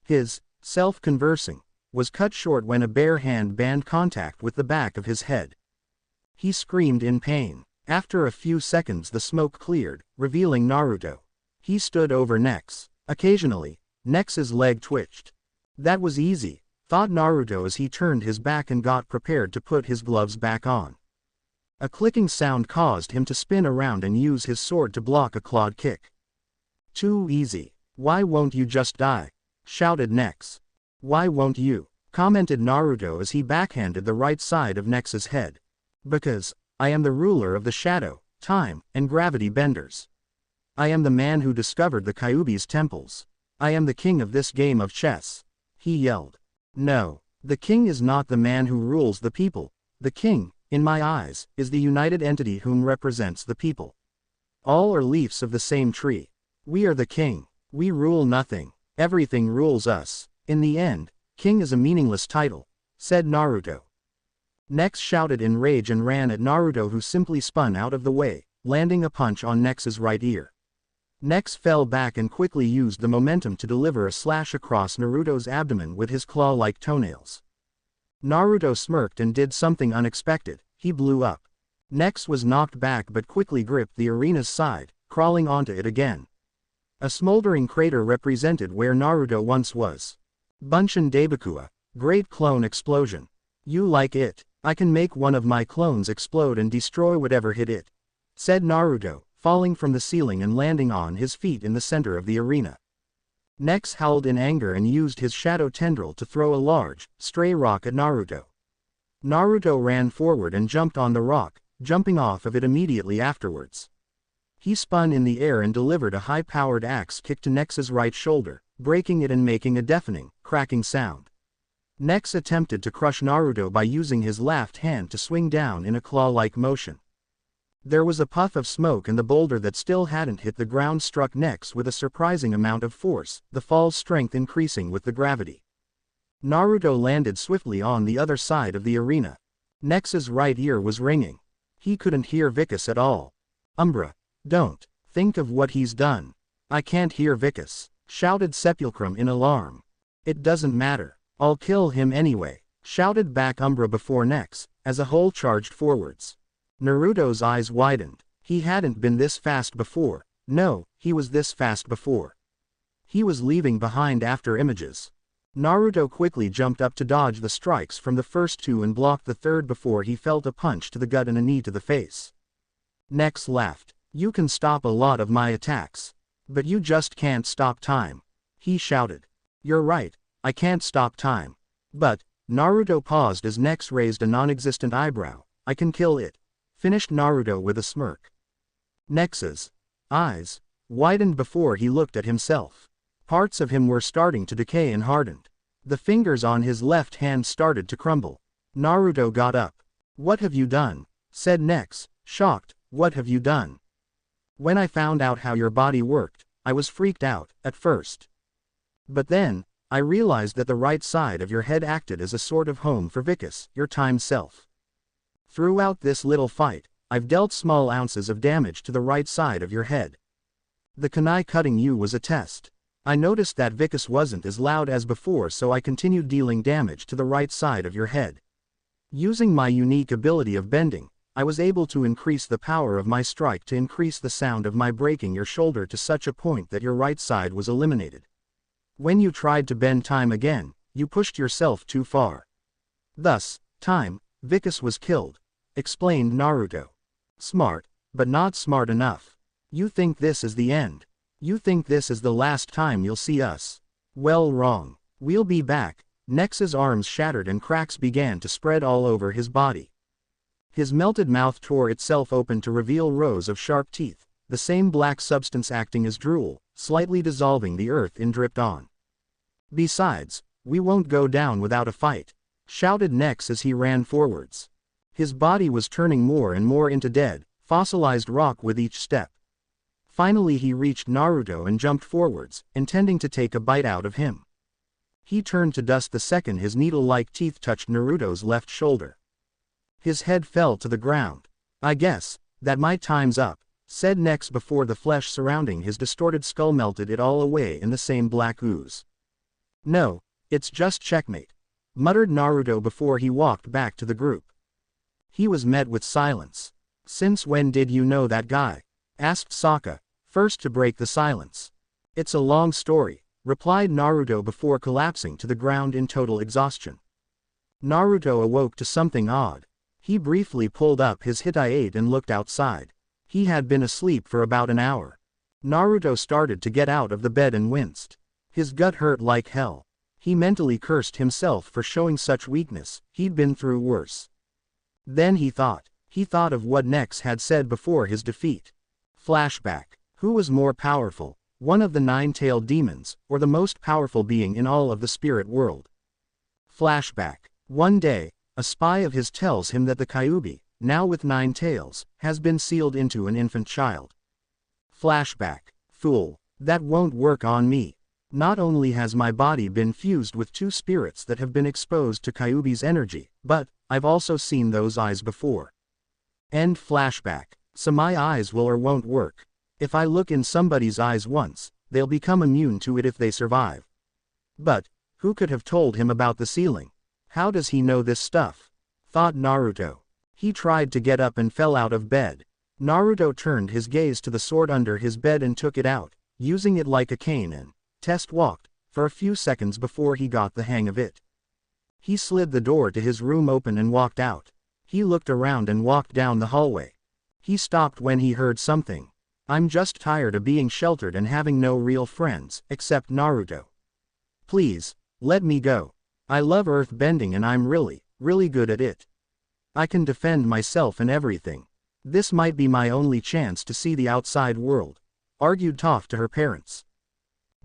His self-conversing was cut short when a bare hand banned contact with the back of his head. He screamed in pain. After a few seconds the smoke cleared, revealing Naruto. He stood over Nex. Occasionally, Nex's leg twitched. That was easy, thought Naruto as he turned his back and got prepared to put his gloves back on. A clicking sound caused him to spin around and use his sword to block a clawed kick. Too easy. Why won't you just die? Shouted Nex. Why won't you? Commented Naruto as he backhanded the right side of Nex's head. Because I am the ruler of the shadow, time, and gravity benders. I am the man who discovered the Kyuubi's temples. I am the king of this game of chess. He yelled. No, the king is not the man who rules the people. The king, in my eyes, is the united entity whom represents the people. All are leaves of the same tree. We are the king. We rule nothing. Everything rules us. In the end, king is a meaningless title, said Naruto. Nex shouted in rage and ran at Naruto, who simply spun out of the way, landing a punch on Nex's right ear. Nex fell back and quickly used the momentum to deliver a slash across Naruto's abdomen with his claw-like toenails. Naruto smirked and did something unexpected. He blew up. Nex was knocked back but quickly gripped the arena's side, crawling onto it again. A smoldering crater represented where Naruto once was. Bunshin Daibakua, Great Clone Explosion. You like it? I can make one of my clones explode and destroy whatever hit it, said Naruto, falling from the ceiling and landing on his feet in the center of the arena. Nex howled in anger and used his shadow tendril to throw a large, stray rock at Naruto. Naruto ran forward and jumped on the rock, jumping off of it immediately afterwards. He spun in the air and delivered a high-powered axe kick to Nex's right shoulder, breaking it and making a deafening, cracking sound. Nex attempted to crush Naruto by using his left hand to swing down in a claw-like motion. There was a puff of smoke and the boulder that still hadn't hit the ground struck Nex with a surprising amount of force, the fall's strength increasing with the gravity. Naruto landed swiftly on the other side of the arena. Nex's right ear was ringing. He couldn't hear Vicus at all. Umbra. Don't. Think of what he's done. I can't hear Vicus, shouted Sepulchrum in alarm. It doesn't matter. I'll kill him anyway, shouted back Umbra before Nex, as a whole charged forwards. Naruto's eyes widened. He hadn't been this fast before. No, he was this fast before. He was leaving behind after images. Naruto quickly jumped up to dodge the strikes from the first two and blocked the third before he felt a punch to the gut and a knee to the face. Nex laughed. You can stop a lot of my attacks. But you just can't stop time. He shouted. You're right, I can't stop time. But, Naruto paused as Nex raised a non-existent eyebrow. I can kill it. Finished Naruto with a smirk. Nex's eyes widened before he looked at himself. Parts of him were starting to decay and hardened. The fingers on his left hand started to crumble. Naruto got up. What have you done? Said Nex, shocked. What have you done? When I found out how your body worked, I was freaked out, at first. But then, I realized that the right side of your head acted as a sort of home for Vicus, your time self. Throughout this little fight, I've dealt small ounces of damage to the right side of your head. The kunai cutting you was a test. I noticed that Vicus wasn't as loud as before, so I continued dealing damage to the right side of your head. Using my unique ability of bending, I was able to increase the power of my strike to increase the sound of my breaking your shoulder to such a point that your right side was eliminated. When you tried to bend time again, you pushed yourself too far. Thus, time, Vicus was killed, explained Naruto. Smart, but not smart enough. You think this is the end. You think this is the last time you'll see us. Well, wrong. We'll be back. Nex's arms shattered and cracks began to spread all over his body. His melted mouth tore itself open to reveal rows of sharp teeth, the same black substance acting as drool, slightly dissolving the earth in dripped on. Besides, we won't go down without a fight, shouted Nex as he ran forwards. His body was turning more and more into dead, fossilized rock with each step. Finally he reached Naruto and jumped forwards, intending to take a bite out of him. He turned to dust the second his needle-like teeth touched Naruto's left shoulder. His head fell to the ground. I guess that my time's up, said Nex before the flesh surrounding his distorted skull melted it all away in the same black ooze. No, it's just checkmate, muttered Naruto before he walked back to the group. He was met with silence. Since when did you know that guy? Asked Sokka, first to break the silence. It's a long story, replied Naruto before collapsing to the ground in total exhaustion. Naruto awoke to something odd. He briefly pulled up his Hittite and looked outside. He had been asleep for about an hour. Naruto started to get out of the bed and winced. His gut hurt like hell. He mentally cursed himself for showing such weakness. He'd been through worse. Then he thought of what Nex had said before his defeat. Flashback. Who was more powerful, one of the nine-tailed demons, or the most powerful being in all of the spirit world? Flashback. One day, a spy of his tells him that the Kyuubi, now with 9 tails, has been sealed into an infant child. Flashback. Fool. That won't work on me. Not only has my body been fused with 2 spirits that have been exposed to Kyuubi's energy, but I've also seen those eyes before. End flashback. So my eyes will or won't work. If I look in somebody's eyes once, they'll become immune to it if they survive. But who could have told him about the sealing? How does he know this stuff? Thought Naruto. He tried to get up and fell out of bed. Naruto turned his gaze to the sword under his bed and took it out, using it like a cane and walked for a few seconds before he got the hang of it. He slid the door to his room open and walked out. He looked around and walked down the hallway. He stopped when he heard something. I'm just tired of being sheltered and having no real friends, except Naruto. Please, let me go. I love earth bending and I'm really good at it. I can defend myself and everything. This might be my only chance to see the outside world, argued Toph to her parents.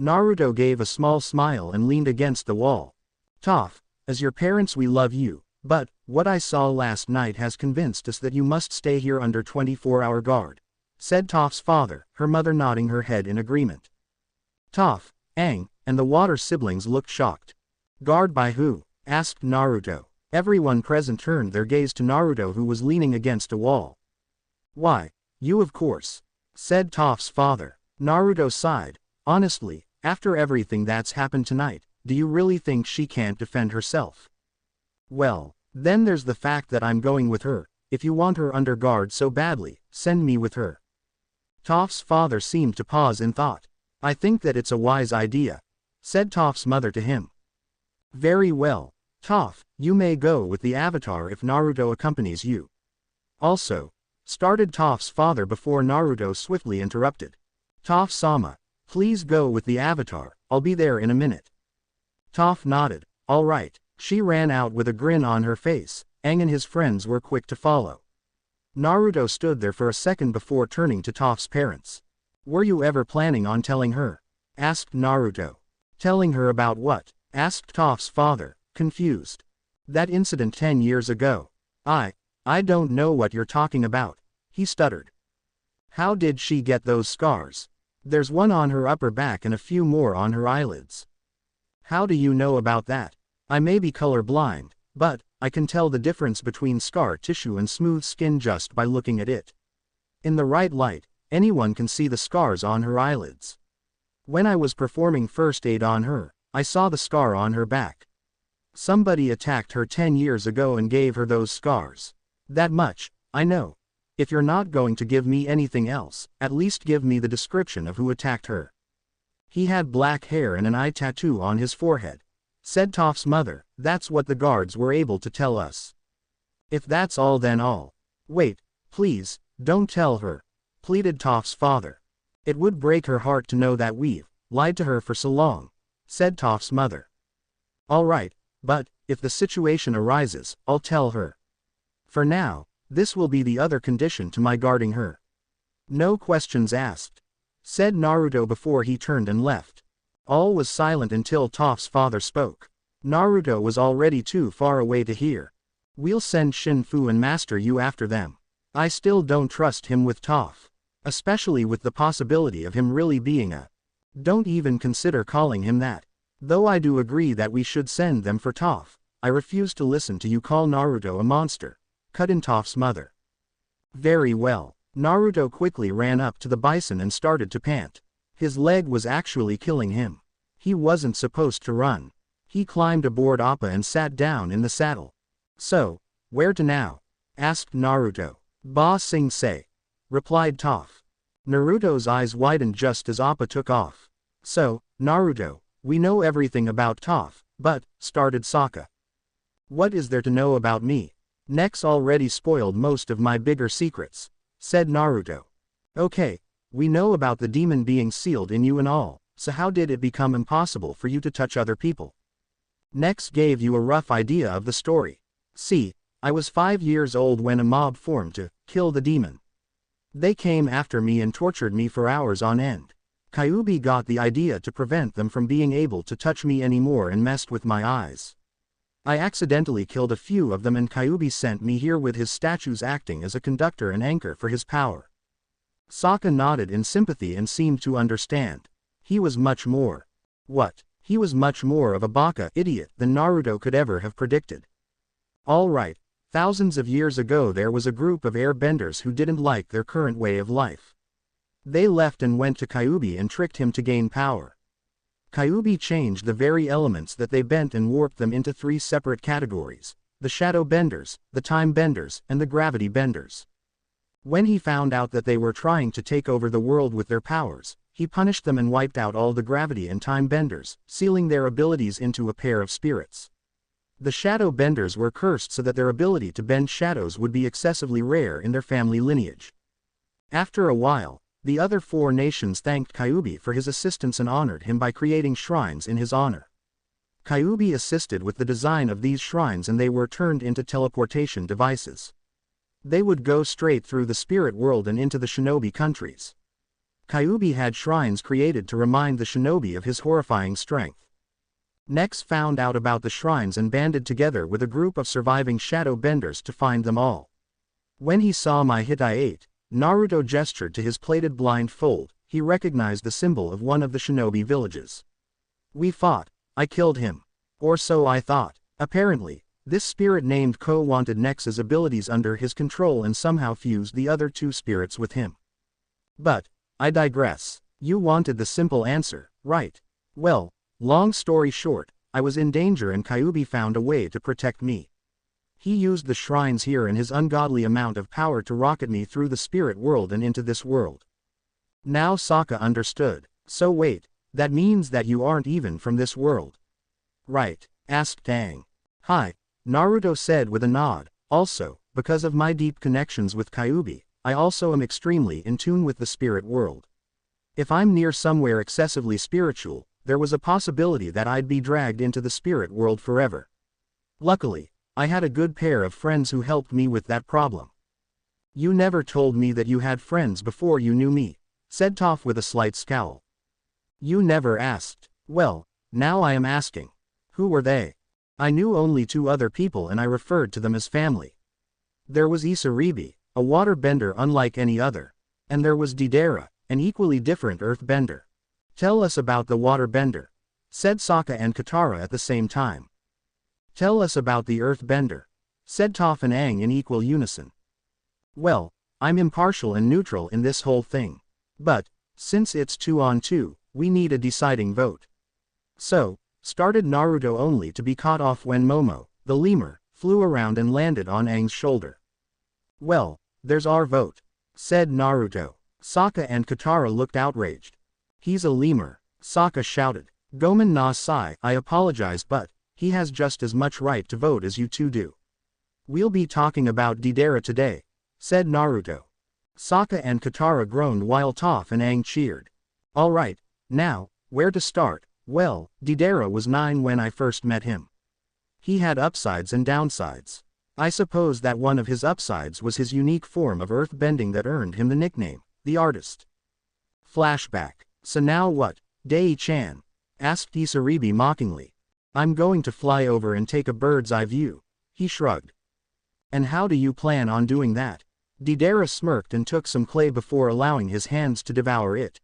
Naruto gave a small smile and leaned against the wall. Toph, as your parents we love you, but what I saw last night has convinced us that you must stay here under 24-hour guard, said Toph's father, her mother nodding her head in agreement. Toph, Aang, and the water siblings looked shocked. Guard by who? Asked Naruto. Everyone present turned their gaze to Naruto, who was leaning against a wall. Why, you of course, said Toph's father. Naruto sighed. Honestly, after everything that's happened tonight, do you really think she can't defend herself? Well, then there's the fact that I'm going with her. If you want her under guard so badly, send me with her. Toph's father seemed to pause in thought. I think that it's a wise idea, said Toph's mother to him. Very well, Toph, you may go with the Avatar if Naruto accompanies you. Also, started Toph's father before Naruto swiftly interrupted. Toph-sama, please go with the Avatar, I'll be there in a minute. Toph nodded. All right. She ran out with a grin on her face. Aang and his friends were quick to follow. Naruto stood there for a second before turning to Toph's parents. Were you ever planning on telling her? Asked Naruto. Telling her about what? Asked Toph's father, confused. That incident 10 years ago. I don't know what you're talking about, he stuttered. How did she get those scars? There's one on her upper back and a few more on her eyelids. How do you know about that? I may be colorblind, but I can tell the difference between scar tissue and smooth skin just by looking at it. In the right light, anyone can see the scars on her eyelids. When I was performing first aid on her, I saw the scar on her back. Somebody attacked her 10 years ago and gave her those scars. That much, I know. If you're not going to give me anything else, at least give me the description of who attacked her. He had black hair and an eye tattoo on his forehead, said Toph's mother. That's what the guards were able to tell us. If that's all, then all. Wait, please, don't tell her, pleaded Toph's father. It would break her heart to know that we've lied to her for so long, said Toph's mother. All right, but if the situation arises, I'll tell her. For now, this will be the other condition to my guarding her. No questions asked, said Naruto before he turned and left. All was silent until Toph's father spoke. Naruto was already too far away to hear. We'll send Shinfu and Master Yu after them. I still don't trust him with Toph, especially with the possibility of him really being a. Don't even consider calling him that. Though I do agree that we should send them for Toph, I refuse to listen to you call Naruto a monster, cut in Toph's mother. Very well. Naruto quickly ran up to the bison and started to pant. His leg was actually killing him. He wasn't supposed to run. He climbed aboard Appa and sat down in the saddle. So, where to now? Asked Naruto. Ba Sing Se, replied Toph. Naruto's eyes widened just as Appa took off. So, Naruto, We know everything about Toph, but, started Sokka. What is there to know about me? Nex already spoiled most of my bigger secrets, said Naruto. Okay, we know about the demon being sealed in you and all, so how did it become impossible for you to touch other people? Nex gave you a rough idea of the story. See, I was 5 years old when a mob formed to kill the demon. They came after me and tortured me for hours on end. Kyuubi got the idea to prevent them from being able to touch me anymore and messed with my eyes. I accidentally killed a few of them and Kyuubi sent me here with his statues acting as a conductor and anchor for his power. Sokka nodded in sympathy and seemed to understand. He was much more. What? He was much more of a baka idiot than Naruto could ever have predicted. Alright, thousands of years ago there was a group of airbenders who didn't like their current way of life. They left and went to Kyuubi and tricked him to gain power. Kyuubi changed the very elements that they bent and warped them into 3 separate categories: the shadow benders, the time benders, and the gravity benders. When he found out that they were trying to take over the world with their powers, he punished them and wiped out all the gravity and time benders, sealing their abilities into a pair of spirits. The shadow benders were cursed so that their ability to bend shadows would be excessively rare in their family lineage. After a while, the other 4 nations thanked Kyuubi for his assistance and honored him by creating shrines in his honor. Kyuubi assisted with the design of these shrines and they were turned into teleportation devices. They would go straight through the spirit world and into the shinobi countries. Kyuubi had shrines created to remind the shinobi of his horrifying strength. Nex found out about the shrines and banded together with a group of surviving shadow benders to find them all. When he saw my Hittite, Naruto gestured to his plated blindfold. He recognized the symbol of one of the shinobi villages. We fought. I killed him. Or so I thought. Apparently, this spirit named Ko wanted Nex's abilities under his control and somehow fused the other 2 spirits with him. But, I digress. You wanted the simple answer, right? Well, long story short, I was in danger and Kyuubi found a way to protect me. He used the shrines here and his ungodly amount of power to rocket me through the spirit world and into this world. Now Sokka understood. So wait, that means that you aren't even from this world. Right? Asked Aang. Hi, Naruto said with a nod. Also, because of my deep connections with Kyuubi, I also am extremely in tune with the spirit world. If I'm near somewhere excessively spiritual, there was a possibility that I'd be dragged into the spirit world forever. Luckily, I had a good pair of friends who helped me with that problem. You never told me that you had friends before you knew me, said Toph with a slight scowl. You never asked. Well, now I am asking. Who were they? I knew only 2 other people and I referred to them as family. There was Isaribi, a water bender unlike any other. And there was Deidara, an equally different earth bender. Tell us about the water bender, said Sokka and Katara at the same time. Tell us about the earth bender, said Toph and Aang in equal unison. Well, I'm impartial and neutral in this whole thing. But, since it's 2 on 2, we need a deciding vote. So, started Naruto only to be caught off when Momo, the lemur, flew around and landed on Aang's shoulder. Well, there's our vote, said Naruto. Sokka and Katara looked outraged. He's a lemur, Sokka shouted. Gomen na sai, I apologize but, he has just as much right to vote as you 2 do. We'll be talking about Deidara today, said Naruto. Sokka and Katara groaned while Toph and Aang cheered. Alright, now, where to start? Well, Deidara was 9 when I first met him. He had upsides and downsides. I suppose that one of his upsides was his unique form of earth bending that earned him the nickname, the Artist. Flashback. So now what, Dei-chan? Asked Isaribi mockingly. I'm going to fly over and take a bird's eye view, he shrugged. And how do you plan on doing that? Deidara smirked and took some clay before allowing his hands to devour it.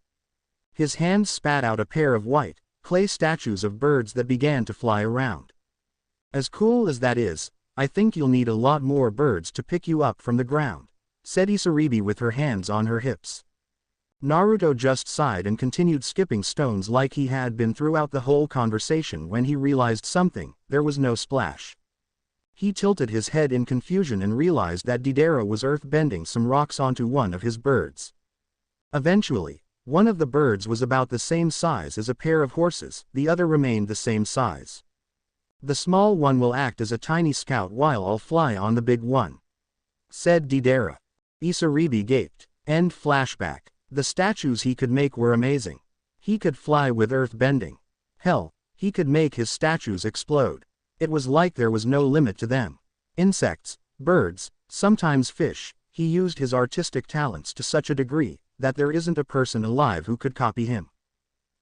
His hands spat out a pair of white, clay statues of birds that began to fly around. As cool as that is, I think you'll need a lot more birds to pick you up from the ground, said Isaribi with her hands on her hips. Naruto just sighed and continued skipping stones like he had been throughout the whole conversation. When he realized something, there was no splash. He tilted his head in confusion and realized that Deidara was earth-bending some rocks onto one of his birds. Eventually, One of the birds was about the same size as a pair of horses, the other remained the same size. The small one will act as a tiny scout while I'll fly on the big one, said Deidara. Isaribi gaped. End flashback. The statues he could make were amazing. He could fly with earth bending. Hell, he could make his statues explode. It was like there was no limit to them. Insects, birds, sometimes fish, he used his artistic talents to such a degree that there isn't a person alive who could copy him.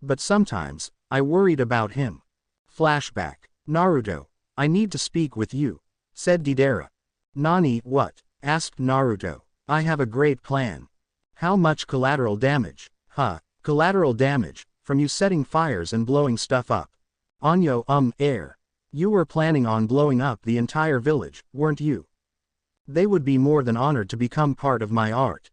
But sometimes, I worried about him. Flashback. Naruto, I need to speak with you, said Deidara. Nani, what? Asked Naruto. I have a great plan. How much collateral damage? Huh, collateral damage, from you setting fires and blowing stuff up. Anyo, air. You were planning on blowing up the entire village, weren't you? They would be more than honored to become part of my art.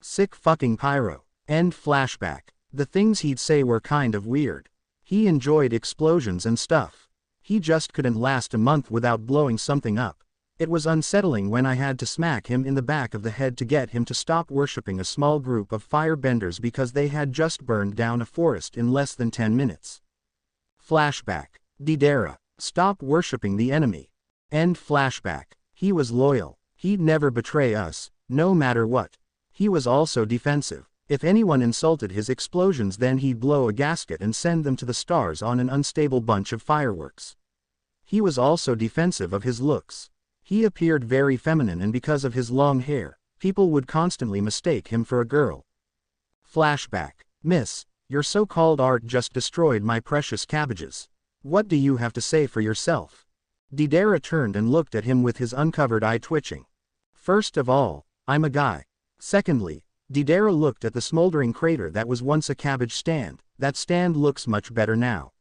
Sick fucking pyro. End flashback. The things he'd say were kind of weird. He enjoyed explosions and stuff. He just couldn't last a month without blowing something up. It was unsettling when I had to smack him in the back of the head to get him to stop worshipping a small group of firebenders because they had just burned down a forest in less than 10 minutes. Flashback. Deidara, stop worshipping the enemy. End flashback. He was loyal. He'd never betray us, no matter what. He was also defensive. If anyone insulted his explosions, then he'd blow a gasket and send them to the stars on an unstable bunch of fireworks. He was also defensive of his looks. He appeared very feminine, and because of his long hair, people would constantly mistake him for a girl. Flashback. Miss, your so-called art just destroyed my precious cabbages. What do you have to say for yourself? Deidara turned and looked at him with his uncovered eye twitching. First of all, I'm a guy. Secondly, Deidara looked at the smoldering crater that was once a cabbage stand. That stand looks much better now.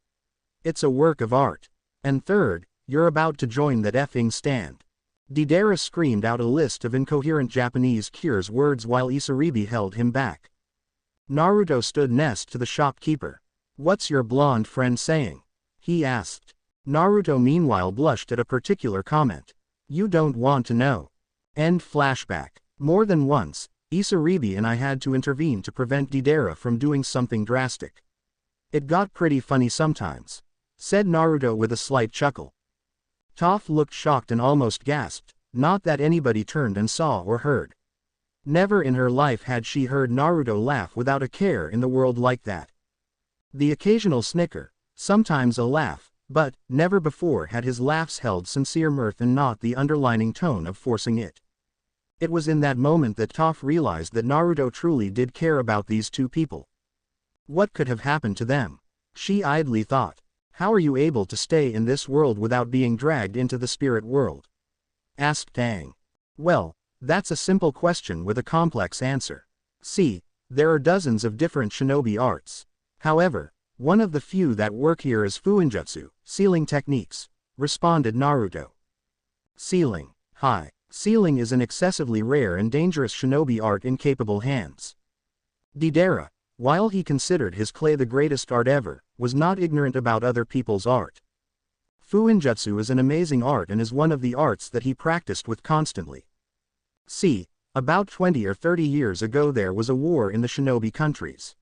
It's a work of art. And third, you're about to join that effing stand. Deidara screamed out a list of incoherent Japanese curse words while Isaribi held him back. Naruto stood next to the shopkeeper. What's your blonde friend saying? He asked. Naruto meanwhile blushed at a particular comment. You don't want to know. End flashback. More than once, Isaribi and I had to intervene to prevent Deidara from doing something drastic. It got pretty funny sometimes, said Naruto with a slight chuckle. Toph looked shocked and almost gasped, not that anybody turned and saw or heard. Never in her life had she heard Naruto laugh without a care in the world like that. The occasional snicker, sometimes a laugh, but never before had his laughs held sincere mirth and not the underlining tone of forcing it. It was in that moment that Toph realized that Naruto truly did care about these two people. What could have happened to them? She idly thought. How are you able to stay in this world without being dragged into the spirit world? Asked Aang. Well, that's a simple question with a complex answer. See, there are dozens of different shinobi arts. However, one of the few that work here is Fuinjutsu, sealing techniques, responded Naruto. Sealing. Hi. Sealing is an excessively rare and dangerous shinobi art in capable hands. Deidara, while he considered his clay the greatest art ever, was not ignorant about other people's art. Fuinjutsu is an amazing art and is one of the arts that he practiced with constantly. See, about 20 or 30 years ago there was a war in the shinobi countries.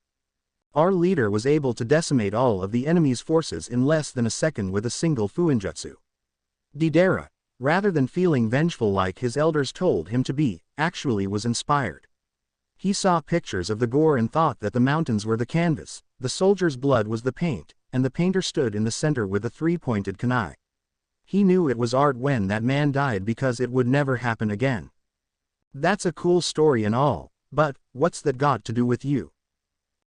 Our leader was able to decimate all of the enemy's forces in less than a second with a single Fuinjutsu. Deidara, rather than feeling vengeful like his elders told him to be, actually was inspired. He saw pictures of the gore and thought that the mountains were the canvas, the soldier's blood was the paint, and the painter stood in the center with a three-pointed kunai. He knew it was art when that man died because it would never happen again. That's a cool story and all, but what's that got to do with you?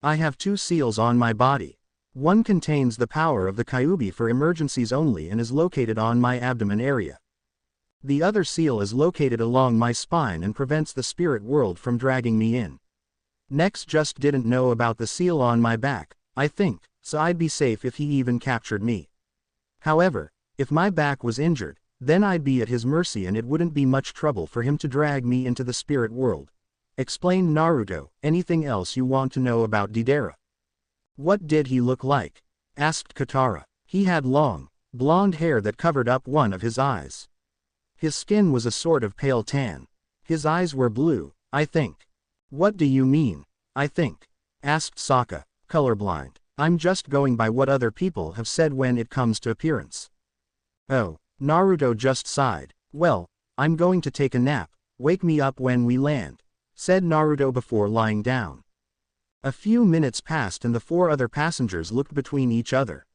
I have two seals on my body. One contains the power of the Kyuubi for emergencies only and is located on my abdomen area. The other seal is located along my spine and prevents the spirit world from dragging me in. Next just didn't know about the seal on my back, I think, so I'd be safe if he even captured me. However, if my back was injured, then I'd be at his mercy and it wouldn't be much trouble for him to drag me into the spirit world. Explained Naruto. Anything else you want to know about Deidara? What did he look like? Asked Katara. He had long, blonde hair that covered up one of his eyes. His skin was a sort of pale tan. His eyes were blue, I think. What do you mean, I think? asked Sokka, colorblind. I'm just going by what other people have said when it comes to appearance. Oh, Naruto just sighed. Well, I'm going to take a nap, wake me up when we land, said Naruto before lying down. A few minutes passed and the 4 other passengers looked between each other.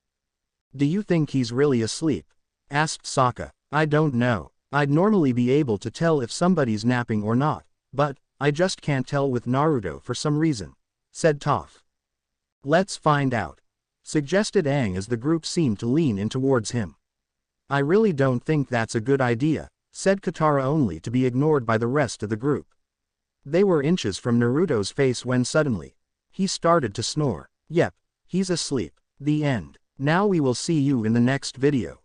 Do you think he's really asleep? Asked Sokka. I don't know. I'd normally be able to tell if somebody's napping or not, but I just can't tell with Naruto for some reason, said Toph. Let's find out, suggested Aang as the group seemed to lean in towards him. I really don't think that's a good idea, said Katara, only to be ignored by the rest of the group. They were inches from Naruto's face when suddenly, he started to snore. Yep, he's asleep. The end. Now we will see you in the next video.